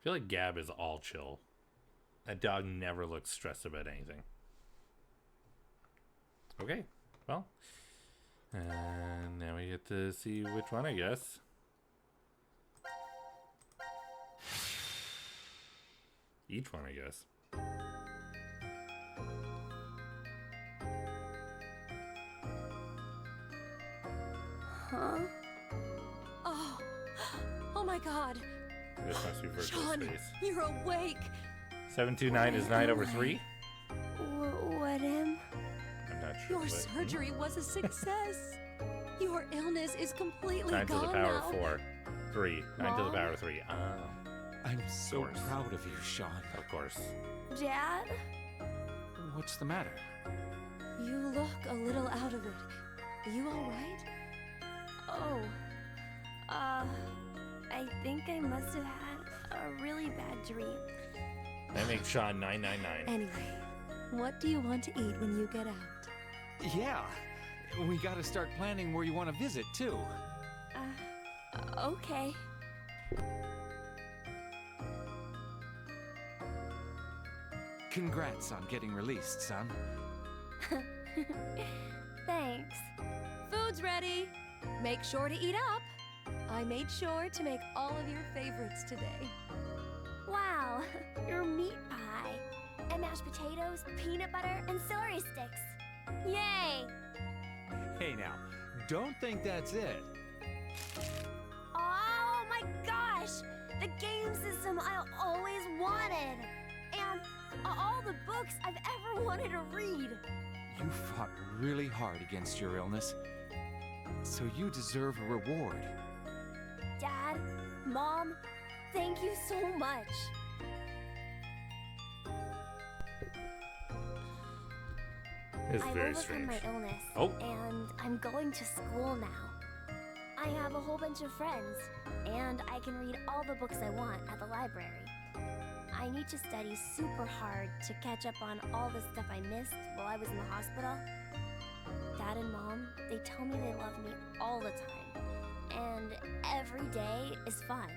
feel like Gab is all chill. That dog never looks stressed about anything. Okay, well. And now we get to see which one, I guess. Each one, I guess.
Huh?
Oh my god.
This must be virtual
Sean,
space.
you're awake.
729 is 9 over 3.
What am?
I'm not sure.
Your surgery was a success. Your illness is completely
9 to
gone
the power
now.
4. 3. 9 to the power 3.
I'm so proud of you, Sean.
Of course.
Dad?
What's the matter?
You look a little out of it. Are you alright?
Oh. I think I must have had a really bad dream.
That makes Sean 999.
Anyway, what do you want to eat when you get out?
Yeah. We gotta start planning where you want to visit, too.
Okay.
Congrats on getting released, son.
Thanks.
Food's ready. Make sure to eat up. I made sure to make all of your favorites today.
Wow, your meat pie. And mashed potatoes, peanut butter, and celery sticks. Yay!
Hey now, don't think that's it.
Oh my gosh! The game system I always wanted! And all the books I've ever wanted to read!
You fought really hard against your illness, so you deserve a reward.
Dad, Mom, thank you so much.
It's
I've
very
overcome
strange.
my illness,
Oh.
and I'm going to school now. I have a whole bunch of friends, and I can read all the books I want at the library. I need to study super hard to catch up on all the stuff I missed while I was in the hospital. Dad and Mom, they tell me they love me all the time, and every day is fun.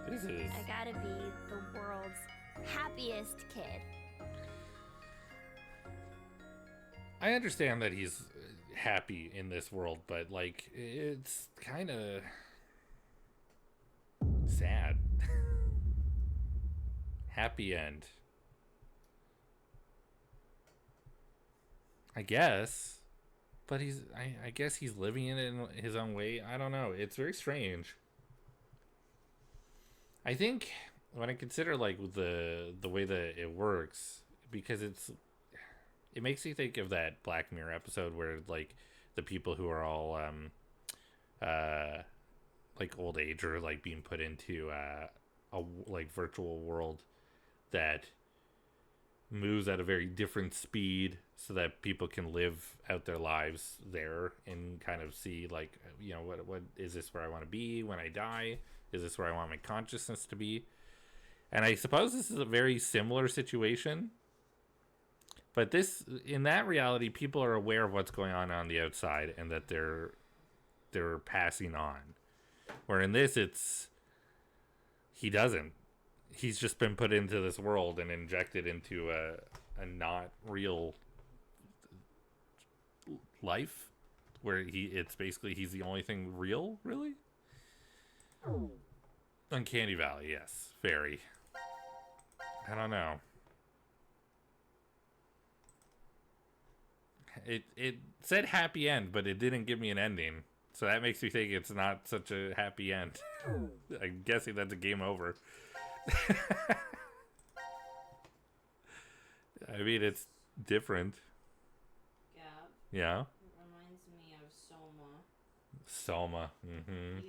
This is...
I gotta be the world's happiest kid.
I understand that he's happy in this world, but, like, it's kind of sad. Happy end. I guess. But I guess he's living in it in his own way. I don't know. It's very strange. I think when I consider, like, the way that it works, because it makes me think of that Black Mirror episode where, like, the people who are all like old age or like being put into a like virtual world that moves at a very different speed so that people can live out their lives there and kind of see, like, you know, what is this where I want to be when I die? Is this where I want my consciousness to be? And I suppose this is a very similar situation. But this, in that reality, people are aware of what's going on the outside and that they're passing on. Where in this, he doesn't. He's just been put into this world and injected into a not real life, where it's basically he's the only thing real, really. Uncanny Valley, yes, very. I don't know. It said happy end, but it didn't give me an ending. So that makes me think it's not such a happy end. I'm guessing that's a game over. I mean, it's different.
Yeah.
Yeah.
It reminds me of Soma.
Soma. Mm-hmm.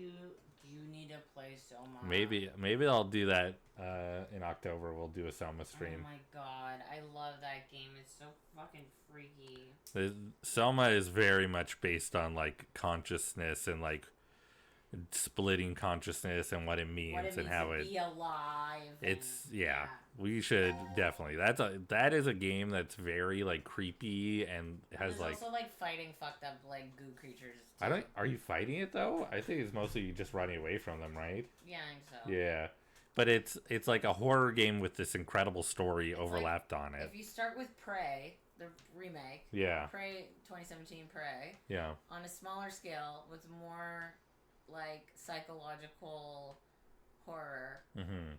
You need to play Soma.
Maybe I'll do that in October. We'll do a Soma stream.
Oh my god, I love that game. It's so fucking freaky.
Soma is very much based on, like, consciousness and, like, splitting consciousness and what it means and how
to be alive.
It's yeah. We should definitely. That is a game that's very, like, creepy and has, like,
also, like, fighting fucked up, like, goo creatures too.
Are you fighting it though? I think it's mostly just running away from them, right?
Yeah, I think so.
Yeah. but it's like a horror game with this incredible story overlapped on it.
If you start with Prey, the remake,
Yeah.
Prey 2017 Prey,
Yeah.
on a smaller scale with more like psychological horror.
Mm-hmm.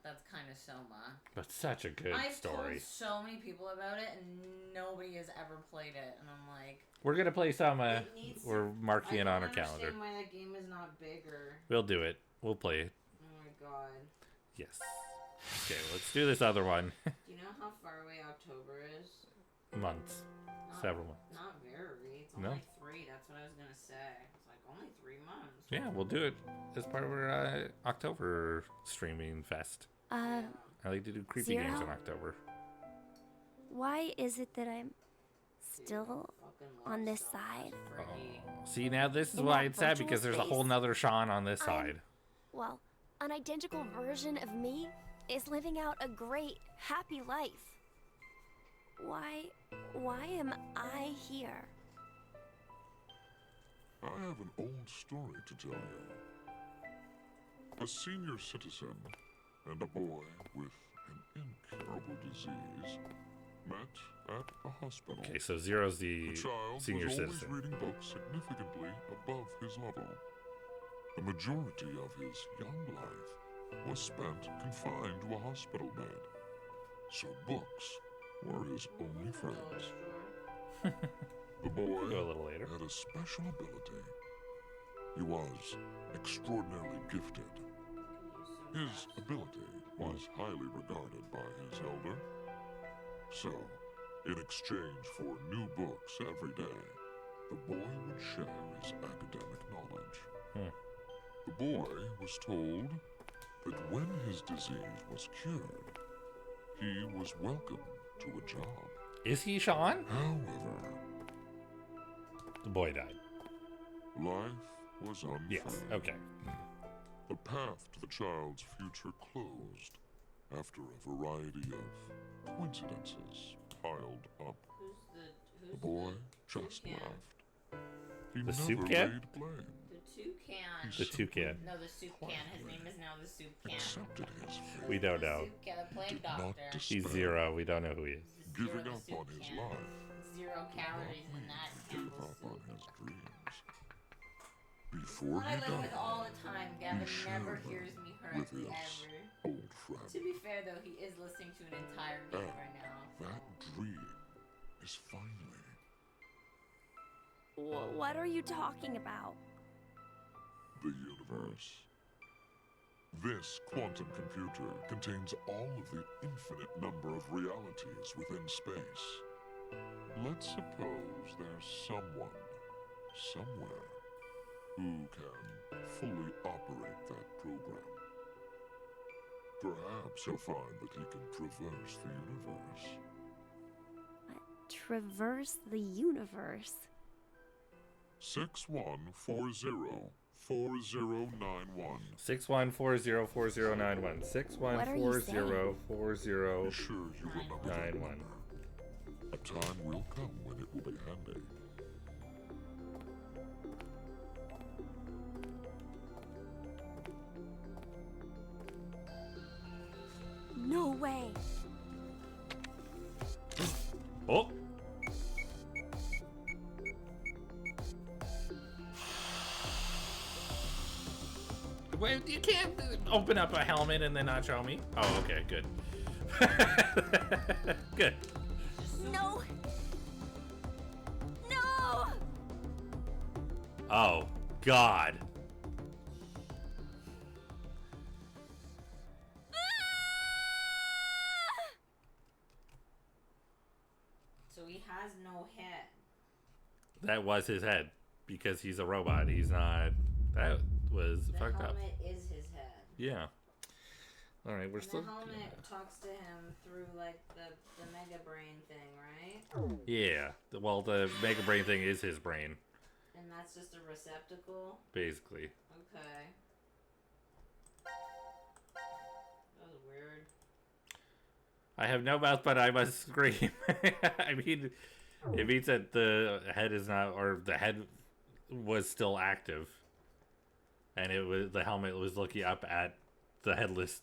That's kind of Soma.
But such a good story.
I've told so many people about it, and nobody has ever played it. And I'm like,
We're gonna play some. We're marking it on our calendar.
I don't understand why that game is not bigger.
We'll do it. We'll play it.
Oh my god.
Yes. Okay, let's do this other one.
Do you know how far away October is?
Months. Several months.
Not very. It's
No.
only 3. That's what I was gonna say. It's like only 3 months.
Yeah, we'll do it as part of our October streaming fest. I like to do creepy games in October.
Why is it that I'm still on this side?
Oh. See, now this is why it's sad, because there's a whole nother Sean on this side.
Well, an identical version of me is living out a great, happy life. Why am I here?
I have an old story to tell you. A senior citizen and a boy with an incurable disease met at a hospital.
Okay, so Zero's the
child
senior
was
citizen.
always reading books significantly above his level. The majority of his young life was spent confined to a hospital bed, so books were his only friends. The boy
Go a little later.
had a special ability. He was extraordinarily gifted. His ability was highly regarded by his elder. So, in exchange for new books every day, the boy would share his academic knowledge. The boy was told that when his disease was cured, he was welcome to a job.
Is he Sean?
However,
the boy died.
Life was unfair.
Yes, okay.
The path to the child's future closed after a variety of coincidences piled up. The boy just laughed. He
The
never
soup can?
laid blame.
The toucan.
The toucan.
No, the soup can. His name is now the soup can.
Accepted his fate.
We don't know.
Soup can, the plague
Did not
doctor.
He's Zero. We don't know who he is.
Giving up on his life.
0 calories in that
Gave
Campbell's
up on
soup.
his dreams. Before
I
he
live with
died,
all the time. Gavin
he
never
shared
hears me
with
correctly
his
ever.
old friend.
To be fair, though, he is listening to an entire game
And
right now.
that dream is finally
What are you talking about?
the universe. This quantum computer contains all of the infinite number of realities within space. Let's suppose there's someone, somewhere, who can fully operate that program. Perhaps he'll find that he can traverse the universe.
Traverse the universe?
6140-4091.
61404091. 61404091.
Sure you remember that number. A time will come when it will be handy.
No way.
Oh! Wait, you can't open up a helmet and then not show me. Oh, okay, good. Good.
No. No.
Oh, God.
So he has no head.
That was his head because he's a robot. He's not. That was
The
fucked up.
helmet is his head.
Yeah. All right, we're
And
still.
the helmet talks to him through like the mega brain thing, right?
Yeah. Well, the Mega Brain thing is his brain,
And that's just a receptacle.
basically.
Okay. That was weird.
I have no mouth, but I must scream. I mean, it means that the head is not, or the head was still active, and it was the helmet was looking up at the headless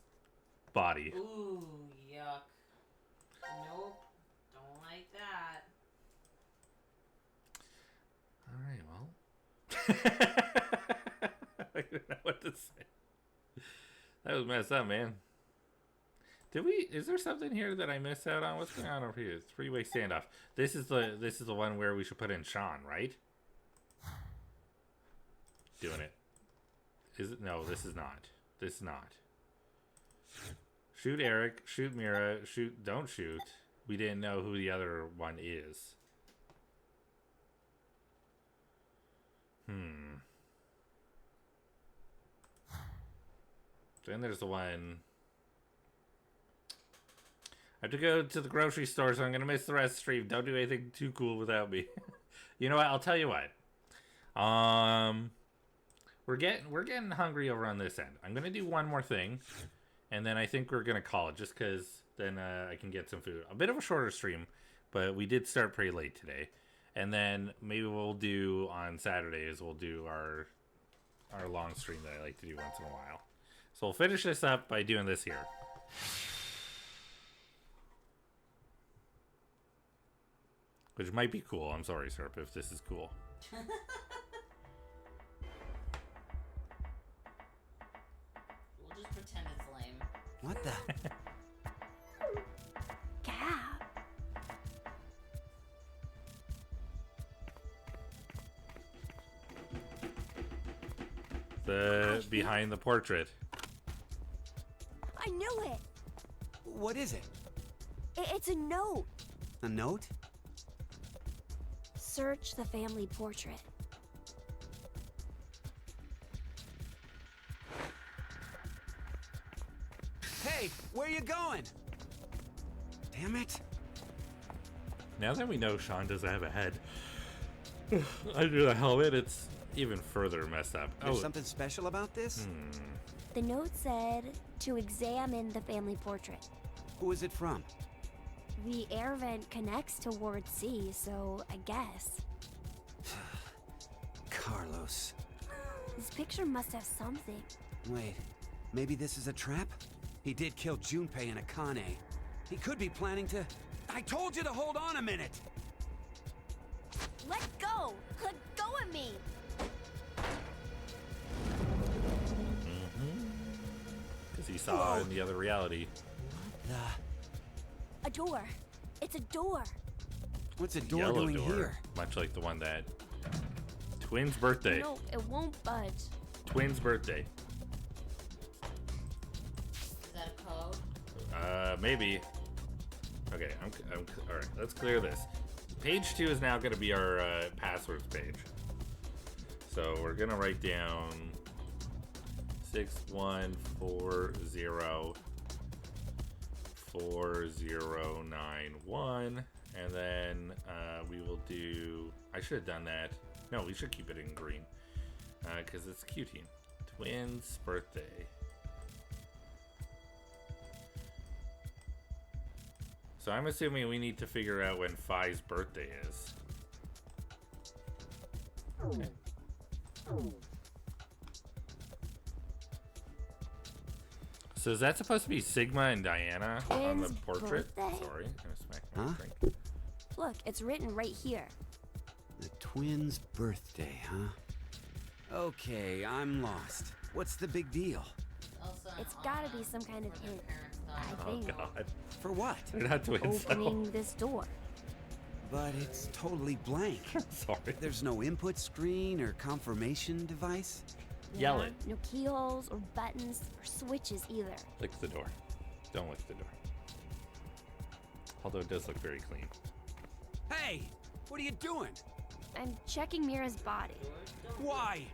body.
Ooh, yuck. Nope. Don't like that.
All right, well. I don't know what to say. That was messed up, man. Is there something here that I missed out on? What's going on over here? Three-way standoff. This is the one where we should put in Sean, right? Doing it. Is it? No, this is not. This is not. Shoot Eric. Shoot Mira. Shoot. Don't shoot. We didn't know who the other one is. Then there's the one. I have to go to the grocery store, so I'm gonna miss the rest of the stream. Don't do anything too cool without me. You know what? I'll tell you what. We're getting hungry over on this end. I'm gonna do one more thing, and then I think we're gonna call it, just because then I can get some food. A bit of a shorter stream, but we did start pretty late today. And then maybe we'll do on Saturdays. We'll do our long stream that I like to do once in a while. So we'll finish this up by doing this here. Which might be cool. I'm sorry, Serp, if this is cool.
We'll just pretend it's lame.
What the?
Cap.
Behind the portrait.
I knew it.
What is it?
It's a note.
A note?
Search the family portrait.
Hey, where you going? Damn it.
Now that we know Sean doesn't have a head under the helmet, it's even further messed up.
There's something special about this?
The note said to examine the family portrait.
Who is it from?
The air vent connects to Ward C, so I guess.
Carlos.
This picture must have something.
Wait, maybe this is a trap? He did kill Junpei and Akane. He could be planning to... I told you to hold on a minute!
Let go! Let go of me!
Because he saw in the other reality.
A door. It's a door.
What's a door
Yellow
doing
door,
here?
much like the one that... Twins' birthday.
No, it won't budge.
Twins' birthday.
Is that a code?
Maybe. Okay, I'm all right. Let's clear this. Page 2 is now going to be our passwords page. So we're gonna write down 61404091, and then we will do. I should have done that. No, we should keep it in green because it's Q-Team. Twins' birthday. So I'm assuming we need to figure out when Phi's birthday is. Okay. So is that supposed to be Sigma and Diana on the
Twins'
portrait?
birthday?
Sorry, I'm gonna smack my
Huh?
drink.
Look, it's written right here.
The twins' birthday, huh? Okay, I'm lost. What's the big deal?
Also,
It's gotta be some kind of hint. I
Oh
think.
God.
For what?
They're not twins.
Opening this door.
But it's totally blank.
Sorry.
There's no input screen or confirmation device.
Yell
Yeah,
it.
No keyholes or buttons or switches either.
Lick the door. Don't lick the door. Although it does look very clean.
Hey, what are you doing?
I'm checking Mira's body.
Why?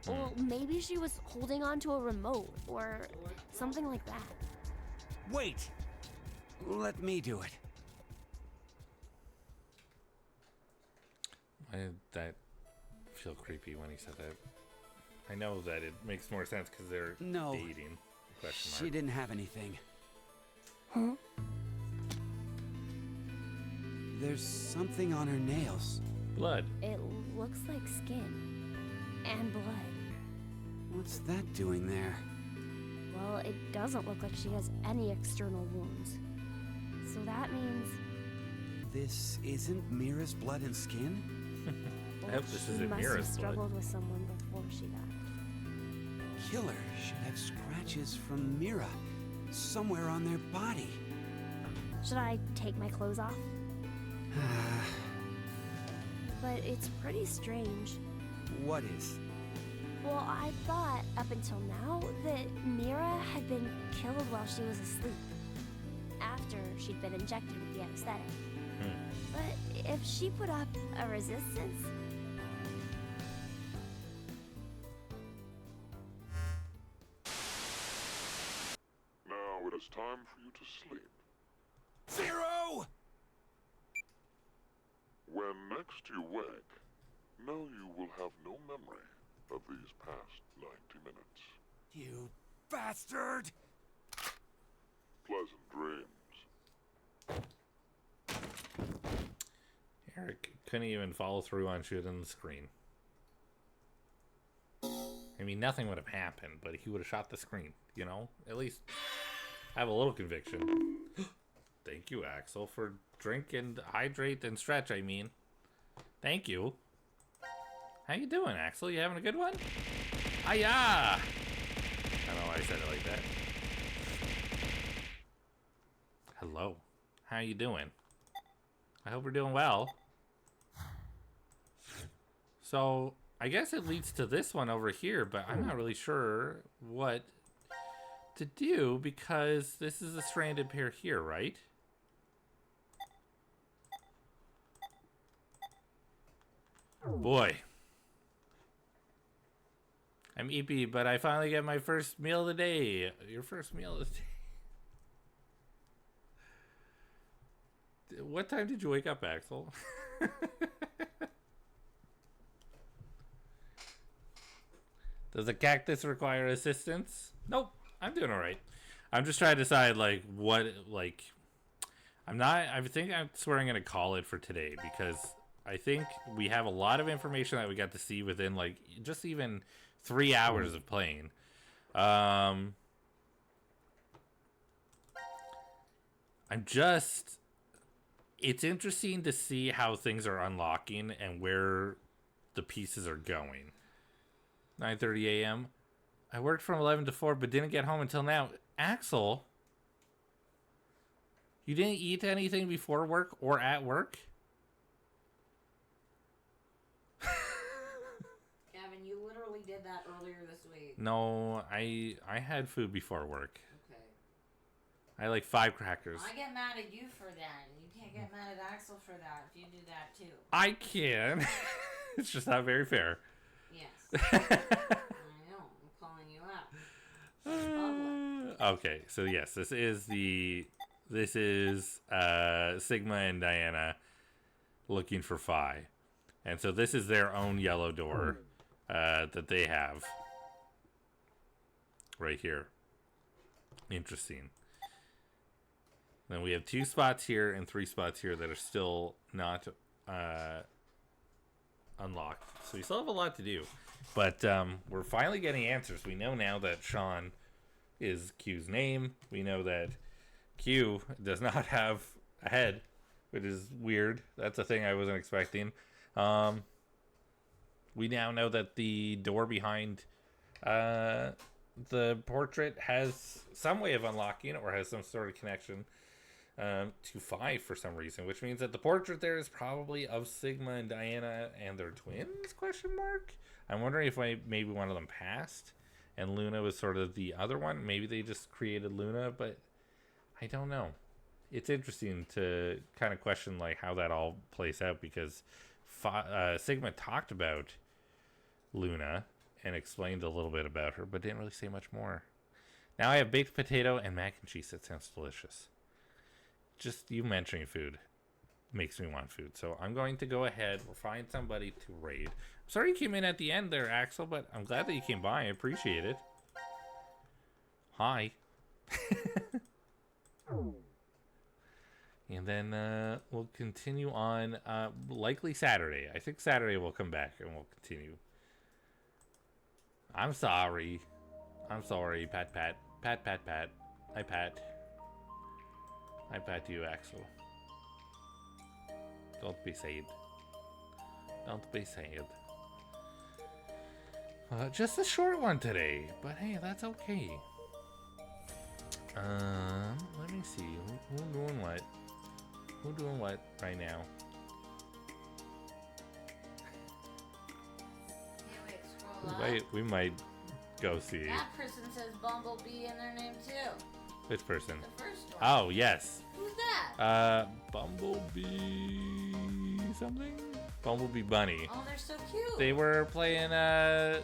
Well, maybe she was holding on to a remote or something like that.
Wait. Let me do it.
Why did that feel creepy when he said that? I know that it makes more sense because they're
No.
dating. Question mark.
She didn't have anything.
Huh?
There's something on her nails.
Blood.
It looks like skin and blood.
What's that doing there?
Well, it doesn't look like she has any external wounds. So that means...
This isn't Mira's blood and skin?
I hope this
she
isn't
must have
Mira's blood.
struggled with someone before she died.
Killer should have scratches from Mira somewhere on their body.
Should I take my clothes off? But it's pretty strange.
What is?
Well, I thought, up until now, that Mira had been killed while she was asleep. After she'd been injected with the anesthetic. But if she put up a resistance...
Now it is time for you to sleep.
Zero!
When next you wake, know you will have no memory of these past 90 minutes.
You bastard!
Pleasant dreams.
Eric couldn't even follow through on shooting the screen. I mean, nothing would have happened, but he would have shot the screen, you know? At least have a little conviction. Thank you, Axel, for drink and hydrate and stretch, I mean. Thank you. How you doing, Axel? You having a good one? Hiya! I don't know why I said it like that. Hello. How you doing? I hope we're doing well. So, I guess it leads to this one over here, but I'm not really sure what to do because this is a stranded pair here, right? Boy. I'm EP, but I finally get my first meal of the day. Your first meal of the day. What time did you wake up, Axel? Does the cactus require assistance? Nope. I'm doing all right. I'm just trying to decide, like, what, like... I think I'm swearing going to call it for today because I think we have a lot of information that we got to see within, like, just even 3 hours of playing. It's interesting to see how things are unlocking and where the pieces are going. 9:30 a.m. I worked from 11 to 4 but didn't get home until now. Axel, you didn't eat anything before work or at work?
Gavin, you literally did that earlier this week.
No, I had food before work.
Okay.
I had like 5 crackers.
I get mad at you for that. You can't get mad at Axel for that if you do that too.
I can. It's just not very fair.
Yes. I know. I'm calling you out.
Okay, so yes, this is Sigma and Diana looking for Phi. And so this is their own yellow door that they have right here. Interesting. Then we have 2 spots here and 3 spots here that are still not unlocked. So we still have a lot to do. But we're finally getting answers. We know now that Sean is Q's name. We know that Q does not have a head, which is weird. That's a thing I wasn't expecting. We now know that the door behind the portrait has some way of unlocking or has some sort of connection to 5 for some reason, which means that the portrait there is probably of Sigma and Diana and their twins, question mark? I'm wondering if maybe one of them passed and Luna was sort of the other one. Maybe they just created Luna, but I don't know. It's interesting to kind of question like how that all plays out because Sigma talked about Luna and explained a little bit about her, but didn't really say much more. Now I have baked potato and mac and cheese. That sounds delicious. Just you mentioning food makes me want food. So I'm going to go ahead. We'll find somebody to raid. Sorry you came in at the end there, Axel, but I'm glad that you came by. I appreciate it. Hi. And then we'll continue on likely Saturday. I think Saturday we'll come back and we'll continue. I'm sorry. I'm sorry, Pat. Pat, pat, pat. I pat. I pat you, Axel. Don't be sad. Don't be sad. Just a short one today, but hey, that's okay. Let me see. Who doing what? Who doing what right now? We might go see.
That person says Bumblebee in their name too.
Which person?
The first one.
Oh, yes.
Who's that?
Bumblebee something? Bumblebee Bunny.
Oh, they're so cute.
They were playing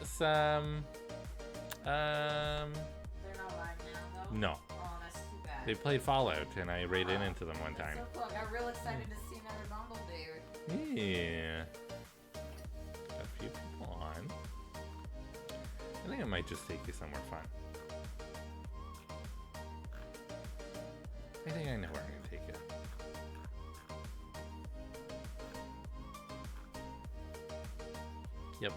some
They're not live now though?
no.
Oh, that's too bad.
They played Fallout and I raided into them one time.
So cool. I got real excited to see another Bumblebee.
Yeah. Got a few people on. I think I might just take you somewhere fun. I think I know where I'm gonna take you. Yep.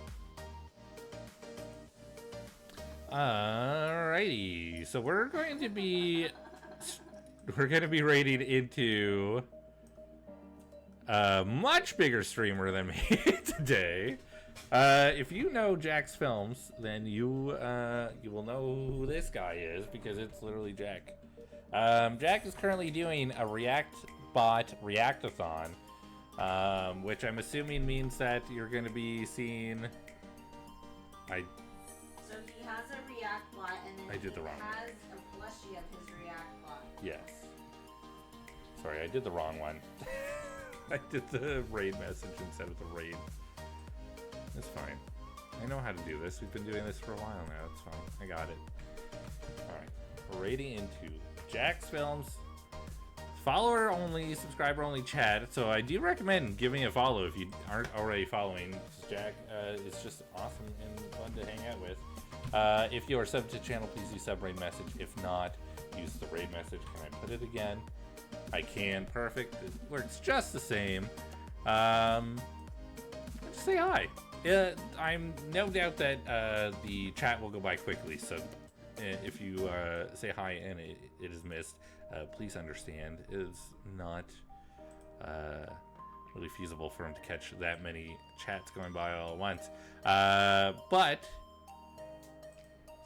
Alrighty. So we're going to be raiding into a much bigger streamer than me today. If you know Jack's Films, then you will know who this guy is because it's literally Jack. Jack is currently doing a Reactathon, which I'm assuming means that you're going to be seeing.
So he has a React bot, and then
I did the wrong one.
has a plushie of his React bot.
Yes. Sorry, I did the wrong one. I did the raid message instead of the raid. It's fine. I know how to do this. We've been doing this for a while now. It's fine. I got it. Alright. We're raiding into Jack's Films. Follower only, subscriber only chat. So I do recommend giving a follow if you aren't already following. Jack is just awesome and fun to hang out with. If you are subbed to the channel, please use sub raid message. If not, use the raid message. Can I put it again? I can. Perfect. It works just the same. Just say hi. I'm no doubt that the chat will go by quickly, so if you say hi and it is missed, please understand. It is not really feasible for him to catch that many chats going by all at once. But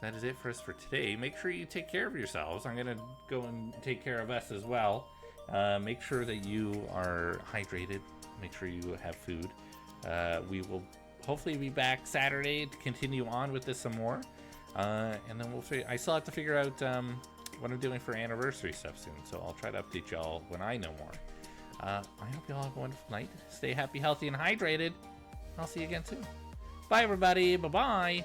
that is it for us for today. Make sure you take care of yourselves. I'm going to go and take care of us as well. Make sure that you are hydrated. Make sure you have food. We will hopefully be back Saturday to continue on with this some more. And then I still have to figure out what I'm doing for anniversary stuff soon. So I'll try to update y'all when I know more. I hope y'all have a wonderful night. Stay happy, healthy, and hydrated. I'll see you again soon. Bye, everybody. Bye-bye.